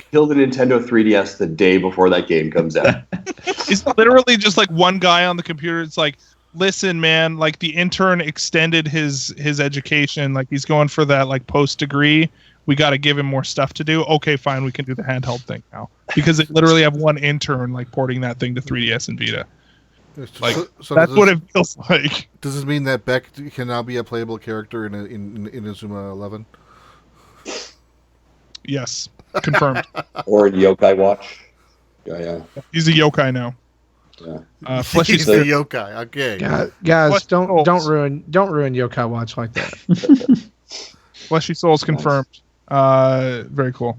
kill the Nintendo 3DS the day before that game comes out. It's literally just like one guy on the computer. It's like, listen, man, like the intern extended his education. Like he's going for that like post degree. We got to give him more stuff to do. Okay, fine, we can do the handheld thing now, because they literally have one intern like porting that thing to 3DS and Vita. Like so that's what it feels like. Does this mean that Beck can now be a playable character in Inazuma 11? Yes, confirmed. Or Yokai Watch. Yeah. He's a yokai now. Yeah. He's the yokai. Okay. Guys, don't ruin Yokai Watch like that. Fleshy Souls confirmed. Very cool.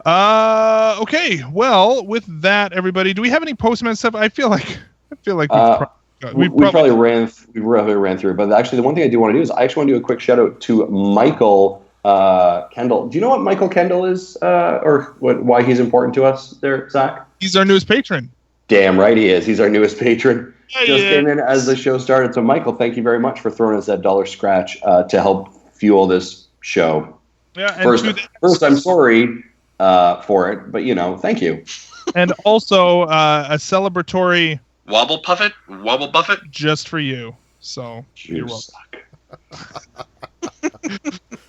Okay. Well, with that, everybody, do we have any Postman stuff? I feel like we probably ran through. But actually, the one thing I do want to do is I actually want to do a quick shout out to Michael Kendall. Do you know what Michael Kendall is, or why he's important to us there, Zach? He's our newest patron. Damn right he is. He's our newest patron. Yeah, Just came in as the show started. So, Michael, thank you very much for throwing us that $1 scratch to help fuel this show. Yeah. And first, I'm sorry for it, but thank you. And also a celebratory Wobble Buffett just for you. So you're welcome.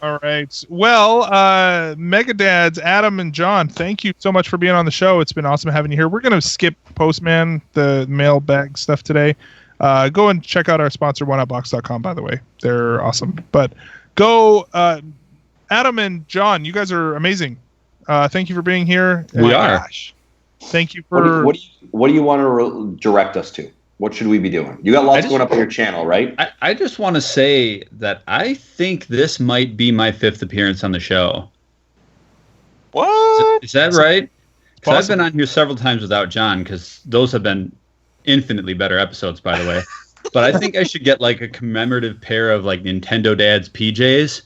All right. Well, Megadads, Adam and John, thank you so much for being on the show. It's been awesome having you here. We're going to skip Postman, the mailbag stuff today. Go and check out our sponsor, oneoutbox.com, by the way. They're awesome. But go, Adam and John, you guys are amazing. Thank you for being here. We are. Gosh. Thank you for... What do you want to direct us to? What should we be doing? You got lots going up on your channel, right? I just want to say that I think this might be my 5th appearance on the show. What? Is that right? Because I've been on here several times without John, because those have been infinitely better episodes, by the way. But I think I should get like a commemorative pair of like Nintendo Dad's PJs.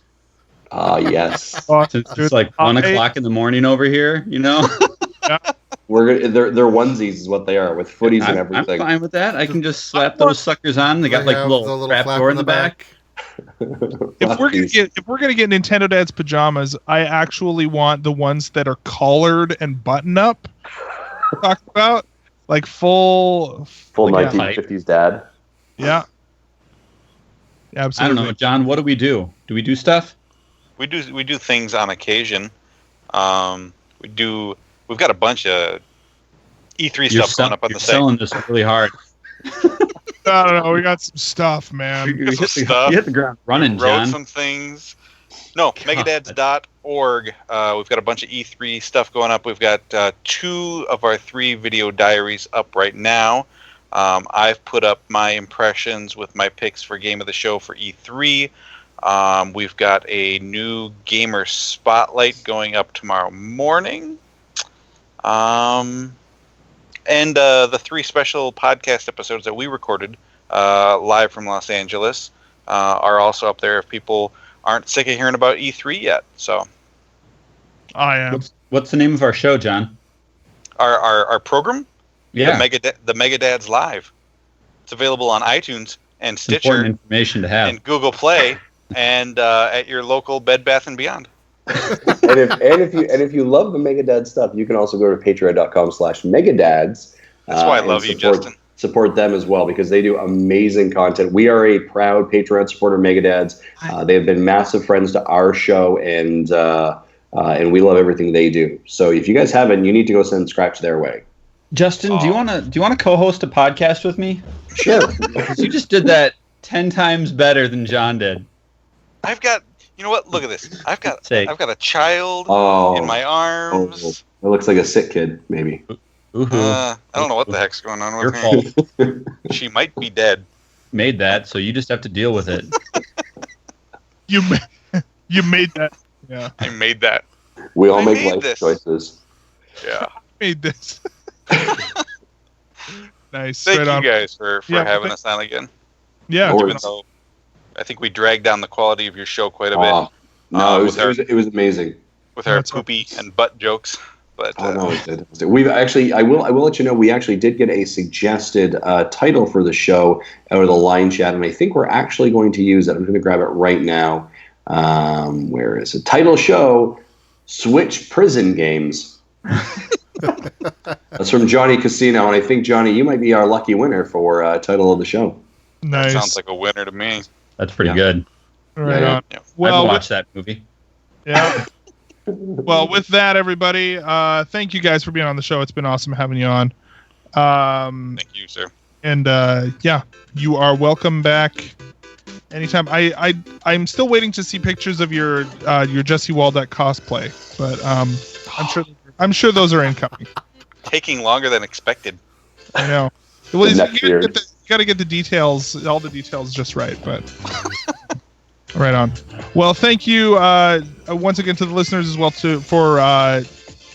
Yes. Since it's like 1 o'clock in the morning over here, you know. They're onesies is what they are, with footies and everything. I'm fine with that. I can just slap those suckers on. They got like a little trap door in the back. If we're gonna get Nintendo Dad's pajamas, I actually want the ones that are collared and button up. Talked about like full 1950s dad. Yeah. Absolutely. I don't know, John. What do? Do we do stuff? We do things on occasion. We've got a bunch of E3 stuff going up on the site. Selling this really hard. I don't know. We got some stuff, man. You hit the ground running, Wrote John. some things. No, megadads.org. We've got a bunch of E3 stuff going up. We've got 2 of our 3 video diaries up right now. I've put up my impressions with my picks for Game of the Show for E3. We've got a new Gamer Spotlight going up tomorrow morning. And the 3 special podcast episodes that we recorded live from Los Angeles are also up there if people aren't sick of hearing about E3 yet. So, I am. What's the name of our show, John? Our program? Yeah. The Megadads Live. It's available on iTunes and Stitcher. Important information to have. And Google Play and at your local Bed Bath & Beyond. if you love the Megadad stuff, you can also go to patreon.com/megadads. That's why I love you, Justin. Support them as well because they do amazing content. We are a proud Patreon supporter of Megadads. They have been massive friends to our show, and we love everything they do. So if you guys haven't, you need to go send scratch their way. Justin, do you want to co-host a podcast with me? Sure. You just did that 10 times better than John did. I've got. You know what? Look at this. I've got a child in my arms. It looks like a sick kid, maybe. I don't know what the heck's going on with me. Your fault. She might be dead. Made that, so you just have to deal with it. You made that. Yeah. I made that. We all make life choices. Yeah. Made this. Nice. Thank you guys for having us on again. Yeah. Even though I think we dragged down the quality of your show quite a bit. No, it was amazing. With our poopy and butt jokes. But no, it did. We've actually, I will let you know, we actually did get a suggested title for the show out of the line chat, and I think we're actually going to use it. I'm going to grab it right now. Where is it? Title show: Switch Prison Games. That's from Johnny Casino, and I think, Johnny, you might be our lucky winner for title of the show. Nice. That sounds like a winner to me. That's pretty good. Right on. Yeah. Well, I'd watch that movie. Yeah. Well, with that, everybody, thank you guys for being on the show. It's been awesome having you on. Thank you, sir. And yeah, you are welcome back anytime. I'm still waiting to see pictures of your Jesse Waldeck cosplay, but I'm sure those are incoming. Taking longer than expected. I know. Well, you got to get the details, all the details just right, but. Right on. Well, thank you once again to the listeners as well for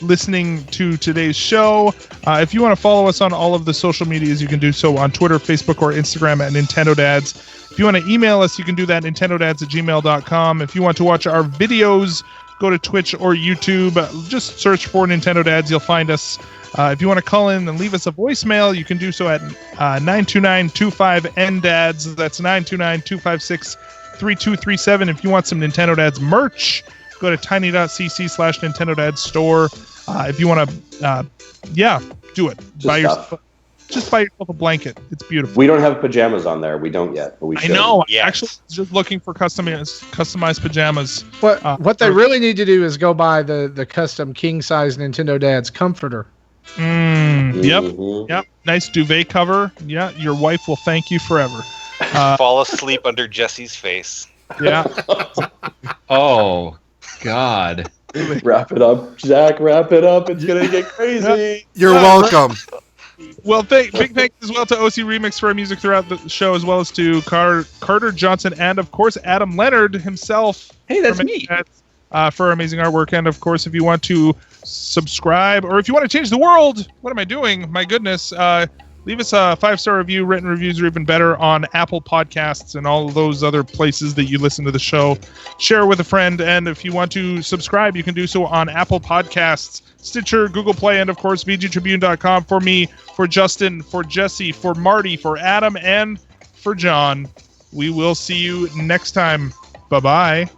listening to today's show. If you want to follow us on all of the social medias, you can do so on Twitter, Facebook, or Instagram at Nintendo Dads. If you want to email us, you can do that at nintendodads@gmail.com. If you want to watch our videos, go to Twitch or YouTube. Just search for Nintendo Dads. You'll find us. If you want to call in and leave us a voicemail, you can do so at 929-25-NDADS. That's 929-256-3237. If you want some Nintendo Dads merch, go to tiny.cc/Nintendo Dads store. If you want to, do it. Just buy yourself a blanket. It's beautiful. We don't have pajamas on there. We don't yet, but we should. I know. Yes. Actually, just looking for customized pajamas. What they really need to do is go buy the custom king size Nintendo Dad's comforter. Yep. Nice duvet cover. Yeah, your wife will thank you forever. Fall asleep under Jesse's face. Yeah. Oh, God. Wrap it up, Zach. Wrap it up. It's gonna get crazy. You're welcome. Well, big thanks as well to OC Remix for our music throughout the show, as well as to Carter Johnson and, of course, Adam Leonard himself. Hey, that's me. For amazing artwork. And, of course, if you want to subscribe or if you want to change the world, what am I doing? My goodness. leave us a 5-star review. Written reviews are even better on Apple Podcasts and all of those other places that you listen to the show. Share with a friend, and if you want to subscribe, you can do so on Apple Podcasts, Stitcher, Google Play, and of course VGTribune.com. For me, for Justin, for Jesse, for Marty, for Adam, and for John, we will see you next time. Bye-bye.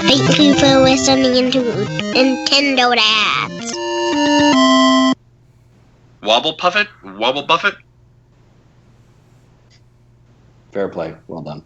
Thank you for listening to Nintendo Dads. Wobble Puffet? Wobble Buffet? Fair play. Well done.